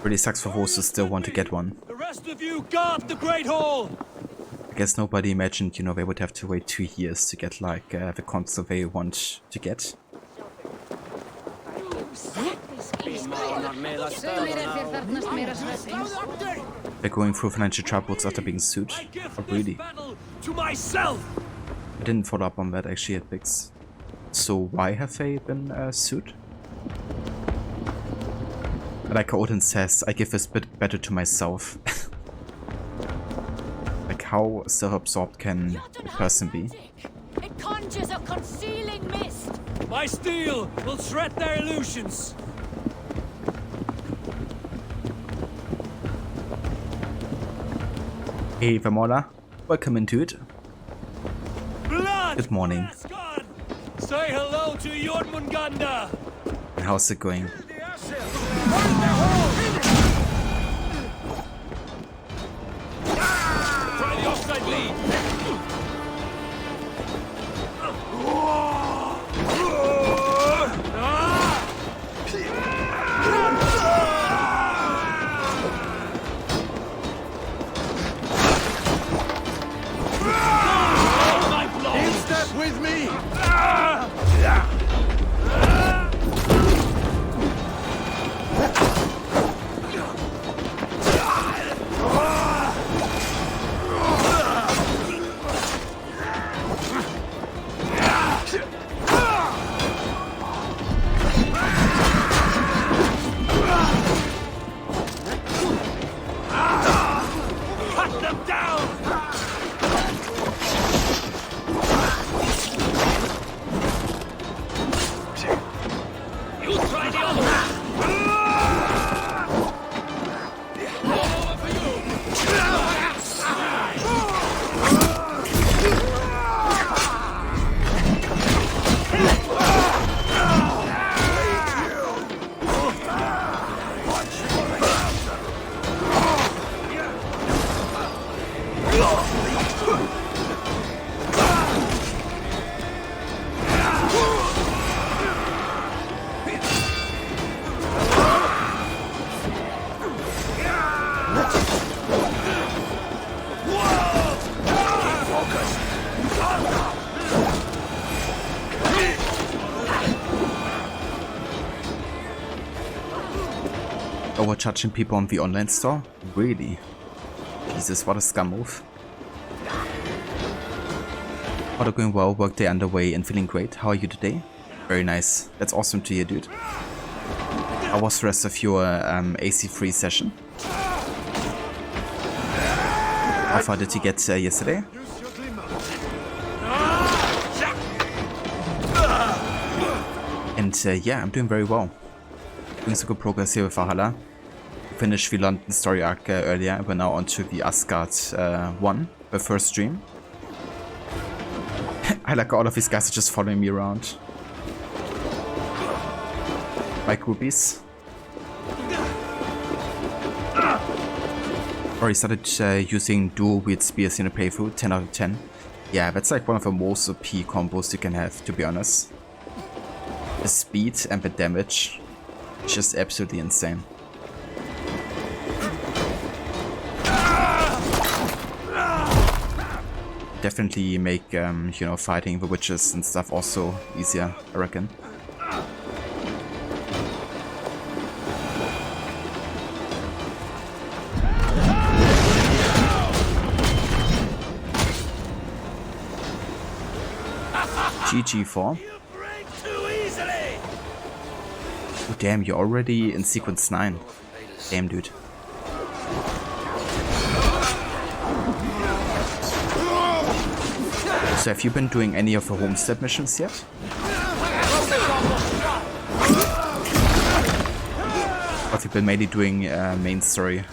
Really sucks for those who still want to get one. The rest of you guard the Great Hall! I guess nobody imagined, you know, they would have to wait 2 years to get like the console they want to get. They're going through financial troubles after being sued. Oh, really? To myself. I didn't follow up on that actually at Bix. So why have they been sued? Like Odin says, I give this bit better to myself. Like how self-absorbed can a person be? It conjures a concealing mist. My steel will shred their illusions. Hey Vamola, welcome into it. Blood! Good morning. Say hello to Jormungandr! how's it going? Try the offside lead. In step with me! Cut them down! You try the other one! All over for you! Overcharging people on the online store? Really? Jesus, what a scum move. Auto going well, workday underway and feeling great. How are you today? Very nice. That's awesome to hear, dude. How was the rest of your AC3 session? How far did you get yesterday? And yeah, I'm doing very well. Doing some good progress here with Valhalla. Finished the London story arc earlier. We're now on to the Asgard 1, the first stream. I like all of these guys are just following me around. My groupies. Already started using dual wield spears in a playthrough, 10 out of 10. Yeah, that's like one of the most OP combos you can have, to be honest. The speed and the damage, just absolutely insane. Definitely make, you know, fighting the witches and stuff also easier, I reckon. GG4. Oh damn, you're already in sequence 9. Damn, dude. So have you been doing any of the homestead missions yet? Or have you been mainly doing main story?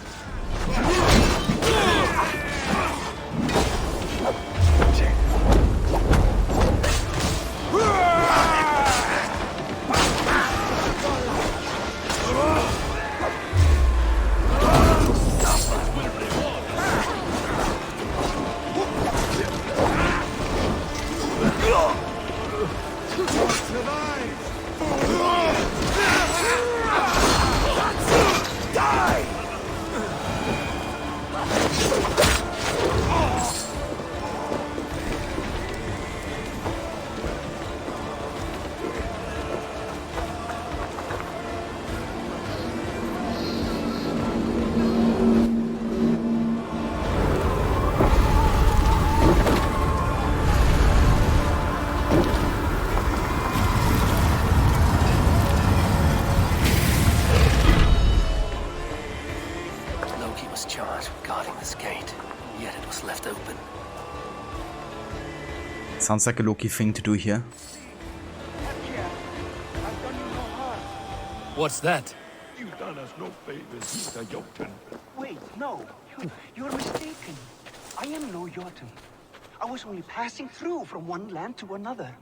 Sounds like a Loki thing to do here. What's that? You've done us no favors, Mr. Jotun. Wait, no. You're mistaken. I am no Jotun. I was only passing through from one land to another.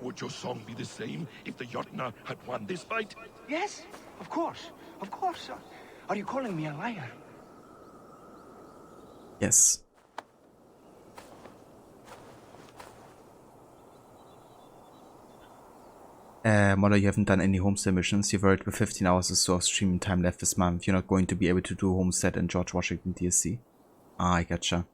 Would your song be the same if the Jotnar had won this fight? Yes, of course. Of course. Are you calling me a liar? Yes. Mola, you haven't done any homestead missions. You've already with 15 hours or so of streaming time left this month. You're not going to be able to do homestead and George Washington DLC. Ah, I gotcha.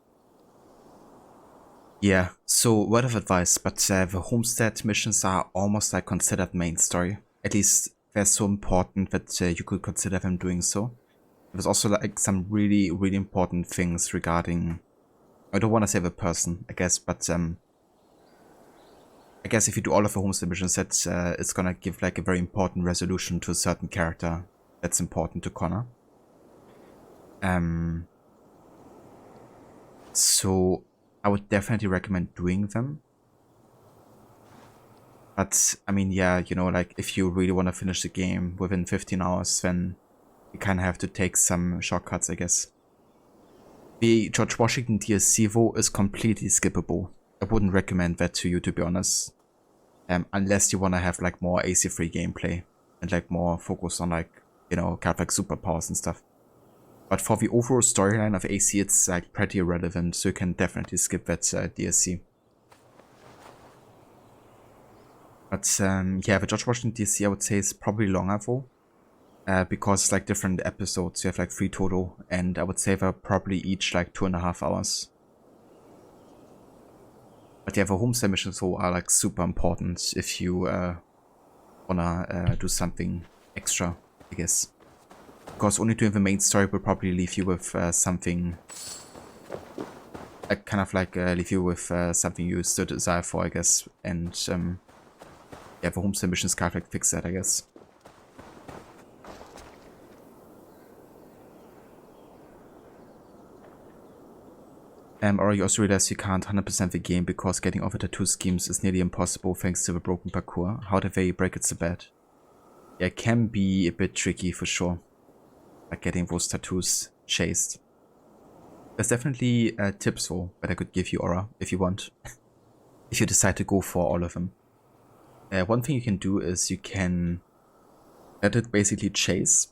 Yeah, so word of advice, but the homestead missions are almost like considered main story. At least they're so important that you could consider them doing so. There's also like some really, really important things regarding, I don't want to say the person, I guess, but I guess if you do all of the homestead missions, that it's gonna give like a very important resolution to a certain character that's important to Connor. So I would definitely recommend doing them. But I mean, yeah, you know, like if you really want to finish the game within 15 hours, then you kind of have to take some shortcuts, I guess. The George Washington DLC though is completely skippable. I wouldn't recommend that to you, to be honest. Unless you want to have like more AC3 gameplay and like more focus on like, you know, kind of like superpowers and stuff. But for the overall storyline of AC, it's like pretty irrelevant, so you can definitely skip that DLC. But yeah, the George Washington DLC I would say is probably longer though. Because it's like different episodes, you have like 3 total, and I would say they're probably each like 2.5 hours. But yeah, the homestead missions though are like super important if you wanna do something extra, I guess. Because only doing the main story will probably leave you with something, kind of like leave you with something you still desire for, I guess. And yeah, the homestead missions kind of like fix that, I guess. Or you also realize you can't 100% the game because getting over tattoo schemes is nearly impossible thanks to the broken parkour. How do they break it so bad? Yeah, it can be a bit tricky for sure. Like getting those tattoos chased. There's definitely tips though that I could give you, Aura, if you want. If you decide to go for all of them. One thing you can do is you can let it basically chase.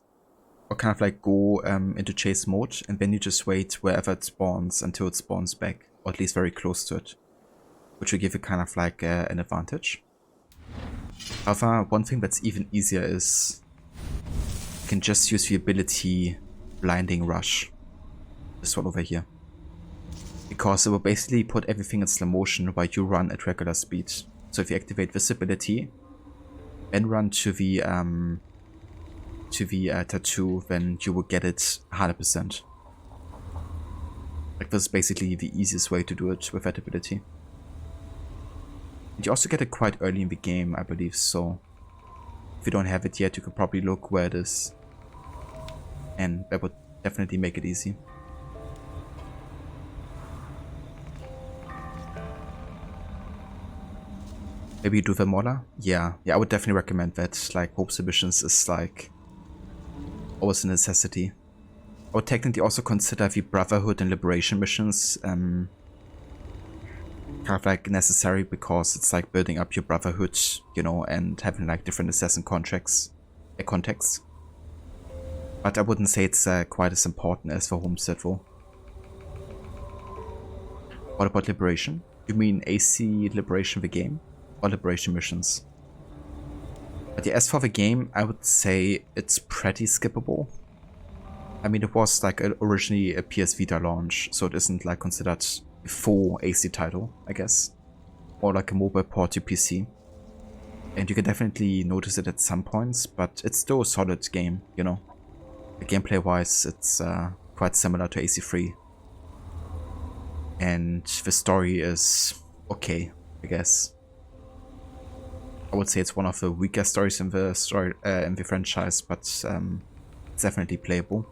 Or kind of like go into chase mode, and then you just wait wherever it spawns until it spawns back, or at least very close to it, which will give you kind of like an advantage. However, one thing that's even easier is you can just use the ability Blinding Rush, this one over here, because it will basically put everything in slow motion while you run at regular speed. So if you activate this ability, then run to the tattoo, then you will get it 100%. Like, this is basically the easiest way to do it with that ability. And you also get it quite early in the game, I believe, so if you don't have it yet, you could probably look where it is, and that would definitely make it easy. Maybe do the Mola? Yeah, I would definitely recommend that. Like, hope submissions is like always a necessity. I would technically also consider the Brotherhood and Liberation missions kind of like necessary, because it's like building up your Brotherhood, you know, and having like different assassin contexts. But I wouldn't say it's quite as important as for Homestead though. What about Liberation? You mean AC Liberation the game? Or Liberation missions? But yeah, as for the game, I would say it's pretty skippable. I mean, it was like originally a PS Vita launch, so it isn't like considered a full AC title, I guess. Or like a mobile port to PC. And you can definitely notice it at some points, but it's still a solid game, you know. Gameplay wise, it's quite similar to AC3. And the story is okay, I guess. I would say it's one of the weaker stories in the franchise, but it's definitely playable.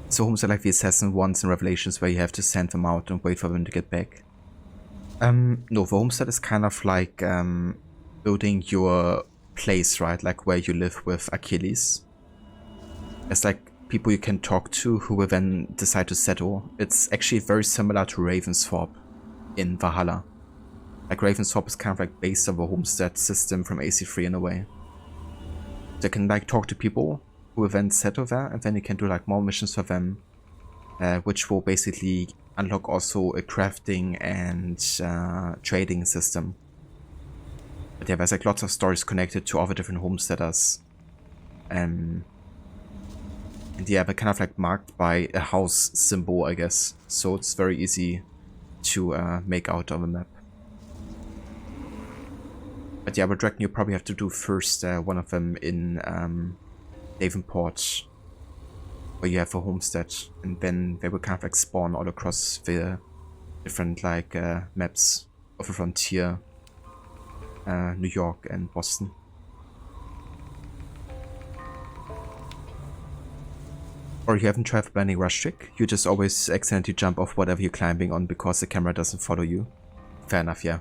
So Homestead like the Assassin ones and Revelations where you have to send them out and wait for them to get back. No, the Homestead is kind of like building your place, right? Like where you live with Achilles. It's like people you can talk to who will then decide to settle. It's actually very similar to Ravensthorpe. in Valhalla. Like Ravensthorpe is kind of like based on the homestead system from AC3 in a way. So you can like talk to people who will then settle there, and then you can do like more missions for them, which will basically unlock also a crafting and trading system. But yeah, there's like lots of stories connected to all the different homesteaders. And yeah, they're kind of like marked by a house symbol, I guess. So it's very easy to make out on the map. But yeah, I would reckon you probably have to do first one of them in Davenport, where you have a homestead, and then they will kind of like spawn all across the different like maps of the frontier, New York and Boston. Or you haven't tried the blinding rush trick, you just always accidentally jump off whatever you're climbing on because the camera doesn't follow you. Fair enough, yeah.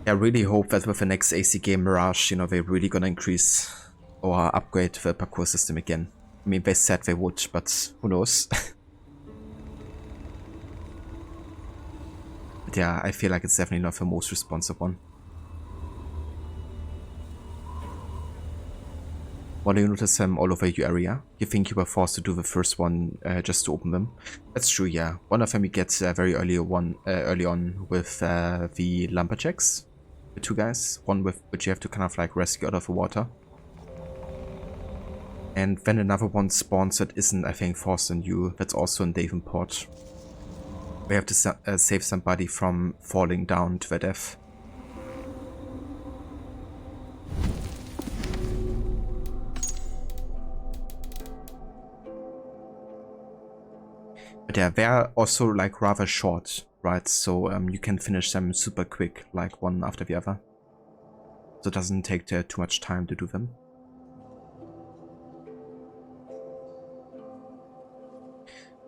I really hope that with the next AC game Mirage, you know, they're really gonna increase or upgrade the parkour system again. I mean, they said they would, but who knows? But yeah, I feel like it's definitely not the most responsive one. When you notice them all over your area, you think you were forced to do the first one just to open them. That's true, yeah. One of them you get very early on with the lumberjacks. The two guys, one with which you have to kind of like rescue out of the water. And then another one spawns that isn't, I think, forced on you. That's also in Davenport. We have to save somebody from falling down to their death. But yeah, they're also like rather short, right? So you can finish them super quick, like one after the other. So it doesn't take too much time to do them.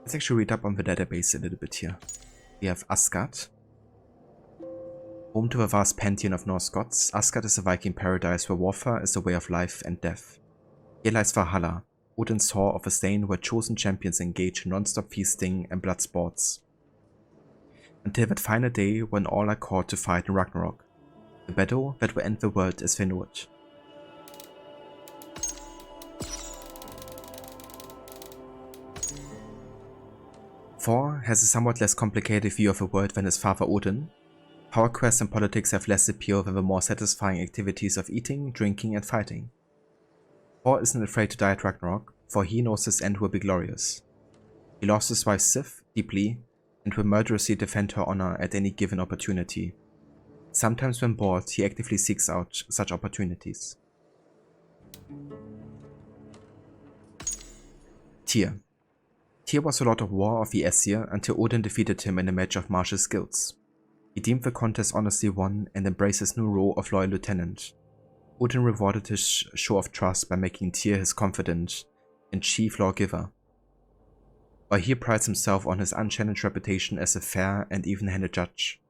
Let's actually read up on the database a little bit here. We have Asgard. Home to a vast pantheon of Norse gods, Asgard is a Viking paradise where warfare is a way of life and death. Here lies Valhalla, Odin's Hall of a Stain where chosen champions engage in non-stop feasting and blood sports. Until that final day when all are called to fight in Ragnarok, the battle that will end the world as they know it. Thor has a somewhat less complicated view of the world than his father Odin. Power quests and politics have less appeal than the more satisfying activities of eating, drinking and fighting. Thor isn't afraid to die at Ragnarok, for he knows his end will be glorious. He loves his wife Sif deeply, and will murderously defend her honor at any given opportunity. Sometimes when bored, he actively seeks out such opportunities. Tyr. Tyr was a Lord of War of the Aesir until Odin defeated him in a match of martial skills. He deemed the contest honestly won and embraced his new role of loyal lieutenant. Odin rewarded his show of trust by making Tyr his confidant and chief lawgiver. While he prides himself on his unchallenged reputation as a fair and even-handed judge,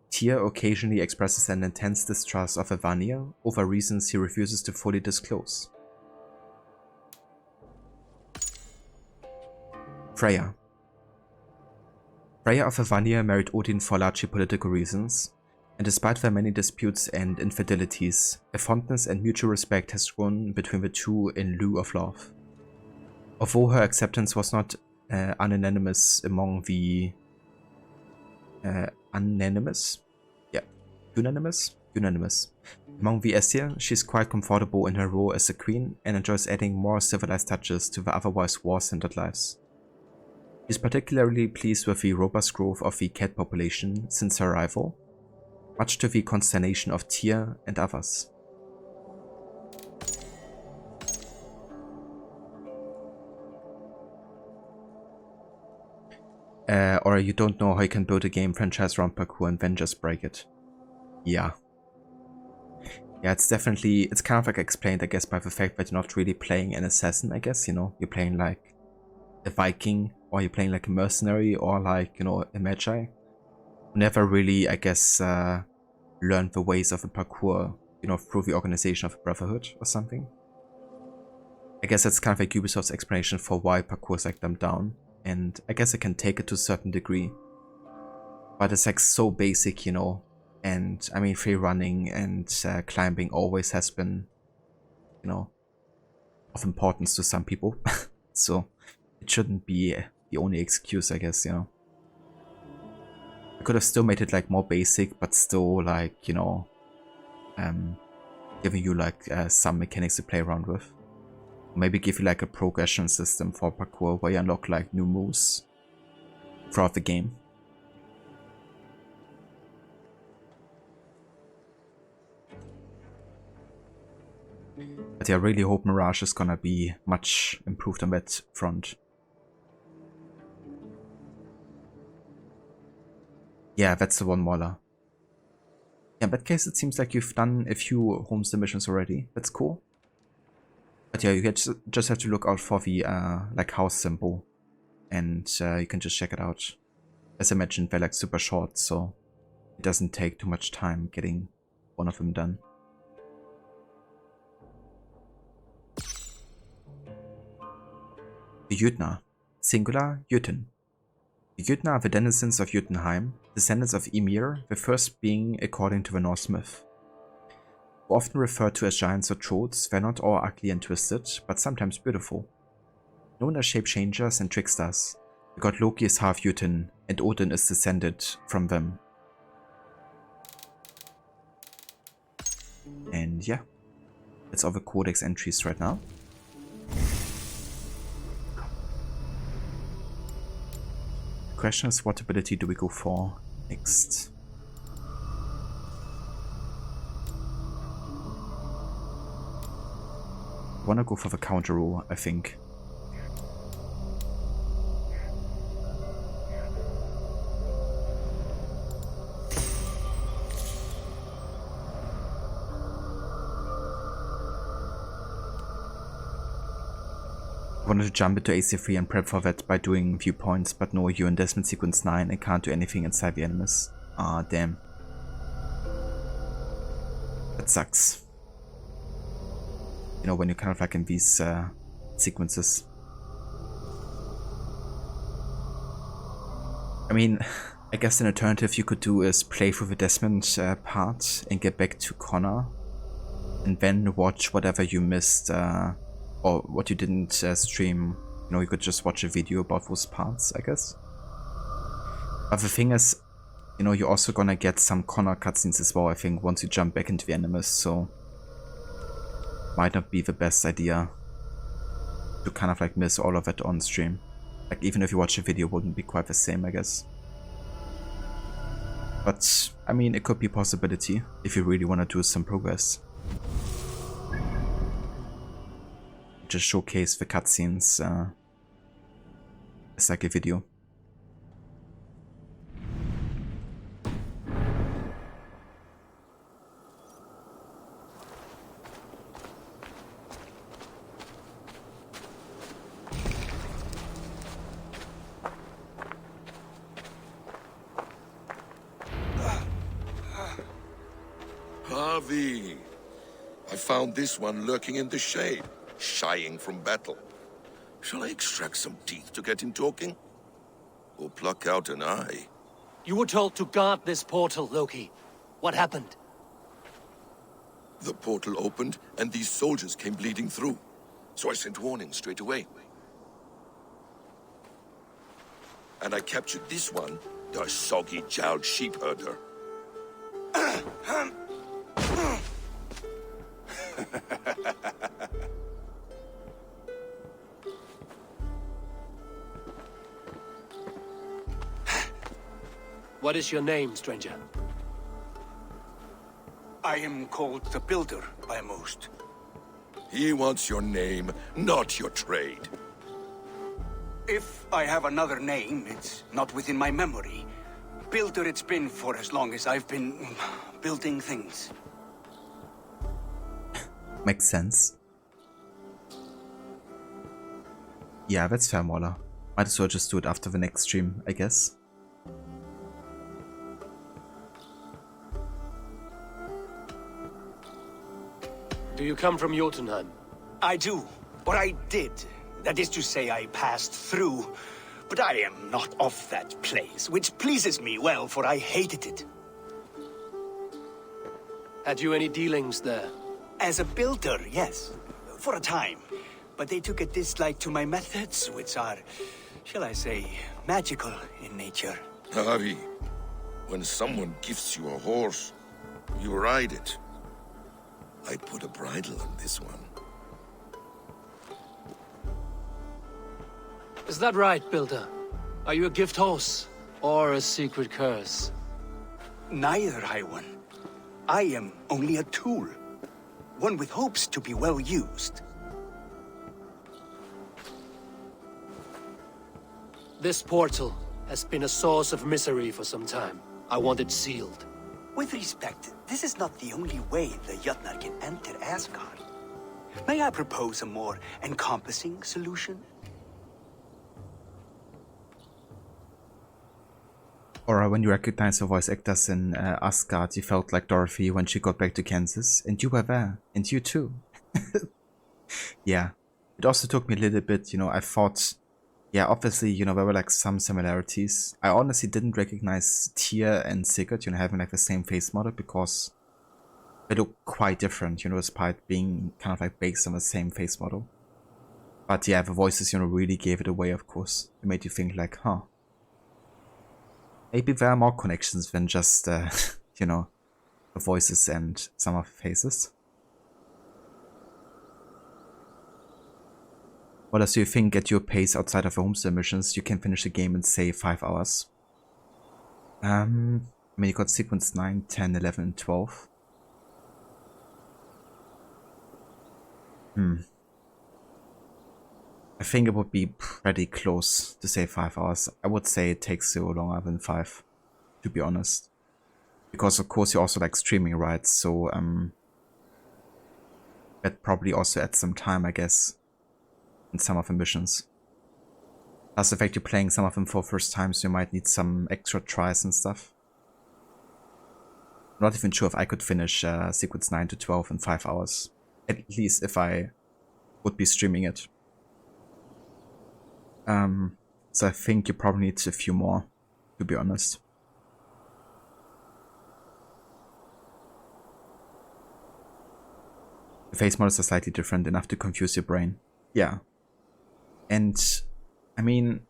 Tyr occasionally expresses an intense distrust of Vanir over reasons he refuses to fully disclose. Freya. Freya of Vanir married Odin for largely political reasons, and despite their many disputes and infidelities, a fondness and mutual respect has grown between the two in lieu of love. Although her acceptance was not unanimous among the unanimous among the Aesir, she's quite comfortable in her role as a queen and enjoys adding more civilized touches to the otherwise war-centered lives. She's particularly pleased with the robust growth of the cat population since her arrival, much to the consternation of Tyr and others. Or you don't know how you can build a game franchise around parkour and then just break it. Yeah. Yeah, it's definitely, it's kind of like explained, I guess, by the fact that you're not really playing an assassin, I guess, you know? You're playing like a Viking, or you're playing like a mercenary, or like, you know, a magi. Never really, I guess, learned the ways of the parkour, you know, through the organization of a brotherhood or something. I guess that's kind of like Ubisoft's explanation for why parkour is like dumbed down. And I guess I can take it to a certain degree. But it's like so basic, you know. And I mean, free running and climbing always has been, you know, of importance to some people. So it shouldn't be the only excuse, I guess, you know. I could have still made it like more basic, but still like, you know, giving you like some mechanics to play around with. Maybe give you like a progression system for parkour where you unlock like new moves throughout the game. But yeah, I really hope Mirage is gonna be much improved on that front. Yeah, that's the one, Moller. Yeah, in that case, it seems like you've done a few homestead missions already. That's cool. But yeah, you just have to look out for the like house symbol, and you can just check it out. As I mentioned, they're like super short, so it doesn't take too much time getting one of them done. The Jötnar, singular Jötun. The Jötnar are the denizens of Jötunheim, descendants of Ymir, the first being according to the Norse myth. Often referred to as giants or trolls, they're not all ugly and twisted, but sometimes beautiful. Known as shape changers and tricksters, the god Loki is half Jötun, and Odin is descended from them. And yeah, that's all the codex entries right now. The question is, what ability do we go for next? I wanna go for the counter rule, I think. I wanted to jump into AC3 and prep for that by doing viewpoints, but no, you're in Desmond Sequence 9 and can't do anything inside the enemies. Ah, damn. That sucks. You know, when you're kind of like in these sequences. I mean, I guess an alternative you could do is play through the Desmond part and get back to Connor, and then watch whatever you missed or what you didn't stream. You know, you could just watch a video about those parts, I guess. But the thing is, you know, you're also gonna get some Connor cutscenes as well, I think, once you jump back into the enemies, so might not be the best idea to kind of like miss all of it on stream. Like, even if you watch a video, it wouldn't be quite the same, I guess. But, I mean, it could be a possibility if you really want to do some progress. Just showcase the cutscenes as like a video. Harvey, I found this one lurking in the shade, shying from battle. Shall I extract some teeth to get him talking? Or pluck out an eye? You were told to guard this portal, Loki. What happened? The portal opened, and these soldiers came bleeding through. So I sent warning straight away. And I captured this one, the soggy-jowled sheep herder. What is your name, stranger? I am called the Builder by most. He wants your name, not your trade. If I have another name, it's not within my memory. Builder it's been for as long as I've been building things. Makes sense. Yeah, that's fair, Moller. Might as well just do it after the next stream, I guess. Do you come from Jotunheim? I do. Or I did. That is to say, I passed through. but I am not of that place, which pleases me well, for I hated it. Had you any dealings there? As a builder, yes. For a time. But they took a dislike to my methods, which are, shall I say, magical in nature. Harry, when someone gifts you a horse, you ride it. I put a bridle on this one. Is that right, Builder? Are you a gift horse? Or a secret curse? Neither, High One. I am only a tool. One with hopes to be well used. This portal has been a source of misery for some time. I want it sealed. With respect, this is not the only way the Jötnar can enter Asgard. May I propose a more encompassing solution? Or when you recognize the voice actors in Asgard, you felt like Dorothy when she got back to Kansas. And you were there. And you too. Yeah. It also took me a little bit, you know, I thought, yeah, obviously, you know, there were like some similarities. I honestly didn't recognize Tyr and Sigurd, you know, having like the same face model because they look quite different, you know, despite being kind of like based on the same face model. But yeah, the voices, you know, really gave it away, of course. It made you think like, huh. Maybe there are more connections than just, you know, the voices and some of the faces. What else do you think at your pace outside of the homestead missions? You can finish the game in, say, 5 hours. I mean, you got sequence 9, 10, 11, and 12. I think it would be pretty close to say 5 hours. I would say it takes you longer than 5, to be honest. Because of course you also like streaming, right? So that probably also adds some time, I guess, in some of the missions. Plus the fact you're playing some of them for first time, so you might need some extra tries and stuff. I'm not even sure if I could finish sequence 9 to 12 in 5 hours. At least if I would be streaming it. So I think you probably need a few more, to be honest. The face models are slightly different, enough to confuse your brain. Yeah. And, I mean,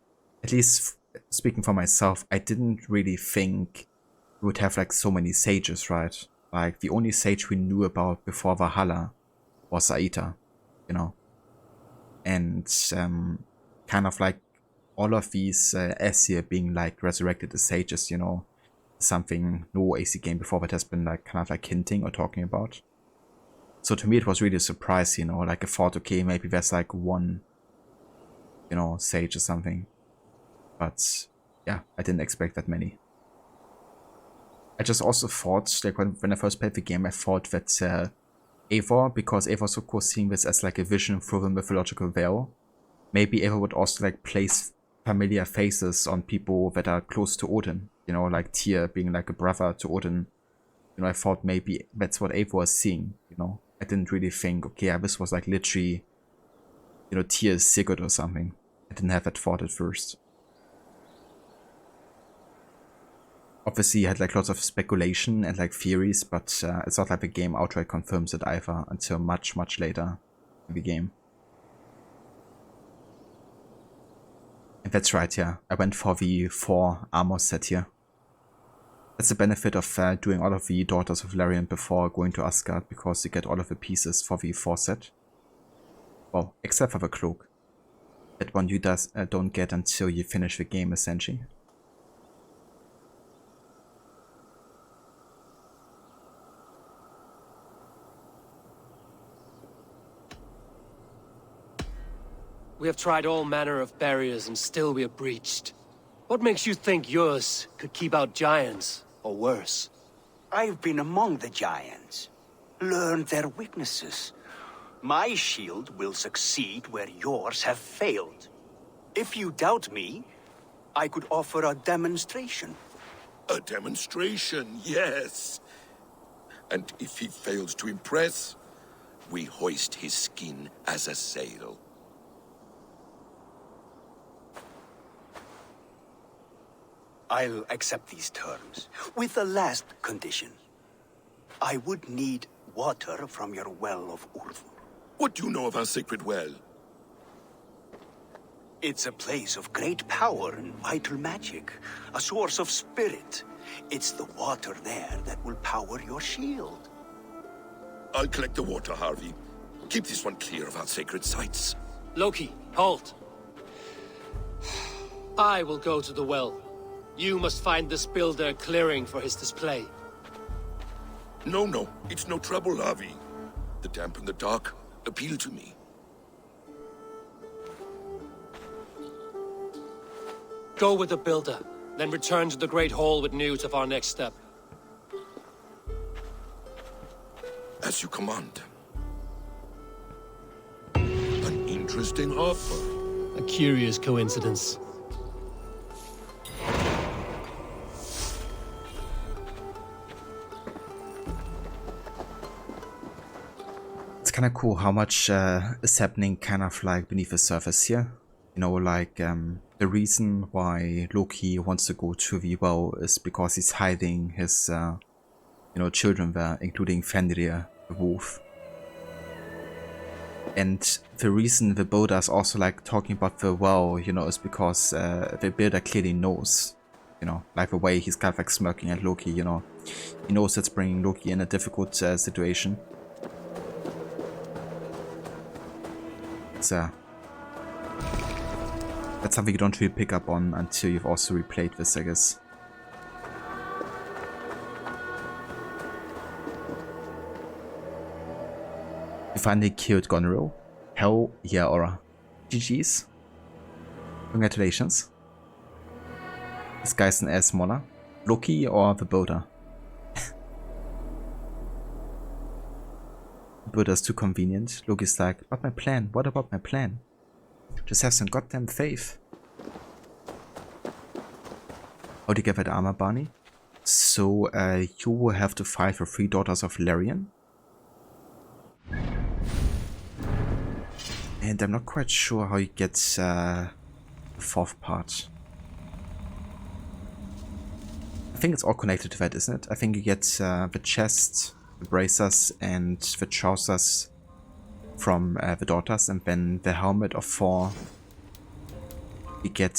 at least speaking for myself, I didn't really think we would have like so many sages, right? Like, the only sage we knew about before Valhalla was Aita, you know? And, kind of like all of these Aesir being like resurrected as sages, you know, something no AC game before that has been like kind of like hinting or talking about. So to me it was really a surprise, you know, like I thought, okay, maybe there's like one, you know, sage or something. But yeah, I didn't expect that many. I just also thought, like when I first played the game, I thought that Eivor, because Eivor's of course seeing this as like a vision through the mythological veil, maybe Eivor would also like place familiar faces on people that are close to Odin, you know, like Tyr being like a brother to Odin. You know, I thought maybe that's what Eivor was seeing, you know. I didn't really think, okay, yeah, this was like literally, you know, Tyr's Sigurd or something. I didn't have that thought at first. Obviously, you had like lots of speculation and like theories, but it's not like the game outright confirms it either until much, much later in the game. And that's right, yeah. I went for the 4 armor set here. That's the benefit of doing all of the Daughters of Larian before going to Asgard, because you get all of the pieces for the 4 set. Well, except for the cloak. That one you don't get until you finish the game, essentially. We have tried all manner of barriers and still we are breached. What makes you think yours could keep out giants, or worse? I've been among the giants, learned their weaknesses. My shield will succeed where yours have failed. If you doubt me, I could offer a demonstration. A demonstration, yes. And if he fails to impress, we hoist his skin as a sail. I'll accept these terms, with the last condition. I would need water from your well of Urthur. What do you know of our sacred well? It's a place of great power and vital magic, a source of spirit. It's the water there that will power your shield. I'll collect the water, Harvey. Keep this one clear of our sacred sites. Loki, halt. I will go to the well. You must find this builder clearing for his display. No, it's no trouble, Harvey. The damp and the dark appeal to me. Go with the builder, then return to the Great Hall with news of our next step. As you command. An interesting offer. A curious coincidence. It's kind of cool how much is happening kind of like beneath the surface here. You know, like the reason why Loki wants to go to the well is because he's hiding his, you know, children there, including Fenrir, the wolf. And the reason the builder is also like talking about the well, you know, is because the builder clearly knows, you know, like the way he's kind of like smirking at Loki, you know. He knows it's bringing Loki in a difficult situation. So that's something you don't really pick up on until you've also replayed this, I guess. You finally killed Goneril. Hell yeah, Aura. GG's. Congratulations. This guy's an ass smaller. Loki or the builder? The builder's too convenient. Loki's like, but my plan? What about my plan? Just have some goddamn faith. How do you get that armor, Barney? So, you will have to fight for 3 daughters of Larian. And I'm not quite sure how you get the 4th part. I think it's all connected to that, isn't it? I think you get the chest, the bracers, and the trousers from the daughters, and then the helmet of Thor you get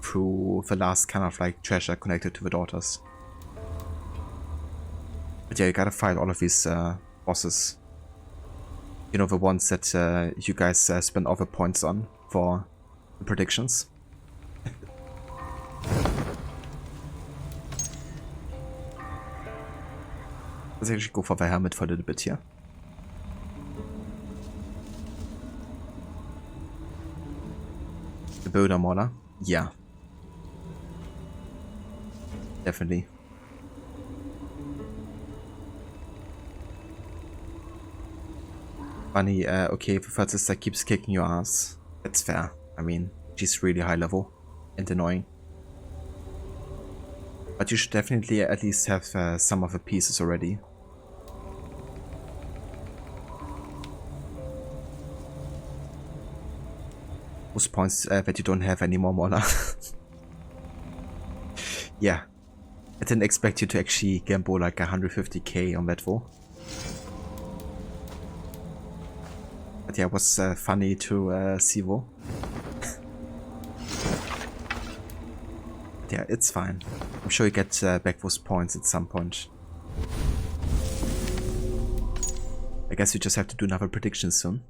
through the last kind of like treasure connected to the daughters. But yeah, you gotta fight all of these bosses. You know, the ones that you guys spend all the points on for the predictions. Let's actually go for the helmet for a little bit here. The builder Mauler? Yeah. Definitely. Funny, okay, the first sister keeps kicking your ass. That's fair. I mean, she's really high level and annoying. But you should definitely at least have some of the pieces already. Those points that you don't have anymore, Mola. Yeah. I didn't expect you to actually gamble like 150k on that war. But yeah, it was funny to see Wo. Yeah, it's fine. I'm sure you get back those points at some point. I guess we just have to do another prediction soon.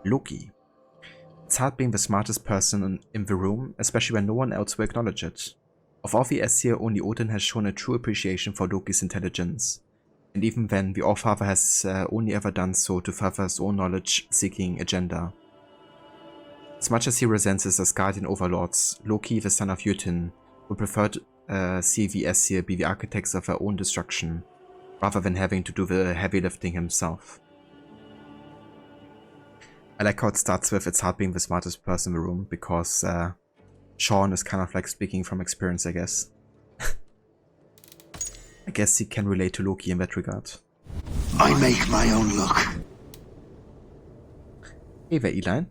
Loki. It's hard being the smartest person in the room, especially when no one else will acknowledge it. Of all the Aesir, only Odin has shown a true appreciation for Loki's intelligence. And even then, the Allfather has only ever done so to further his own knowledge-seeking agenda. As much as he resents his Asgardian overlords, Loki, the son of Jotun, would prefer to see the Aesir be the architects of their own destruction, rather than having to do the heavy lifting himself. I like how it starts with it's hard being the smartest person in the room, because Sean is kind of like speaking from experience, I guess. I guess he can relate to Loki in that regard. I make my own luck. Hey there, Eli.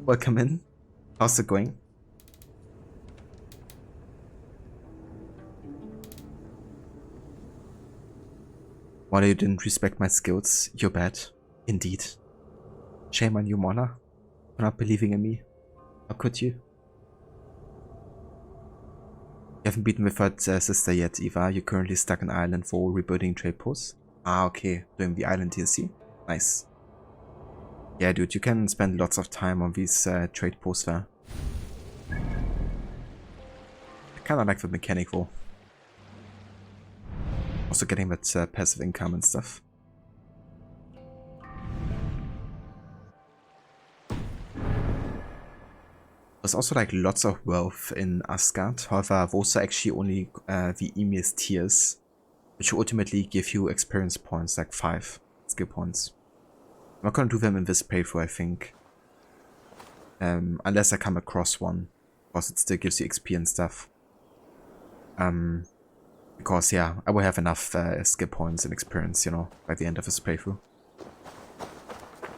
Welcome in. How's it going? While you didn't respect my skills, you're bad. Indeed. Shame on you, Mona, for not believing in me. How could you? You haven't beaten with that sister yet, Eva. You're currently stuck in Ireland for rebuilding trade posts. Ah, okay. Doing the island DLC. Nice. Yeah, dude, you can spend lots of time on these trade posts there. I kinda like the mechanic though. Also getting that passive income and stuff. There's also like lots of wealth in Asgard. However, those are actually only the easiest tiers, which ultimately give you experience points, like 5 skill points. I'm not gonna do them in this playthrough, I think. Unless I come across one, because it still gives you XP and stuff. Because yeah, I will have enough skill points and experience, you know, by the end of this playthrough.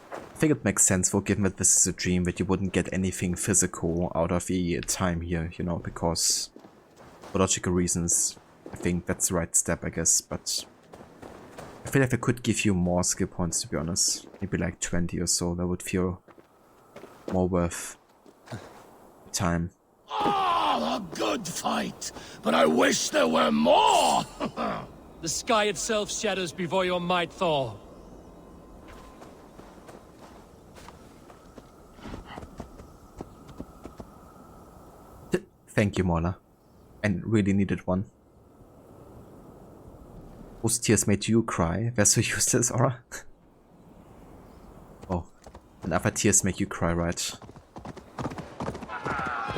I think it makes sense for, given that this is a dream, that you wouldn't get anything physical out of the time here, you know, because for logical reasons, I think that's the right step, I guess, but I feel like I could give you more skill points, to be honest. Maybe like 20 or so, that would feel more worth time. Oh, a good fight, but I wish there were more! The sky itself shatters before your might, Thor. Thank you, Mola. I really needed one. Those tears made you cry. They're so useless, Aura. Oh, and other tears make you cry, right?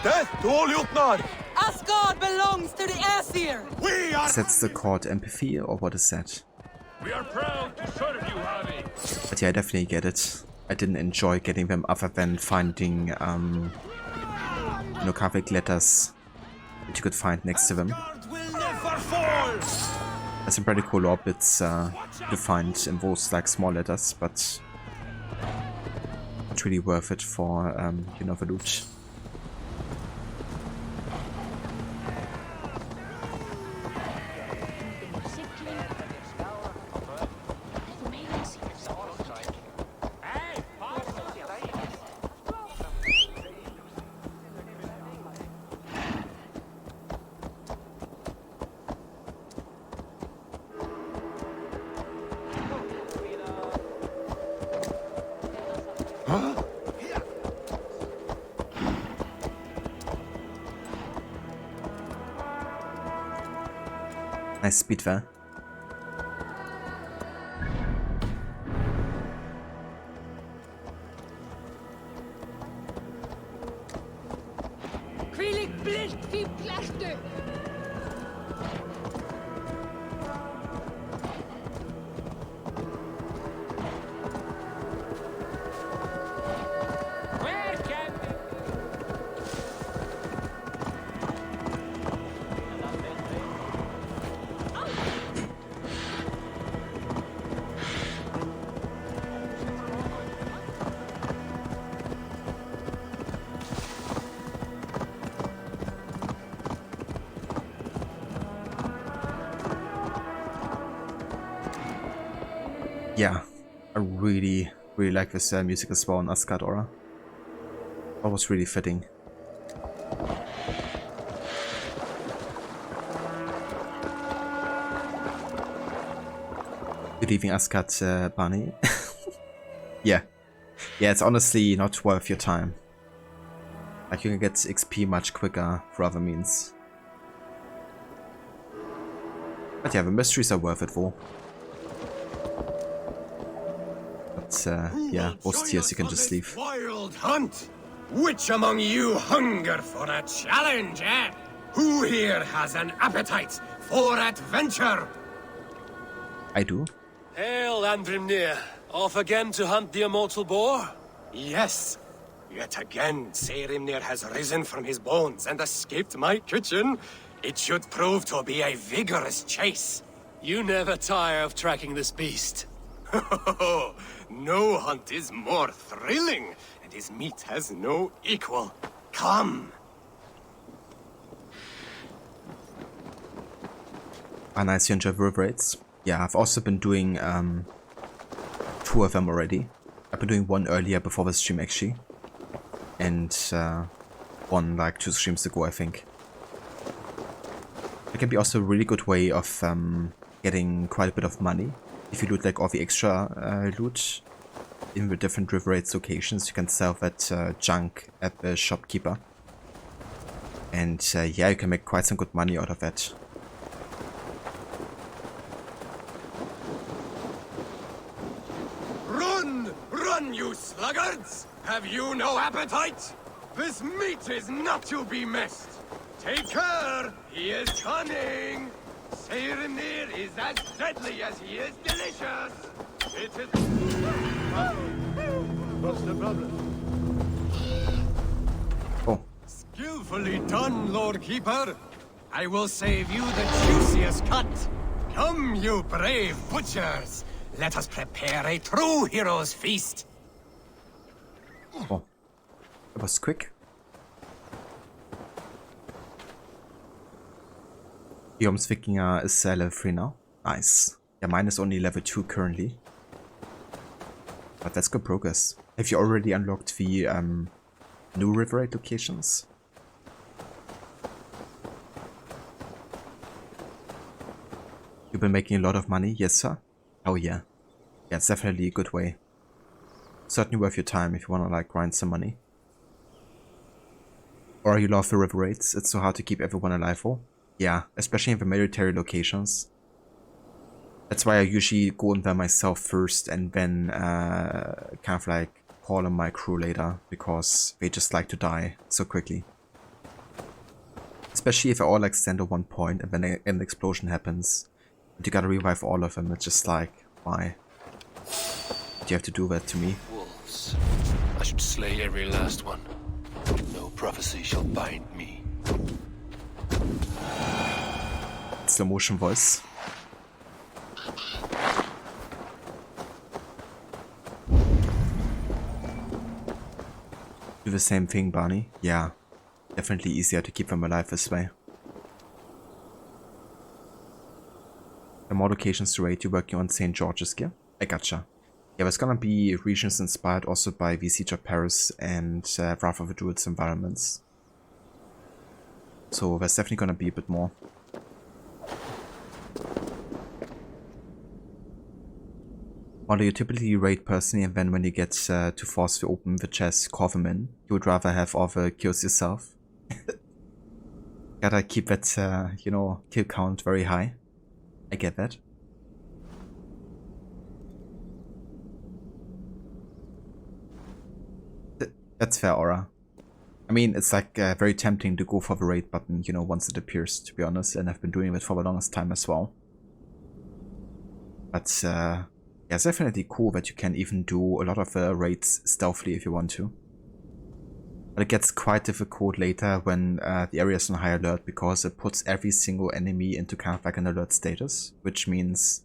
Death to all Jotnar! Asgard belongs to the Aesir! We are... That's the called empathy, or what is that? We are proud to serve you, Harvey. But yeah, I definitely get it. I didn't enjoy getting them other than finding, you know, Catholic letters that you could find next to them. There's some pretty cool orbits to find in those like small letters, but it's really worth it for, you know, the loot. Nice speed there. Yeah, I really like this music as well in Asgard Aura. That was really fitting. Good evening, Asgard Barney. Yeah, it's honestly not worth your time. Like, you can get XP much quicker for other means. But yeah, the mysteries are worth it for. Yeah, most tiers you can just leave. Wild hunt! Which among you hunger for a challenge, eh? Who here has an appetite for adventure? I do. Hail, Andrimnir. Off again to hunt the immortal boar? Yes. Yet again, Saerimnir has risen from his bones and escaped my kitchen. It should prove to be a vigorous chase. You never tire of tracking this beast. No hunt is more thrilling, and his meat has no equal. Come! Ah, nice, you enjoy river raids? Yeah, I've also been doing 2 of them already. I've been doing one earlier before the stream actually. And one like 2 streams ago, I think. It can be also a really good way of getting quite a bit of money. If you loot like all the extra loot in the different river raids locations, you can sell that junk at the shopkeeper. And yeah, you can make quite some good money out of that. Run! Run, you sluggards! Have you no appetite? This meat is not to be missed. Take care! He is cunning! Seirenir is as deadly as he is delicious! It is... What's the problem? Oh. Skillfully done, Lord Keeper! I will save you the juiciest cut! Come, you brave butchers! Let us prepare a true hero's feast! Oh. That was quick. Guillaume's Wikinger is level 3 now. Nice. Yeah, mine is only level 2 currently. But that's good progress. Have you already unlocked the new river raid locations? You've been making a lot of money, yes sir? Oh yeah. Yeah, it's definitely a good way. Certainly worth your time if you wanna like grind some money. Or you love the river raids, it's so hard to keep everyone alive for. Yeah, especially in the military locations. That's why I usually go in there myself first and then kind of like call on my crew later, because they just like to die so quickly. Especially if they all like stand at one point and then an explosion happens. And you gotta revive all of them, it's just like, why? Do you have to do that to me? Wolves. I should slay every last one. No prophecy shall bind me. Slow motion voice. Do the same thing, Barney. Yeah, definitely easier to keep them alive this way. The more locations to raid, you're working on St. George's gear? I gotcha. Yeah, there's gonna be regions inspired also by the Siege of Paris and Wrath of the Druids environments. So there's definitely gonna be a bit more. Although you typically raid personally, and then when you get to force to open the chest, call them in, you would rather have all the kills yourself. Gotta keep that, you know, kill count very high. I get that. That's fair, Aura. I mean, it's like very tempting to go for the raid button, you know, once it appears, to be honest, and I've been doing it for the longest time as well. But, yeah, it's definitely cool that you can even do a lot of raids stealthily if you want to. But it gets quite difficult later when the area is on high alert, because it puts every single enemy into kind of like an alert status, which means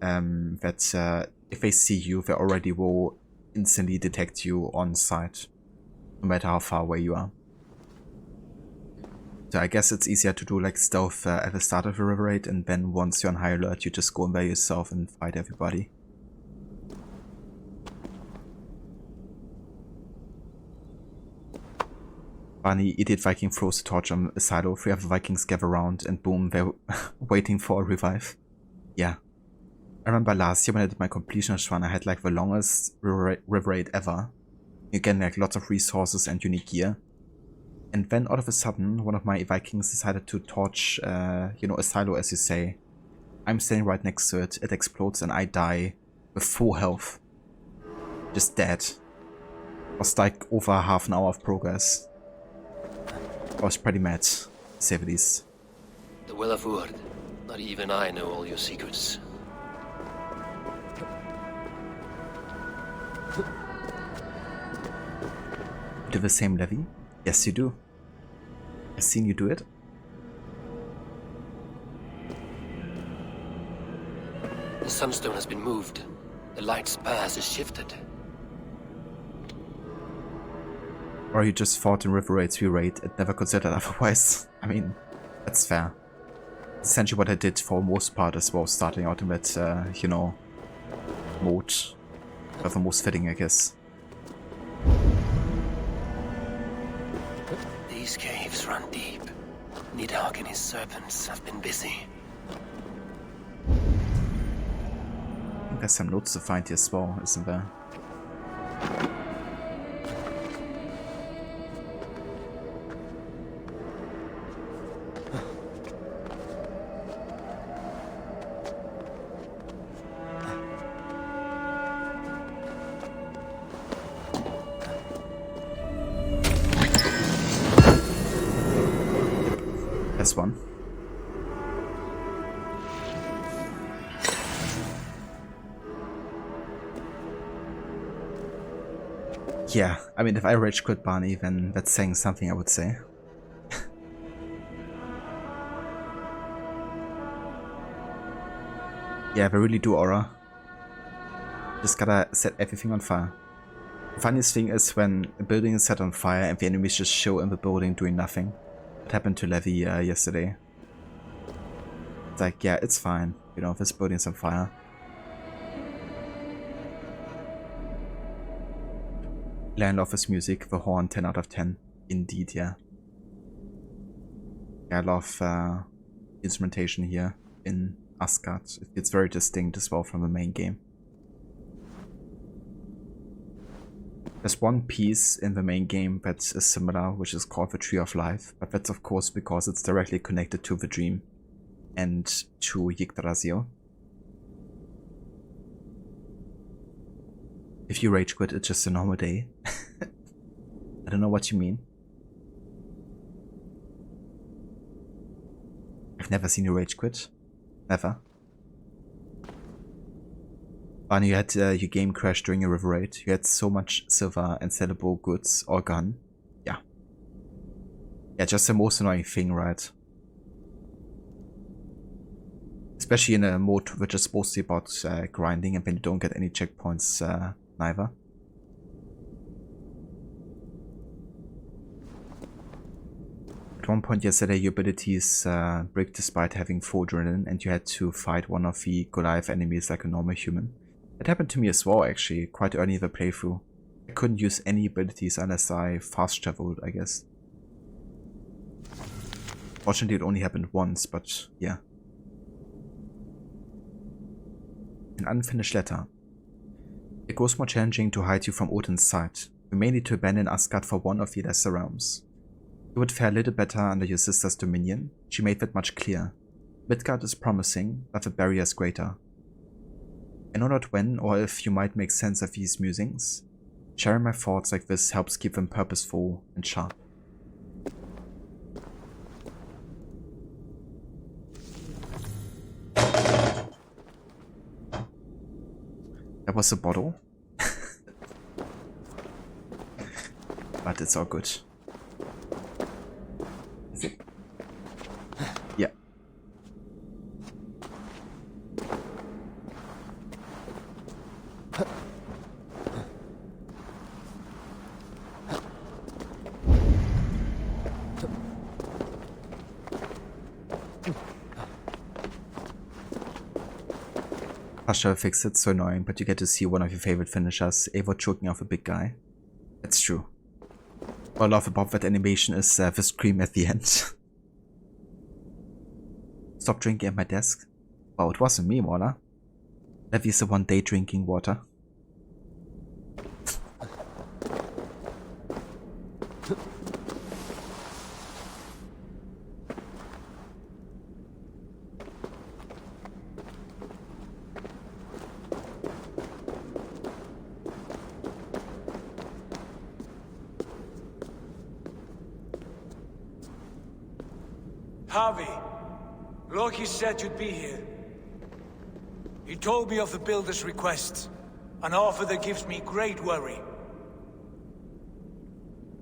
that if they see you, they already will instantly detect you on sight, no matter how far away you are. So I guess it's easier to do like stealth at the start of a river raid, and then once you're on high alert, you just go in there yourself and fight everybody. Funny, idiot Viking throws a torch on a silo, 3 other Vikings gather around, and boom, they're waiting for a revive. Yeah. I remember last year when I did my completionist run, I had like the longest river raid ever. You get like lots of resources and unique gear. And then all of a sudden, one of my Vikings decided to torch, you know, a silo, as you say. I'm standing right next to it, it explodes, and I die with full health. Just dead. It was like over half an hour of progress. I was pretty mad, to say the least. The Well of Wood. Not even I know all your secrets. Do the same levy? Yes, you do. I've seen you do it. The Sunstone has been moved. The light's path is shifted. Or you just fought in River Raids we raid and never considered otherwise. I mean, that's fair. It's essentially what I did for most part as well, starting out in that, you know, mode. The most fitting, I guess. These caves run deep. Nidhogg and his serpents have been busy. I think there's some notes to find here as well, isn't there? This one. Yeah, I mean, if I rage quit Barney, then that's saying something, I would say. Yeah, they really do aura. Just gotta set everything on fire. The funniest thing is when a building is set on fire and the enemies just show in the building doing nothing. What happened to Levy yesterday? It's like, yeah, it's fine. You know, this building's on fire. Land Office music, the horn, 10 out of 10. Indeed, yeah. Yeah, I love instrumentation here in Asgard. It's very distinct as well from the main game. There's one piece in the main game that is similar, which is called the Tree of Life, but that's of course because it's directly connected to the Dream and to Yggdrasil. If you rage quit, it's just a normal day. I don't know what you mean. I've never seen you rage quit. Never. Barney, you had your game crash during a river raid. You had so much silver and sellable goods all gone. Yeah. Yeah, just the most annoying thing, right? Especially in a mode which is supposed to be about grinding and then you don't get any checkpoints neither. At one point yesterday your abilities bricked despite having full adrenaline and you had to fight one of the Goliath enemies like a normal human. It happened to me as well actually, quite early in the playthrough. I couldn't use any abilities unless I fast traveled, I guess. Fortunately it only happened once, but yeah. An unfinished letter. It grows more challenging to hide you from Odin's sight. You may need to abandon Asgard for one of the lesser realms. You would fare a little better under your sister's dominion. She made that much clear. Midgard is promising, but the barrier is greater. I know not when or if you might make sense of these musings. Sharing my thoughts like this helps keep them purposeful and sharp. That was a bottle. But it's all good. Is it? Yeah. Pasha fixed it, so annoying, but you get to see one of your favorite finishers, Eivor choking off a big guy. That's true. What I love about that animation is the scream at the end. Stop drinking at my desk. Wow, it wasn't me, Waller. Levy's the one day drinking water. Harvey, Loki said you'd be here. He told me of the Builder's request, an offer that gives me great worry.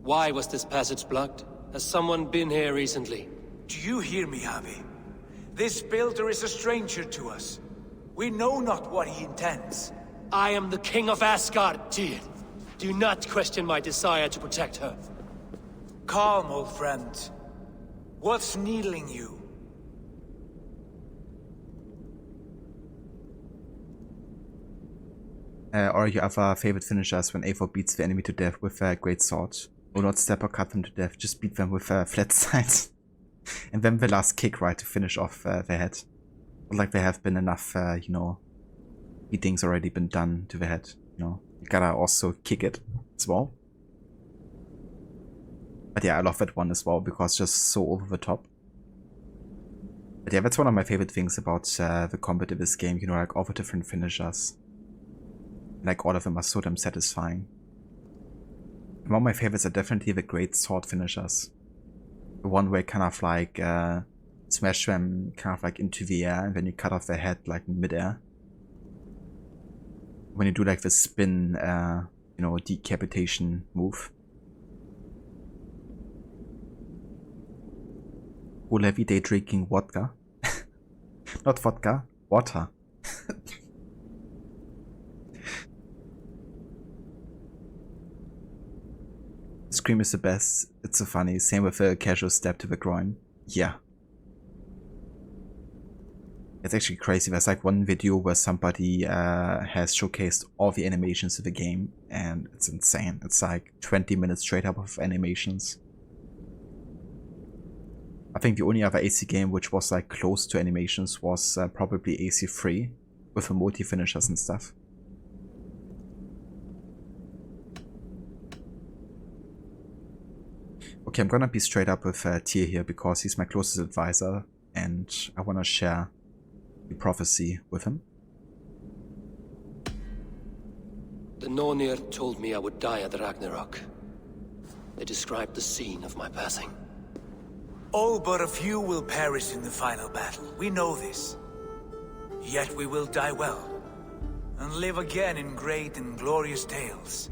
Why was this passage blocked? Has someone been here recently? Do you hear me, Harvey? This Builder is a stranger to us. We know not what he intends. I am the king of Asgard, Tyr. Do not question my desire to protect her. Calm, old friend. What's needling you? Or your other favorite finishers when Eivor beats the enemy to death with a great sword. Or not stab or cut them to death, just beat them with a flat side. And then the last kick, right, to finish off their head. But like there have been enough, you know, beatings already been done to the head, you know. You gotta also kick it as well. But yeah, I love that one as well because it's just so over the top. But yeah, that's one of my favorite things about the combat in this game, you know, like all the different finishers. Like all of them are so damn satisfying. And one of my favorites are definitely the great sword finishers. The one where you kind of like smash them kind of like into the air and then you cut off their head like in midair. When you do like the spin, you know, decapitation move. Whole every day drinking vodka. Not vodka, water. Scream is the best. It's so funny. Same with a casual stab to the groin. Yeah. It's actually crazy. There's like one video where somebody has showcased all the animations of the game, and it's insane. It's like 20 minutes straight up of animations. I think the only other AC game which was like close to animations was probably AC3 with the multi-finishers and stuff. Okay, I'm gonna be straight up with Tyr here because he's my closest advisor and I wanna share the prophecy with him. The Nornir told me I would die at Ragnarok. They described the scene of my passing. All but a few will perish in the final battle. We know this. Yet we will die well, and live again in great and glorious tales.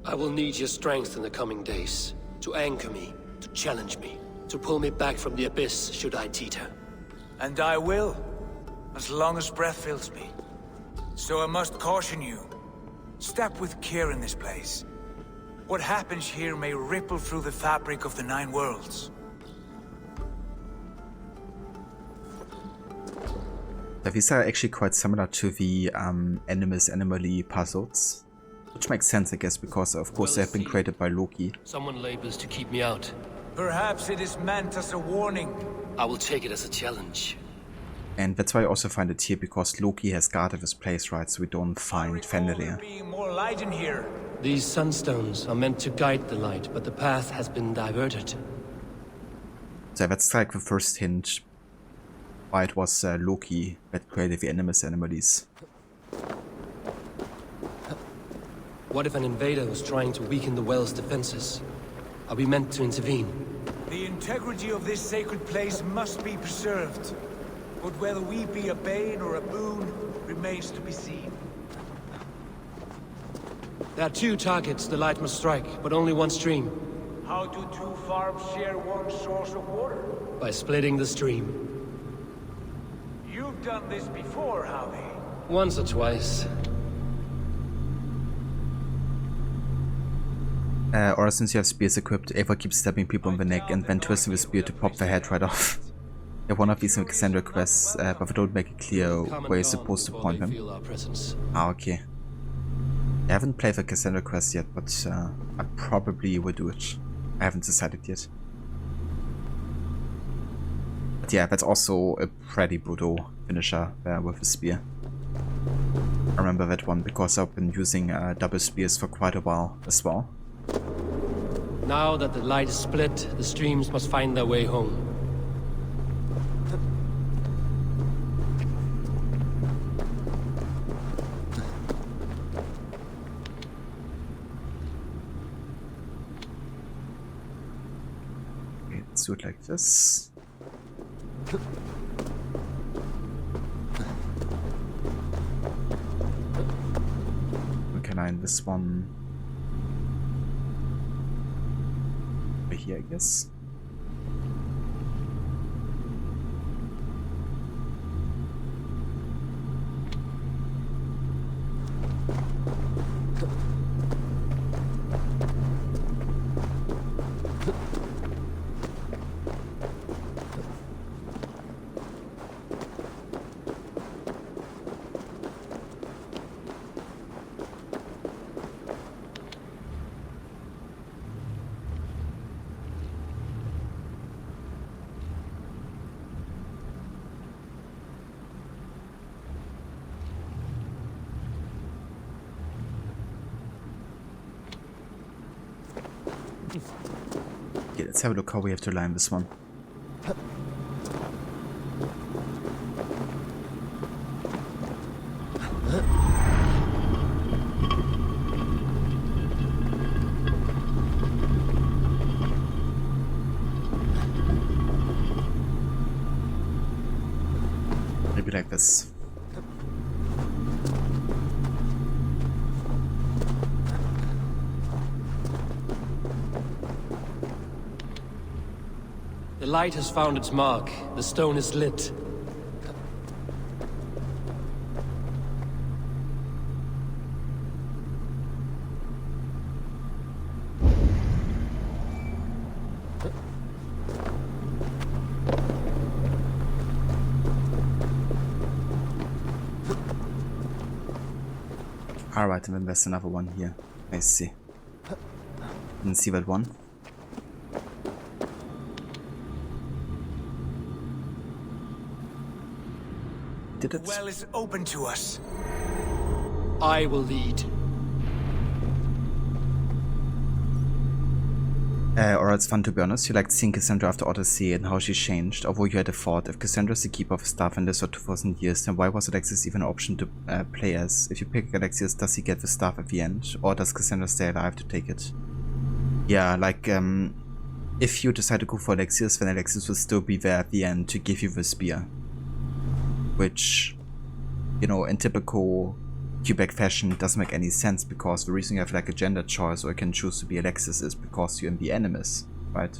I will need your strength in the coming days, to anchor me, to challenge me, to pull me back from the abyss should I teeter. And I will, as long as breath fills me. So I must caution you. Step with care in this place. What happens here may ripple through the fabric of the Nine Worlds. These are actually quite similar to the Animus Animali puzzles. Which makes sense, I guess, because of course they have been created by Loki. Someone labors to keep me out. Perhaps it is meant as a warning. I will take it as a challenge. And that's why I also find it here, because Loki has guarded this place, right, so we don't find Fenrir. More light in here. These sunstones are meant to guide the light, but the path has been diverted. So that's like the first hint why it was Loki that created the Animus Animalis. What if an invader was trying to weaken the well's defenses? Are we meant to intervene? The integrity of this sacred place must be preserved. But whether we be a bane or a boon remains to be seen. There are two targets the light must strike, but only one stream. How do two farms share one source of water? By splitting the stream. You've done this before, Howie. Once or twice. Or since you have spears equipped, Eivor keeps stabbing people in the neck and then twisting the spear to pop their head right off. Yeah, one of these Cassandra quests, but they don't make it clear where you're supposed to point them. Ah, okay. I haven't played the Cassandra quest yet, but I probably will do it. I haven't decided yet. But yeah, that's also a pretty brutal finisher with a spear. I remember that one because I've been using double spears for quite a while as well. Now that the light is split, the streams must find their way home. Okay, let's do it like this. We can line this one over here, I guess. Okay, let's have a look how we have to line this one. Maybe like this. The light has found its mark. The stone is lit. Alright, and then there's another one here. I see. Didn't see that one. Did it? The well is open to us. I will lead. Alright, it's fun to be honest. You liked seeing Cassandra after Odyssey and how she changed, although you had a thought. If Cassandra's the keeper of the staff and this for 2000 years, then why was Alexius even an option to play as? If you pick Alexius, does he get the staff at the end? Or does Cassandra stay alive to take it? Yeah, like, if you decide to go for Alexius, then Alexius will still be there at the end to give you the spear. Which, you know, in typical Quebec fashion doesn't make any sense, because the reason you have like a gender choice or you can choose to be Alexis is because you're in the Animus, right?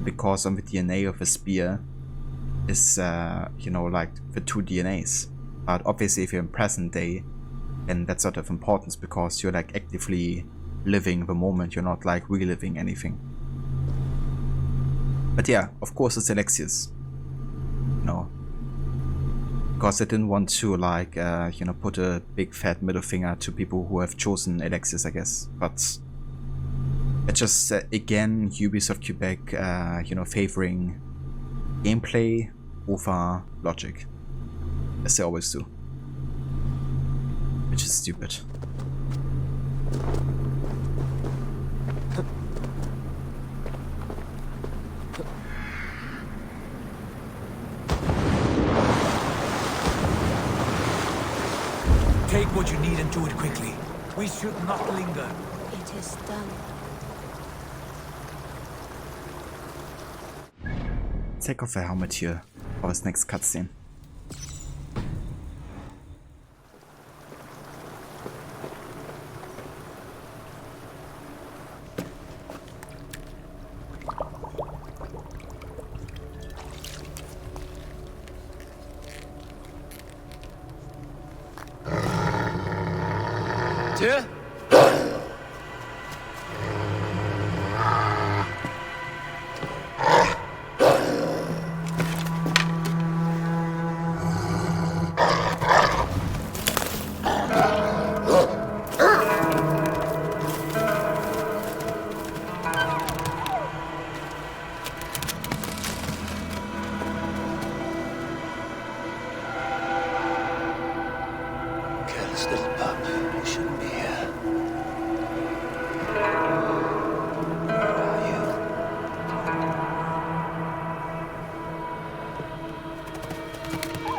Because on the DNA of the spear is, you know, like the two DNAs. But obviously if you're in present day, then that's not of importance because you're like actively living the moment, you're not like reliving anything. But yeah, of course it's Alexius. You know, because I didn't want to like, you know, put a big fat middle finger to people who have chosen Alexius, I guess. But it's just, again, Ubisoft Quebec, you know, favoring gameplay over logic, as they always do. Which is stupid. Take what you need and do it quickly. We should not linger. It is done. Take off the helmet here for his next cutscene. Tyr? Careless little pup. You shouldn't be here. Where are you?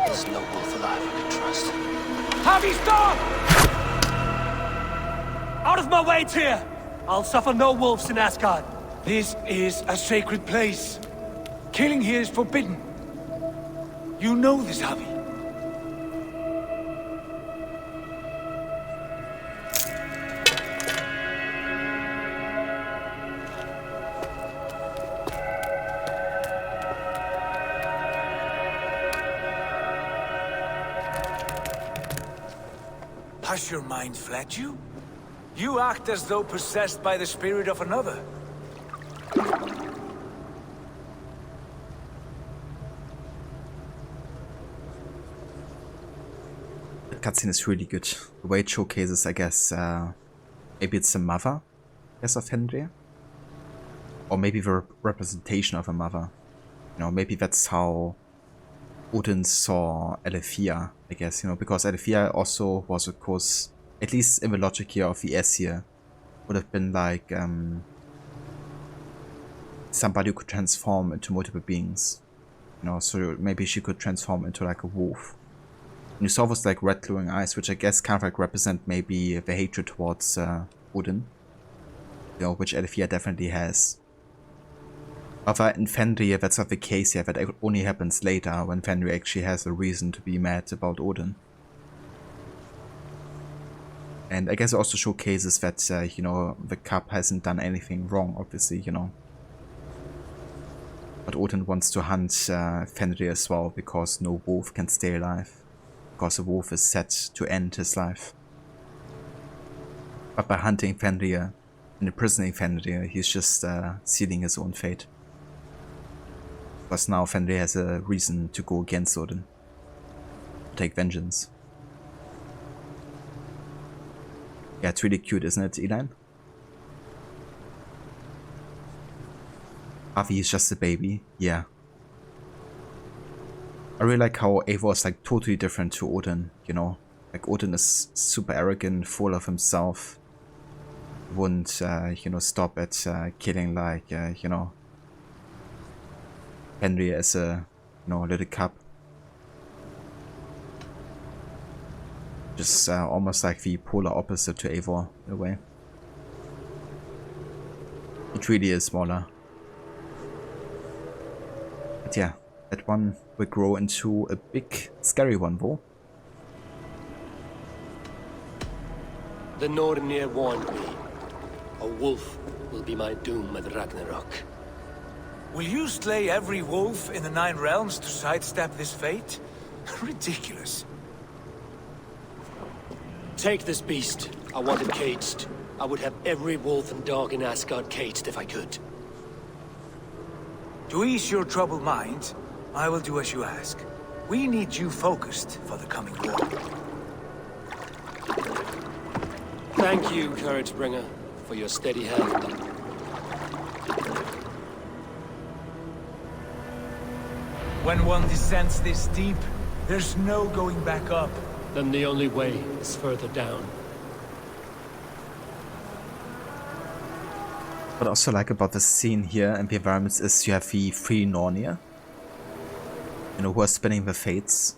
There's no wolf alive I can trust. Harvey, stop! Out of my way, Tyr! I'll suffer no wolves in Asgard. This is a sacred place. Killing here is forbidden. You know this, Javi. Has your mind fled you? You act as though possessed by the spirit of another. The cutscene is really good. The way it showcases, I guess, maybe it's the mother, I guess, of Henry? Or maybe the representation of a mother. You know, maybe that's how Odin saw Alethea, I guess, you know, because Alethea also was, of course, at least in the logic here of the Aesir, would have been like, somebody who could transform into multiple beings. You know, so maybe she could transform into like a wolf. And you saw those like red glowing eyes, which I guess kind of like represent maybe the hatred towards Odin. You know, which Alethea definitely has. However, in Fenrir, that's not the case yet. That only happens later, when Fenrir actually has a reason to be mad about Odin. And I guess it also showcases that, you know, the cup hasn't done anything wrong, obviously, you know. But Odin wants to hunt Fenrir as well, because no wolf can stay alive. Because a wolf is set to end his life. But by hunting Fenrir and imprisoning Fenrir, he's just sealing his own fate. Because now Fenrir has a reason to go against Odin. To take vengeance. Yeah, it's really cute, isn't it, Eline? Avi is just a baby, yeah. I really like how Eivor is like totally different to Odin, you know. Like Odin is super arrogant, full of himself. Wouldn't, you know, stop at killing like, you know, Henry as a, you know, little cub. Just almost like the polar opposite to Eivor, in a way. It really is smaller. But yeah, that one will grow into a big, scary one, though. The Nornir warned me. A wolf will be my doom at Ragnarok. Will you slay every wolf in the 9 realms to sidestep this fate? Ridiculous. Take this beast. I want it caged. I would have every wolf and dog in Asgard caged if I could. To ease your troubled mind, I will do as you ask. We need you focused for the coming war. Thank you, Couragebringer, for your steady hand. When one descends this deep, there's no going back up. Then the only way is further down. What I also like about the scene here and the environments is you have the 3 Nornir, you know, who are spinning the fates.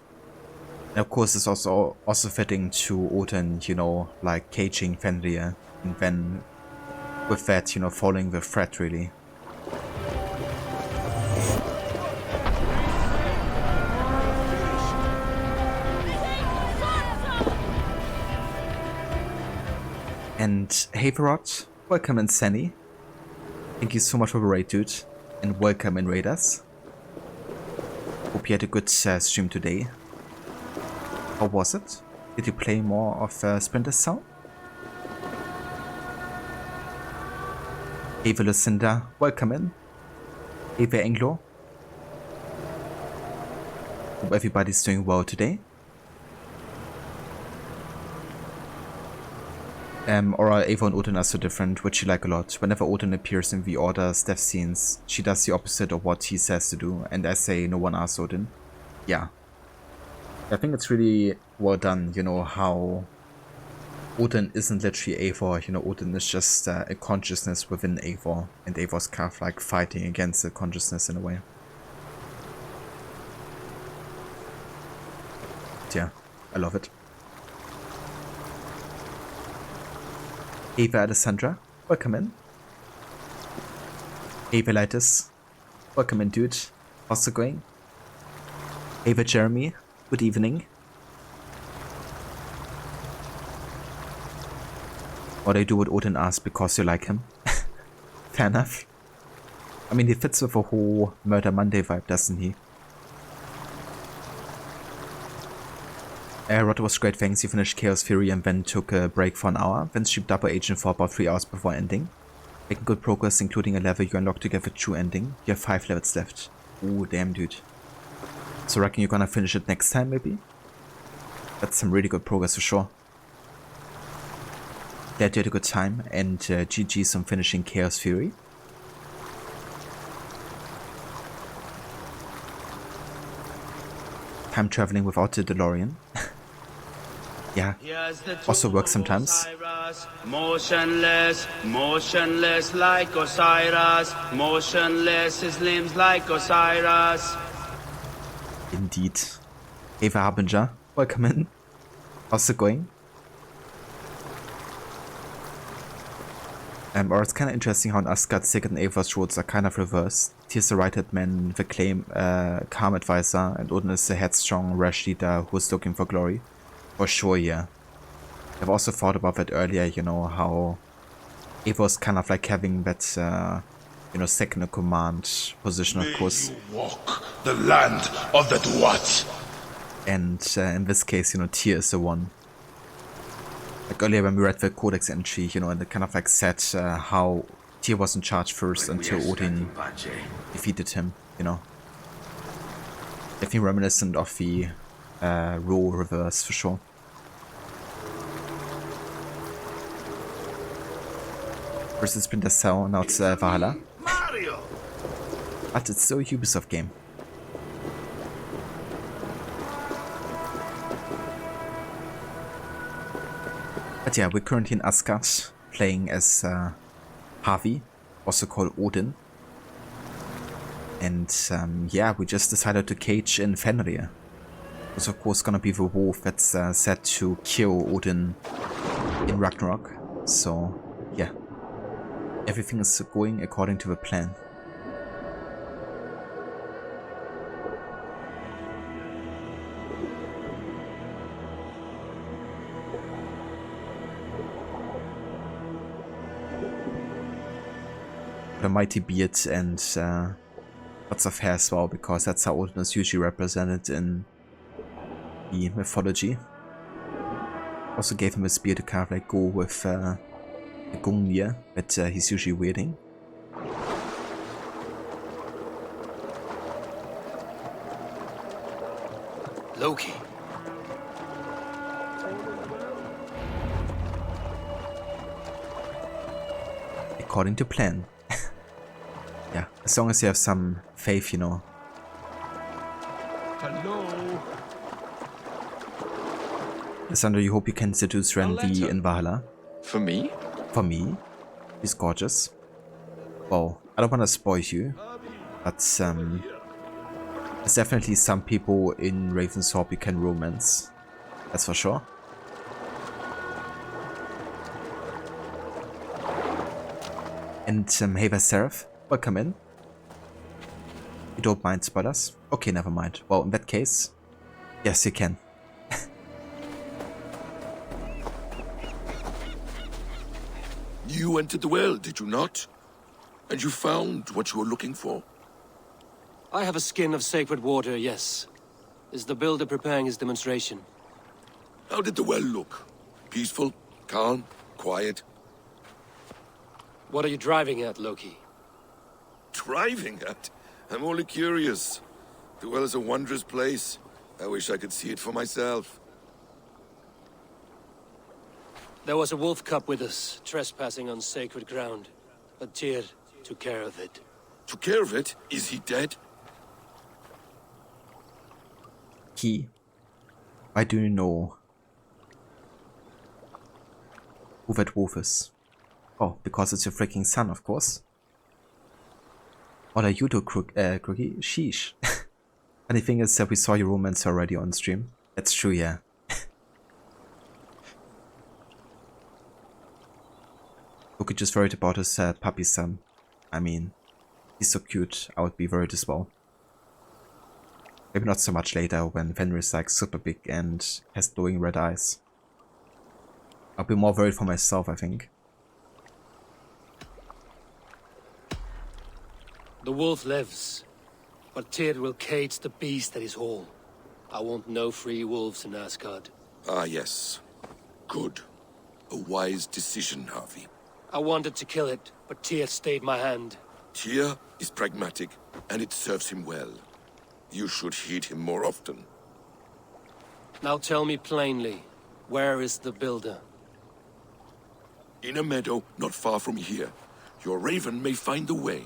And of course it's also fitting to Odin, you know, like caging Fenrir, and then with that, you know, following the threat really. And Haverot, welcome in Senny. Thank you so much for the raid, dude. And welcome in Raiders. Hope you had a good stream today. How was it? Did you play more of Splinter Cell? Ava Lucinda, welcome in. Ava Anglo. Hope everybody's doing well today. Or Ava and Odin are so different, which you like a lot. Whenever Odin appears in the Order's death scenes, she does the opposite of what he says to do, and I say no one asks Odin. Yeah. I think it's really well done, you know, how Odin isn't literally Eivor, you know, Odin is just a consciousness within Eivor, and Eivor's kind of like fighting against the consciousness in a way. But yeah, I love it. Ava Alessandra, welcome in. Ava Lightus, welcome in, dude. How's it going? Ava Jeremy, good evening. What I do what Odin asks because you like him. Fair enough. I mean, he fits with the whole Murder Monday vibe, doesn't he? Rod was great, thanks. You finished Chaos Fury and then took a break for an hour, then streamed Double Agent for about 3 hours before ending. Making good progress, including a level you unlocked to get the true ending. You have 5 levels left. Ooh, damn, dude. So I reckon you're gonna finish it next time, maybe? That's some really good progress for sure. Glad you had a good time, and GG's on finishing Chaos Fury. Time traveling without the DeLorean. yeah, also works sometimes. Motionless, motionless like Osiris. Motionless, his limbs like Osiris. Indeed. Ava Harbinger, welcome in. How's it going? Or it's kind of interesting how in Asgard, Sigurd and Ava's roles are kind of reversed. Tyr's the right-hand man, the calm advisor, and Odin is the headstrong, rash leader who's looking for glory. For sure, yeah. I've also thought about that earlier, you know, how Ava's kind of like having that, second in command position, of course. You walk the land of the Dwats. And in this case, Tyr is the one. Like earlier when we read the Codex entry, and it kind of like said how Tyr was in charge first until Odin defeated him, Definitely reminiscent of the role reverse for sure. First it's Splinter Cell, now it's Valhalla. But it's still a Ubisoft game. But yeah, we're currently in Asgard, playing as Havi, also called Odin. And yeah, we just decided to cage in Fenrir. It's of course gonna be the wolf that's set to kill Odin in Ragnarok. So yeah, everything is going according to the plan. A mighty beard and lots of hair as well, because that's how Odin is usually represented in the mythology. Also gave him a spear to kind of like go with the Gungnir that he's usually wielding. Loki. According to plan. Yeah, as long as you have some faith, Hello. Sandra, you hope you can seduce Randy in Valhalla. For me? For me. He's gorgeous. Well, I don't want to spoil you, but there's definitely some people in Ravensthorpe you can romance. That's for sure. And hey there, Seraph. Welcome in. You don't mind spoilers? Okay, never mind. Well, in that case, yes, you can. You entered the well, did you not? And you found what you were looking for? I have a skin of sacred water, yes. Is the builder preparing his demonstration? How did the well look? Peaceful? Calm? Quiet? What are you driving at, Loki? Driving at? I'm only curious. The well is a wondrous place. I wish I could see it for myself. There was a wolf cub with us, trespassing on sacred ground. But Tyr took care of it. Took care of it? Is he dead? Why do you know who that wolf is? Oh, because it's your freaking son, of course. What are you to Crookie? Sheesh. Funny thing is that we saw your romance already on stream. That's true, yeah. Loki just worried about his puppy son. I mean, he's so cute, I would be worried as well. Maybe not so much later when Fenrir is like super big and has glowing red eyes. I'll be more worried for myself, I think. The wolf lives, but Tyr will cage the beast that is whole. I want no free wolves in Asgard. Ah, yes. Good. A wise decision, Harvey. I wanted to kill it, but Tyr stayed my hand. Tyr is pragmatic, and it serves him well. You should heed him more often. Now tell me plainly, where is the builder? In a meadow not far from here. Your raven may find the way.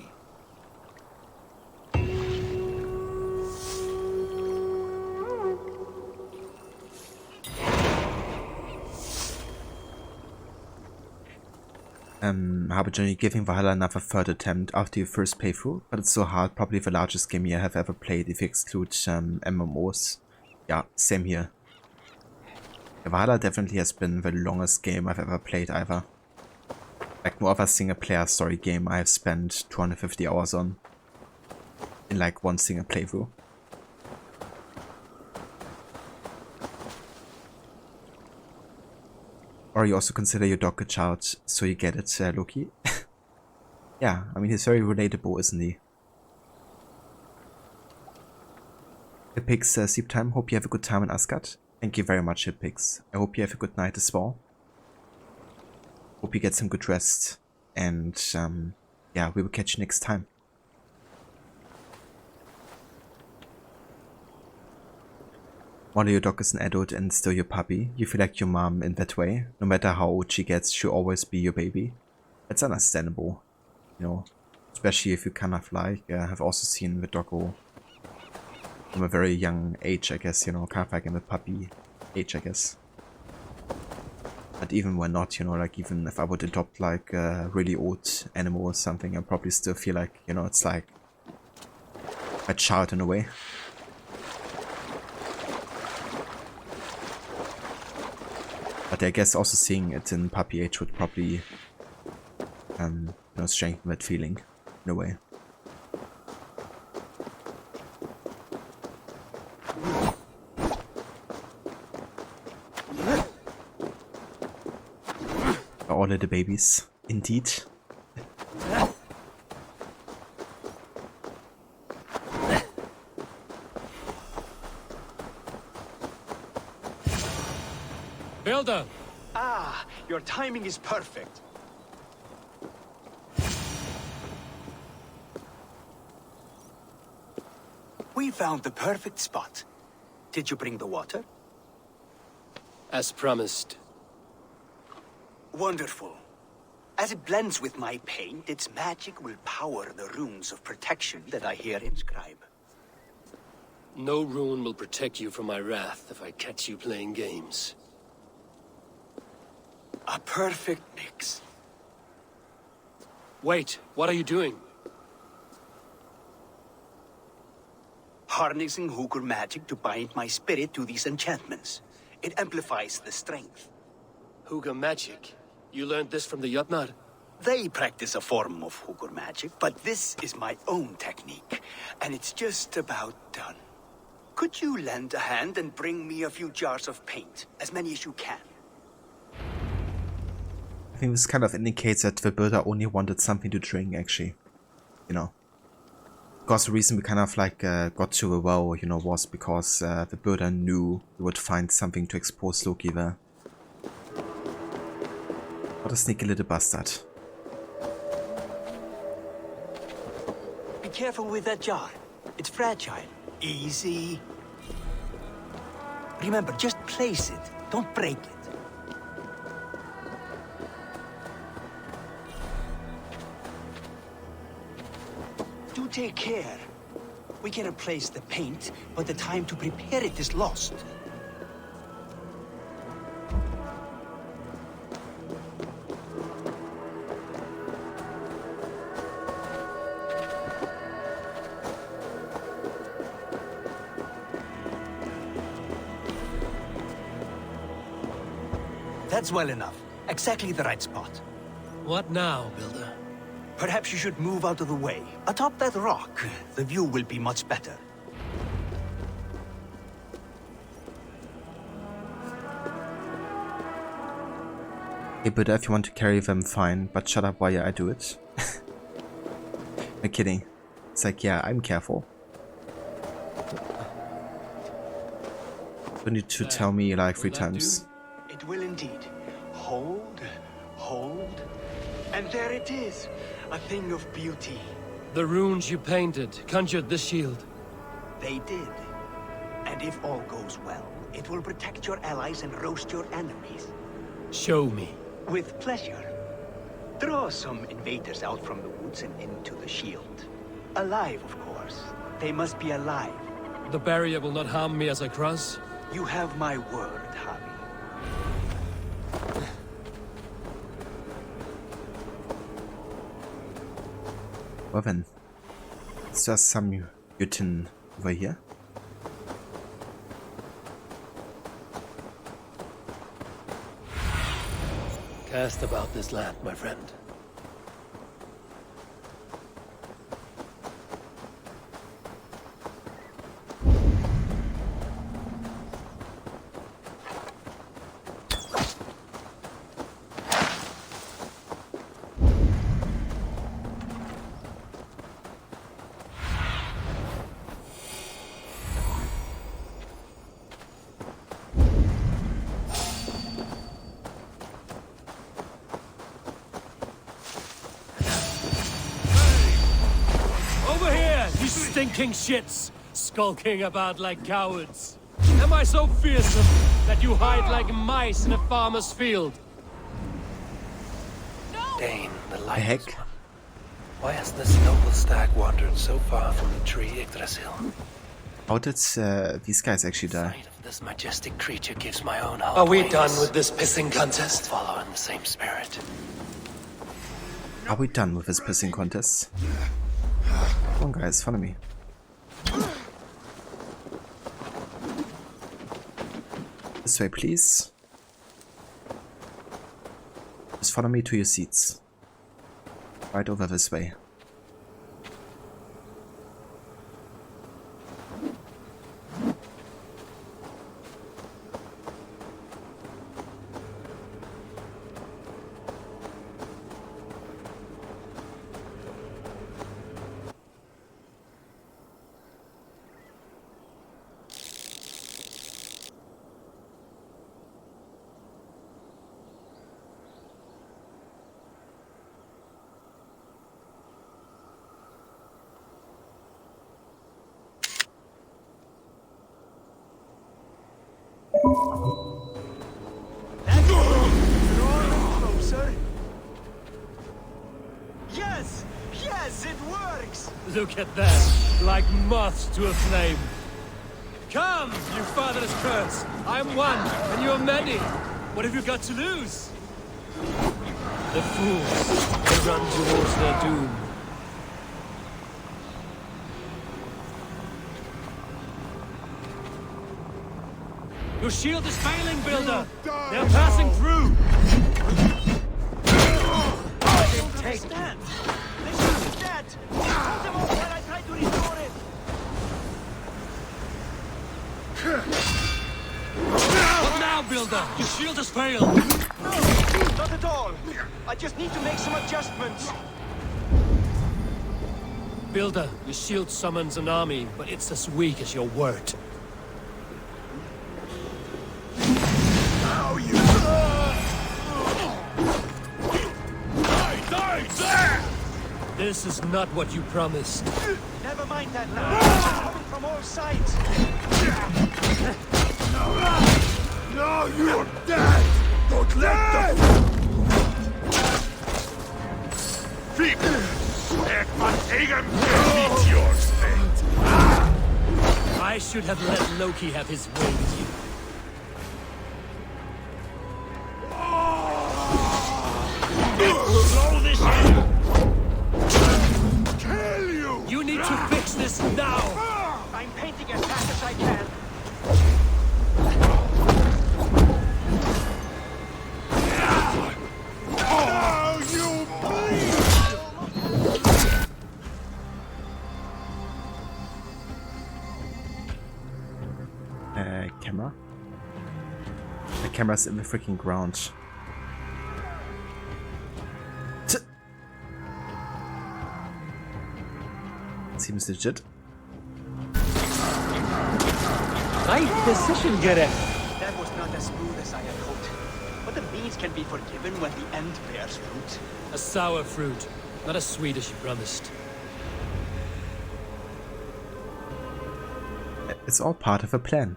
Harbinger, you're giving Valhalla another third attempt after your first playthrough, but it's so hard, probably the largest game you have ever played if you exclude MMOs. Yeah, same here. Valhalla definitely has been the longest game I've ever played either. Like no other single player story game I have spent 250 hours on in like one single playthrough. Or you also consider your dog a child, so you get it, Loki. Yeah, I mean he's very relatable, isn't he? Hitpix, sleep time, hope you have a good time in Asgard. Thank you very much, Hitpix. I hope you have a good night as well. Hope you get some good rest. And yeah, we will catch you next time. While your dog is an adult and still your puppy, you feel like your mom in that way. No matter how old she gets, she'll always be your baby. It's understandable, you know. Especially if you kind of like have also seen the doggo from a very young age, I guess, you know, kind of like in the puppy age, I guess. But even when not, you know, like even if I would adopt like a really old animal or something, I probably still feel like, you know, it's like a child in a way. But I guess also seeing it in puppy age would probably, you know, strengthen that feeling in a way. All little babies, indeed. Builder! Ah, your timing is perfect. We found the perfect spot. Did you bring the water? As promised. Wonderful. As it blends with my paint, its magic will power the runes of protection that I here inscribe. No rune will protect you from my wrath if I catch you playing games. A perfect mix. Wait, what are you doing? Harnessing Hooker magic to bind my spirit to these enchantments. It amplifies the strength. Hooker magic? You learned this from the Jotnar? They practice a form of Hooker magic, but this is my own technique, and it's just about done. Could you lend a hand and bring me a few jars of paint? As many as you can. I think this kind of indicates that the builder only wanted something to drink, actually. You know. Because the reason we kind of like got to a well, you know, was because the builder knew we would find something to expose Loki there. What a sneaky little bastard. Be careful with that jar. It's fragile. Easy. Remember, just place it. Don't break it. Do take care. We can replace the paint, but the time to prepare it is lost. That's well enough. Exactly the right spot. What now, Builder? Perhaps you should move out of the way. Atop that rock, the view will be much better. Hey, but if you want to carry them, fine, but shut up while I do it. I'm kidding. It's like, yeah, I'm careful. You need to tell me like 3 times. It will indeed. Hold, hold, and there it is. A thing of beauty. The runes you painted conjured the shield. They did. And if all goes well, it will protect your allies and roast your enemies. Show me. With pleasure. Draw some invaders out from the woods and into the shield. Alive, of course. They must be alive. The barrier will not harm me as I cross? You have my word, Harvey. Well then, is there some Jüten over here? Cast about this land, my friend. Over here, you stinking shits! Skulking about like cowards. Am I so fearsome that you hide like mice in a farmer's field? Dane, the The light. heck? Why has this noble stag wandered so far from the tree Yggdrasil? How did these guys actually die? This majestic creature gives my own heart. Are we done with this pissing contest? Follow in the same spirit. Are we done with this pissing contest? Come on guys, follow me. This way please. Just follow me to your seats. Right over this way. Yes! Yes, it works! Look at that, like moths to a flame. Come, you fatherless curse! I am one, and you are many. What have you got to lose? The fools, they run towards their doom. Your shield is failing, Builder! They're passing through! Take that! The shield is dead! Hold him off while I try to restore it! What now, Builder? Your shield has failed! No, not at all! I just need to make some adjustments. Builder, your shield summons an army, but it's as weak as your word. Now you... This is not what you promised. Never mind that now. Coming from all sides. No, you're dead! Don't let them... Fieb! Ekman meteors, I should have let Loki have his way with you. Blow this in! You need to fix this now! I'm painting as fast as I can. Oh, you Camera? The camera's in the freaking ground. Seems legit. Nice decision, Gareth. That was not as smooth as I had hoped. But the means can be forgiven when the end bears fruit. A sour fruit, not as sweet as you promised. It's all part of a plan.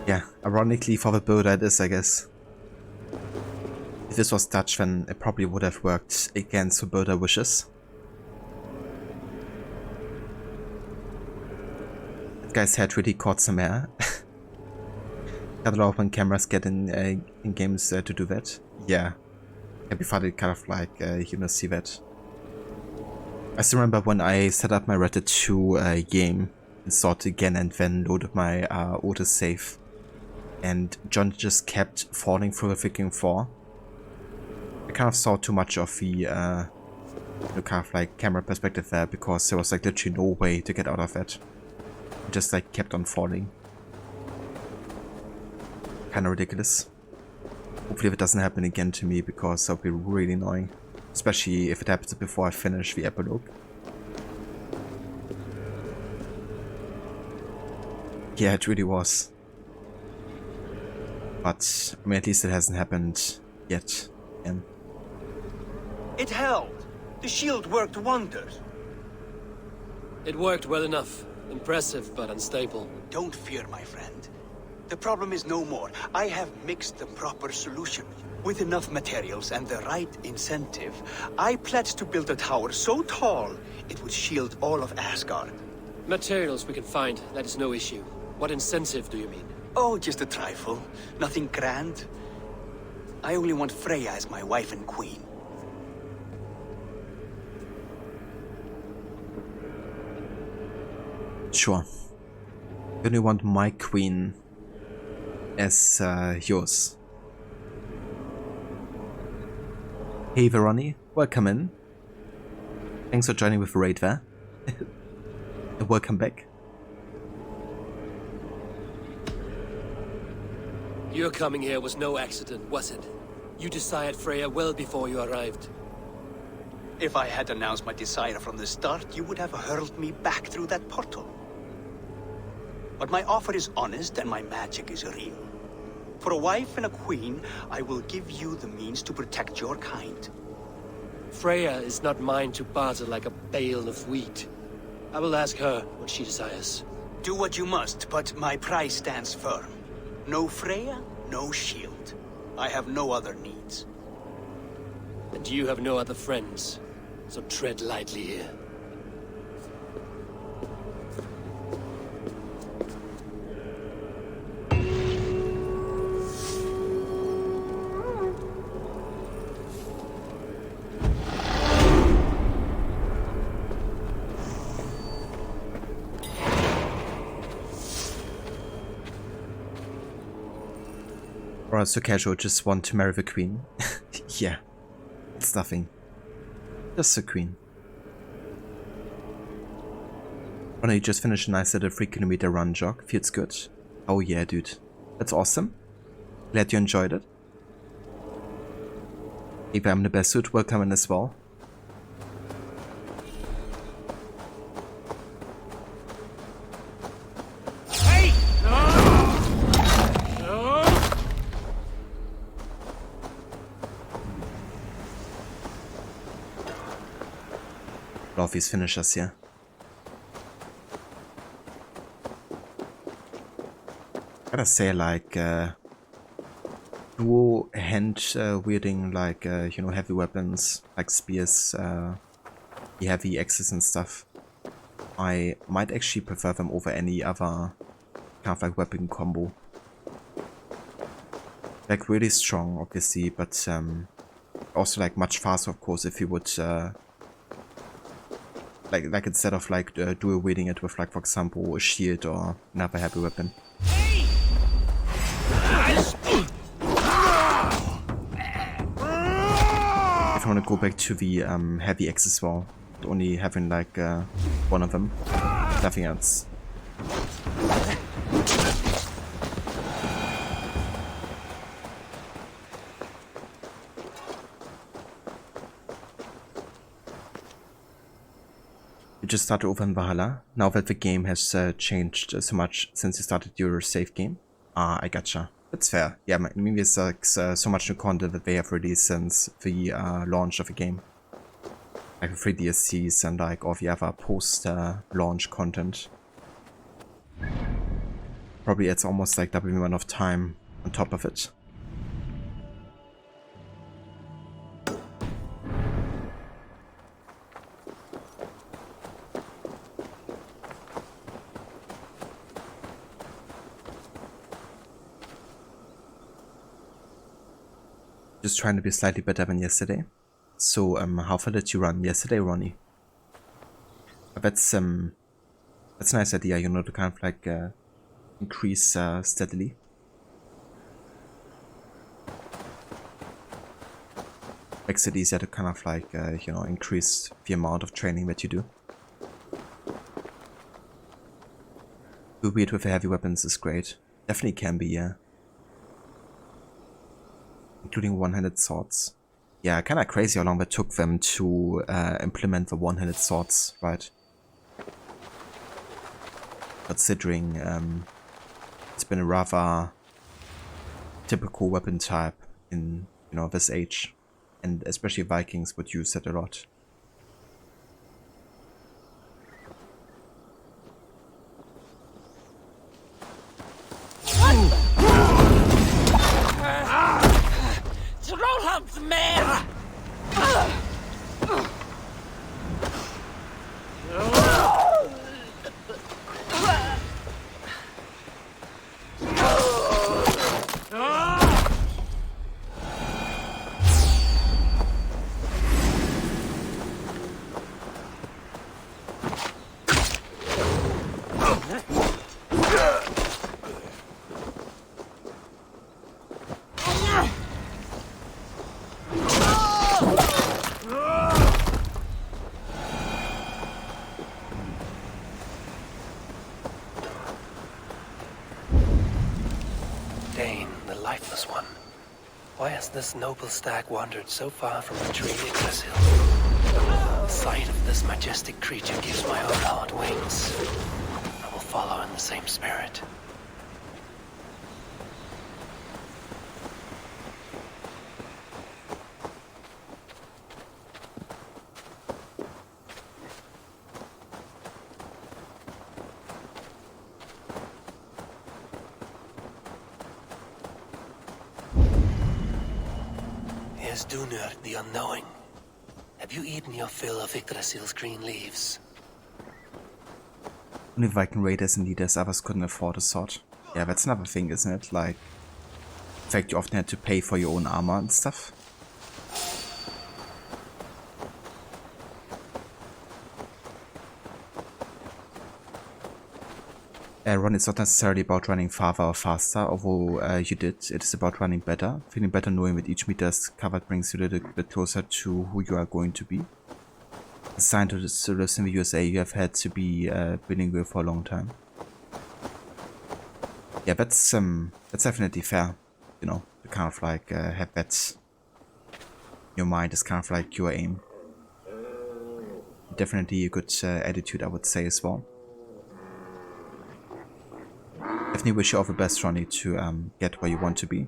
Yeah, ironically for the builder it is, I guess. If this was Dutch, then it probably would have worked against the builder wishes. That guy's head really caught some air. Gotta love when cameras get in games to do that. Yeah. before they kind of like, see that. I still remember when I set up my Red Dead 2 game, installed again and then loaded my autosave. And John just kept falling through the freaking floor. I kind of saw too much of the kind of like camera perspective there because there was like literally no way to get out of it. It just like kept on falling. Kinda ridiculous. Hopefully it doesn't happen again to me because that would be really annoying. Especially if it happens before I finish the epilogue. Yeah, it really was. But, I mean, at least it hasn't happened yet. Again. It held. The shield worked wonders. It worked well enough. Impressive, but unstable. Don't fear, my friend. The problem is no more. I have mixed the proper solution. With enough materials and the right incentive, I pledge to build a tower so tall, it would shield all of Asgard. Materials we can find, that is no issue. What incentive do you mean? Oh, just a trifle. Nothing grand. I only want Freya as my wife and queen. Sure. You only want my queen as yours. Hey Veroni, welcome in. Thanks for joining with Raid there. Welcome back. Your coming here was no accident, was it? You desired Freya well before you arrived. If I had announced my desire from the start, you would have hurled me back through that portal. But my offer is honest and my magic is real. For a wife and a queen, I will give you the means to protect your kind. Freya is not mine to barter like a bale of wheat. I will ask her what she desires. Do what you must, but my price stands firm. No Freya, no shield. I have no other needs. And you have no other friends, so tread lightly here. Or so casual, just want to marry the queen. Yeah, it's nothing. Just the queen. Oh no, you just finished a nice little 3-kilometer run jog. Feels good. Oh yeah, dude. That's awesome. Glad you enjoyed it. If I'm the best suit, welcome in as well. Love these finishers here. Gotta say, like, dual hand wielding, like, you know, heavy weapons, like spears, the heavy axes and stuff. I might actually prefer them over any other kind of like weapon combo. Like, really strong, obviously, but also like much faster, of course, if you would like instead of like dual wielding it with, like, for example, a shield or another heavy weapon. If I want to go back to the heavy axe as well, only having like one of them, nothing else. You just started over in Valhalla, now that the game has changed so much since you started your save game. Ah, I gotcha. That's fair. Yeah, I mean, there's like, so much new content that they have released since the launch of the game. Like the 3 DLCs and like all the other post-launch content. Probably it's almost like double the amount of time on top of it. Just trying to be slightly better than yesterday. So, how far did you run yesterday, Ronnie? That's a nice idea, you know, to kind of like increase steadily. Makes it easier to kind of like, you know, increase the amount of training that you do. Do weird with the heavy weapons is great. Definitely can be, yeah. Including one-handed swords. Yeah, kinda crazy how long it took them to implement the one-handed swords, right? Considering it's been a rather typical weapon type in, you know, this age. And especially Vikings would use it a lot. Trollhamns man! Why has this noble stag wandered so far from the tree Yggdrasil? The sight of this majestic creature gives my own heart wings. I will follow in the same spirit. Dunur, the unknowing. Have you eaten your fill of Yggdrasil's green leaves? Only Viking raiders and leaders others couldn't afford a sword. Yeah, that's another thing, isn't it? Like, in fact, you often had to pay for your own armor and stuff. Run is not necessarily about running farther or faster, although you did. It is about running better, feeling better knowing that each meter covered brings you a little bit closer to who you are going to be. Assigned to live in the USA, you have had to be bilingual for a long time. Yeah, that's definitely fair, you know, to kind of like have that in your mind is kind of like your aim. Definitely a good attitude, I would say, as well. Definitely wish you all the best, Ronnie, to get where you want to be.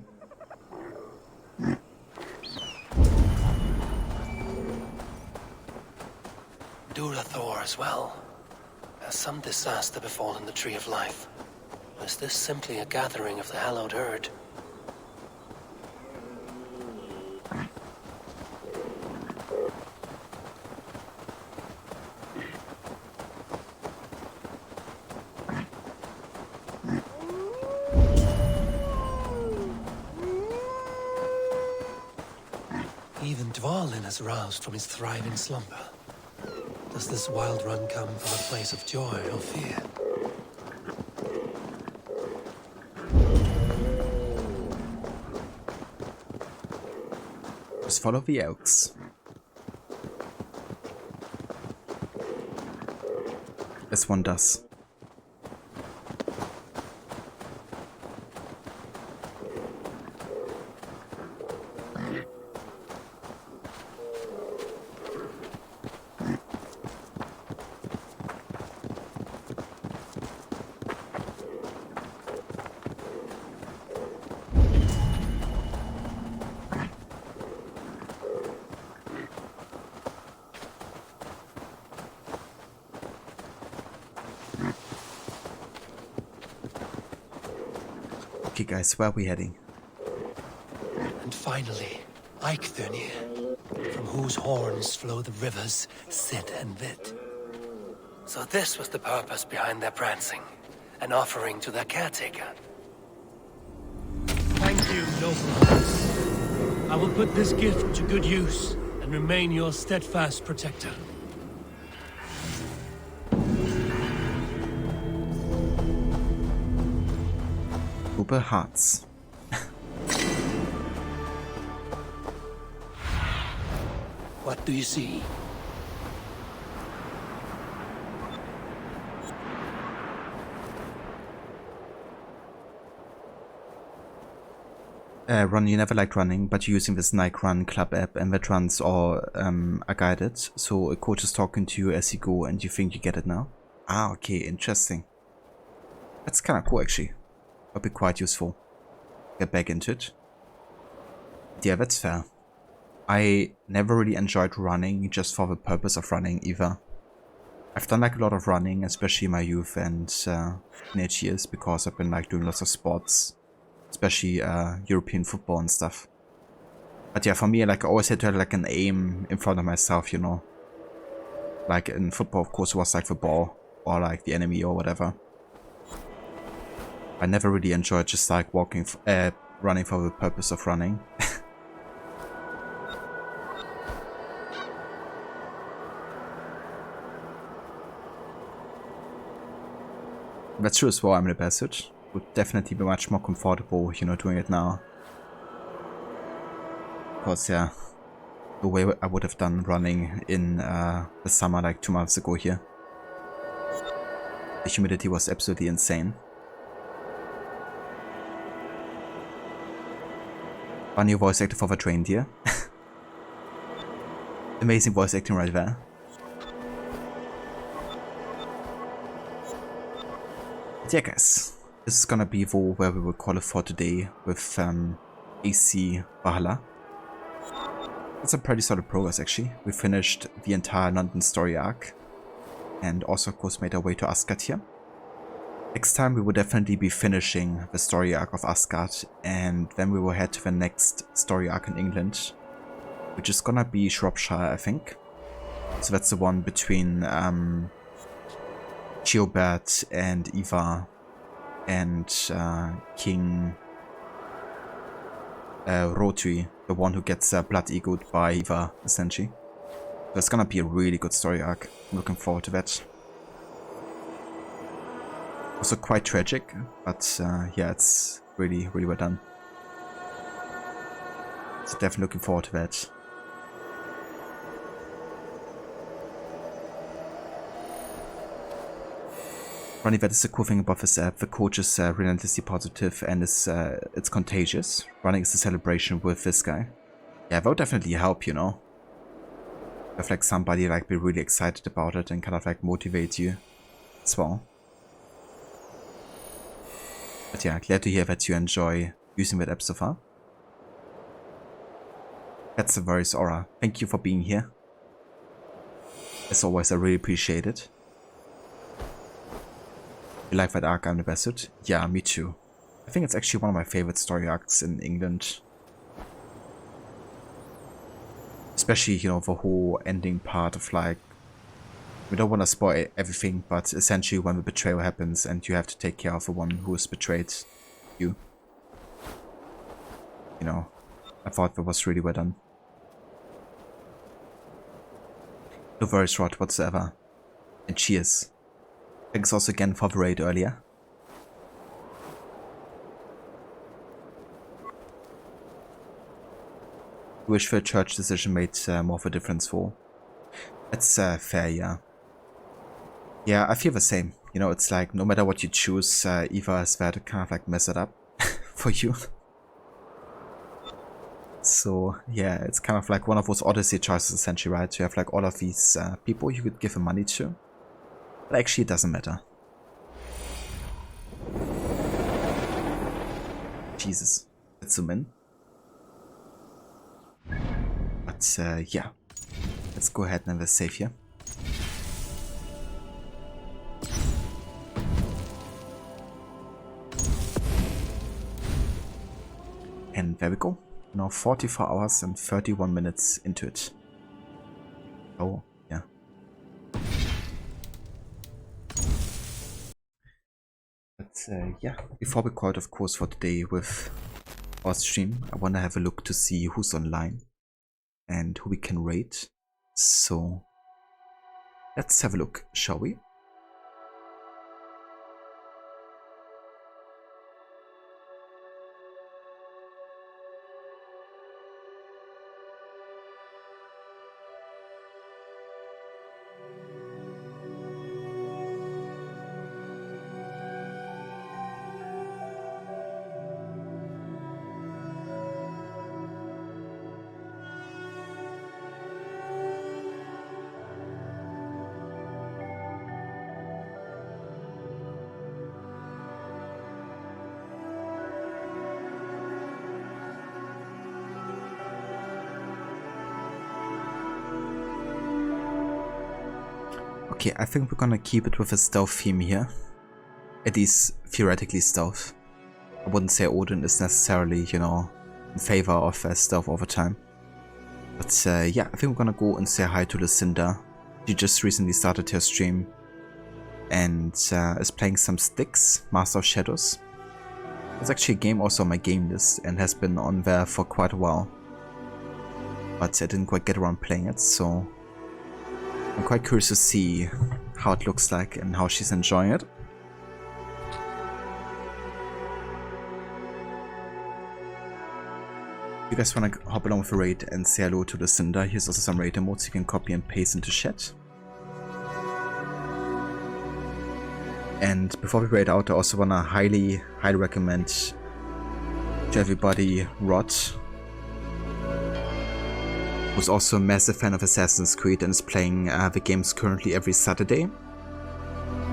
Durathor as well. Has some disaster befallen the Tree of Life? Or is this simply a gathering of the hallowed herd? Even Dvalin has roused from his thriving slumber. Does this wild run come from a place of joy or fear? Just follow the elks. As one does. Okay guys, where are we heading? And finally, Eikthenir, from whose horns flow the rivers Sid and Vit. So this was the purpose behind their prancing, an offering to their caretaker. Thank you, noble. I will put this gift to good use and remain your steadfast protector. Uber Hearts. What do you see? Ron, you never liked running, but you're using this Nike Run Club app, and that runs all are guided. So a coach is talking to you as you go, and you think you get it now. Ah, okay, interesting. That's kind of cool, actually. Would be quite useful. Get back into it. Yeah, that's fair. I never really enjoyed running just for the purpose of running either. I've done like a lot of running, especially in my youth and teenage years, because I've been like doing lots of sports, especially European football and stuff. But yeah, for me, like I always had to have like an aim in front of myself, you know. Like in football, of course, it was like the ball or like the enemy or whatever. I never really enjoyed just like running for the purpose of running. That's true as well, I'm the best. Would definitely be much more comfortable, you know, doing it now. Because, yeah, the way I would have done running in the summer like 2 months ago here. The humidity was absolutely insane. Funny voice actor for the reindeer. Amazing voice acting right there. Yeah, guys, this is gonna be where we will call it for today with AC Valhalla. It's a pretty solid progress, actually. We finished the entire London story arc and also, of course, made our way to Asgard here. Next time we will definitely be finishing the story arc of Asgard, and then we will head to the next story arc in England, which is gonna be Shropshire, I think. So that's the one between Gilbert and Eva and King Rotui, the one who gets blood egoed by Eva, essentially. So it's gonna be a really good story arc. I'm looking forward to that. Also quite tragic, but yeah, it's really, really well done. So definitely looking forward to that. Funny, that is the cool thing about this app. The coach is relentlessly positive and it's contagious. Running is a celebration with this guy. Yeah, that would definitely help, you know. Have like somebody like be really excited about it and kind of like motivate you as well. But yeah, glad to hear that you enjoy using that app so far. That's the voice Aura. Thank you for being here. As always, I really appreciate it. You like that arc, I'm the best? Yeah, me too. I think it's actually one of my favorite story arcs in England. Especially, you know, the whole ending part of like... We don't want to spoil everything, but essentially when the betrayal happens and you have to take care of the one who has betrayed you. You know, I thought that was really well done. No worries, Rod, whatsoever. And cheers. Thanks also again for the raid earlier. I wish the church decision made more of a difference for. That's fair, yeah. Yeah, I feel the same. You know, it's like no matter what you choose, Eva is there to kind of like mess it up for you. So yeah, it's kind of like one of those Odyssey choices essentially, right? You have like all of these people you could give the money to. But actually it doesn't matter. Jesus, let's zoom in. But yeah, let's go ahead and have a save here. And there we go. Now 44 hours and 31 minutes into it. Oh, yeah. But yeah, before we call it, of course, for today with our stream. I want to have a look to see who's online and who we can raid. So let's have a look, shall we? Okay, I think we're gonna keep it with a stealth theme here. At least theoretically stealth. I wouldn't say Odin is necessarily, you know, in favor of stealth over time. But yeah, I think we're gonna go and say hi to Lucinda. She just recently started her stream and is playing some Styx, Master of Shadows. It's actually a game also on my game list and has been on there for quite a while. But I didn't quite get around playing it, so I'm quite curious to see how it looks like and how she's enjoying it. If you guys want to hop along with a raid and say hello to Lucinda, here's also some raid emotes you can copy and paste into chat. And before we raid out, I also want to highly recommend to everybody Rod, who's also a massive fan of Assassin's Creed and is playing the games currently every Saturday.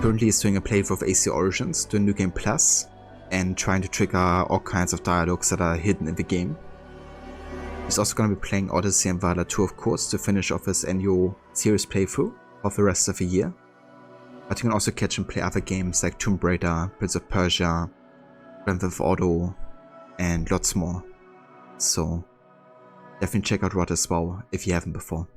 Currently he's doing a playthrough of AC Origins, doing New Game Plus, and trying to trigger all kinds of dialogues that are hidden in the game. He's also going to be playing Odyssey and Valhalla 2, of course, to finish off his annual series playthrough of the rest of the year. But you can also catch him play other games like Tomb Raider, Prince of Persia, Grand Theft Auto, and lots more. So definitely check out Rod as well if you haven't before.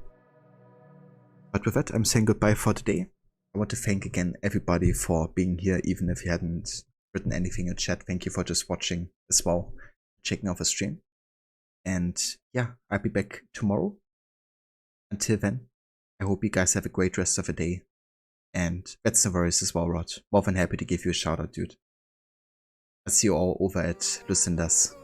But with that, I'm saying goodbye for today. I want to thank again everybody for being here, even if you hadn't written anything in chat. Thank you for just watching as well, checking out the stream. And yeah, I'll be back tomorrow. Until then, I hope you guys have a great rest of the day. And that's no worries as well, Rod. More than happy to give you a shout out, dude. I'll see you all over at Lucinda's.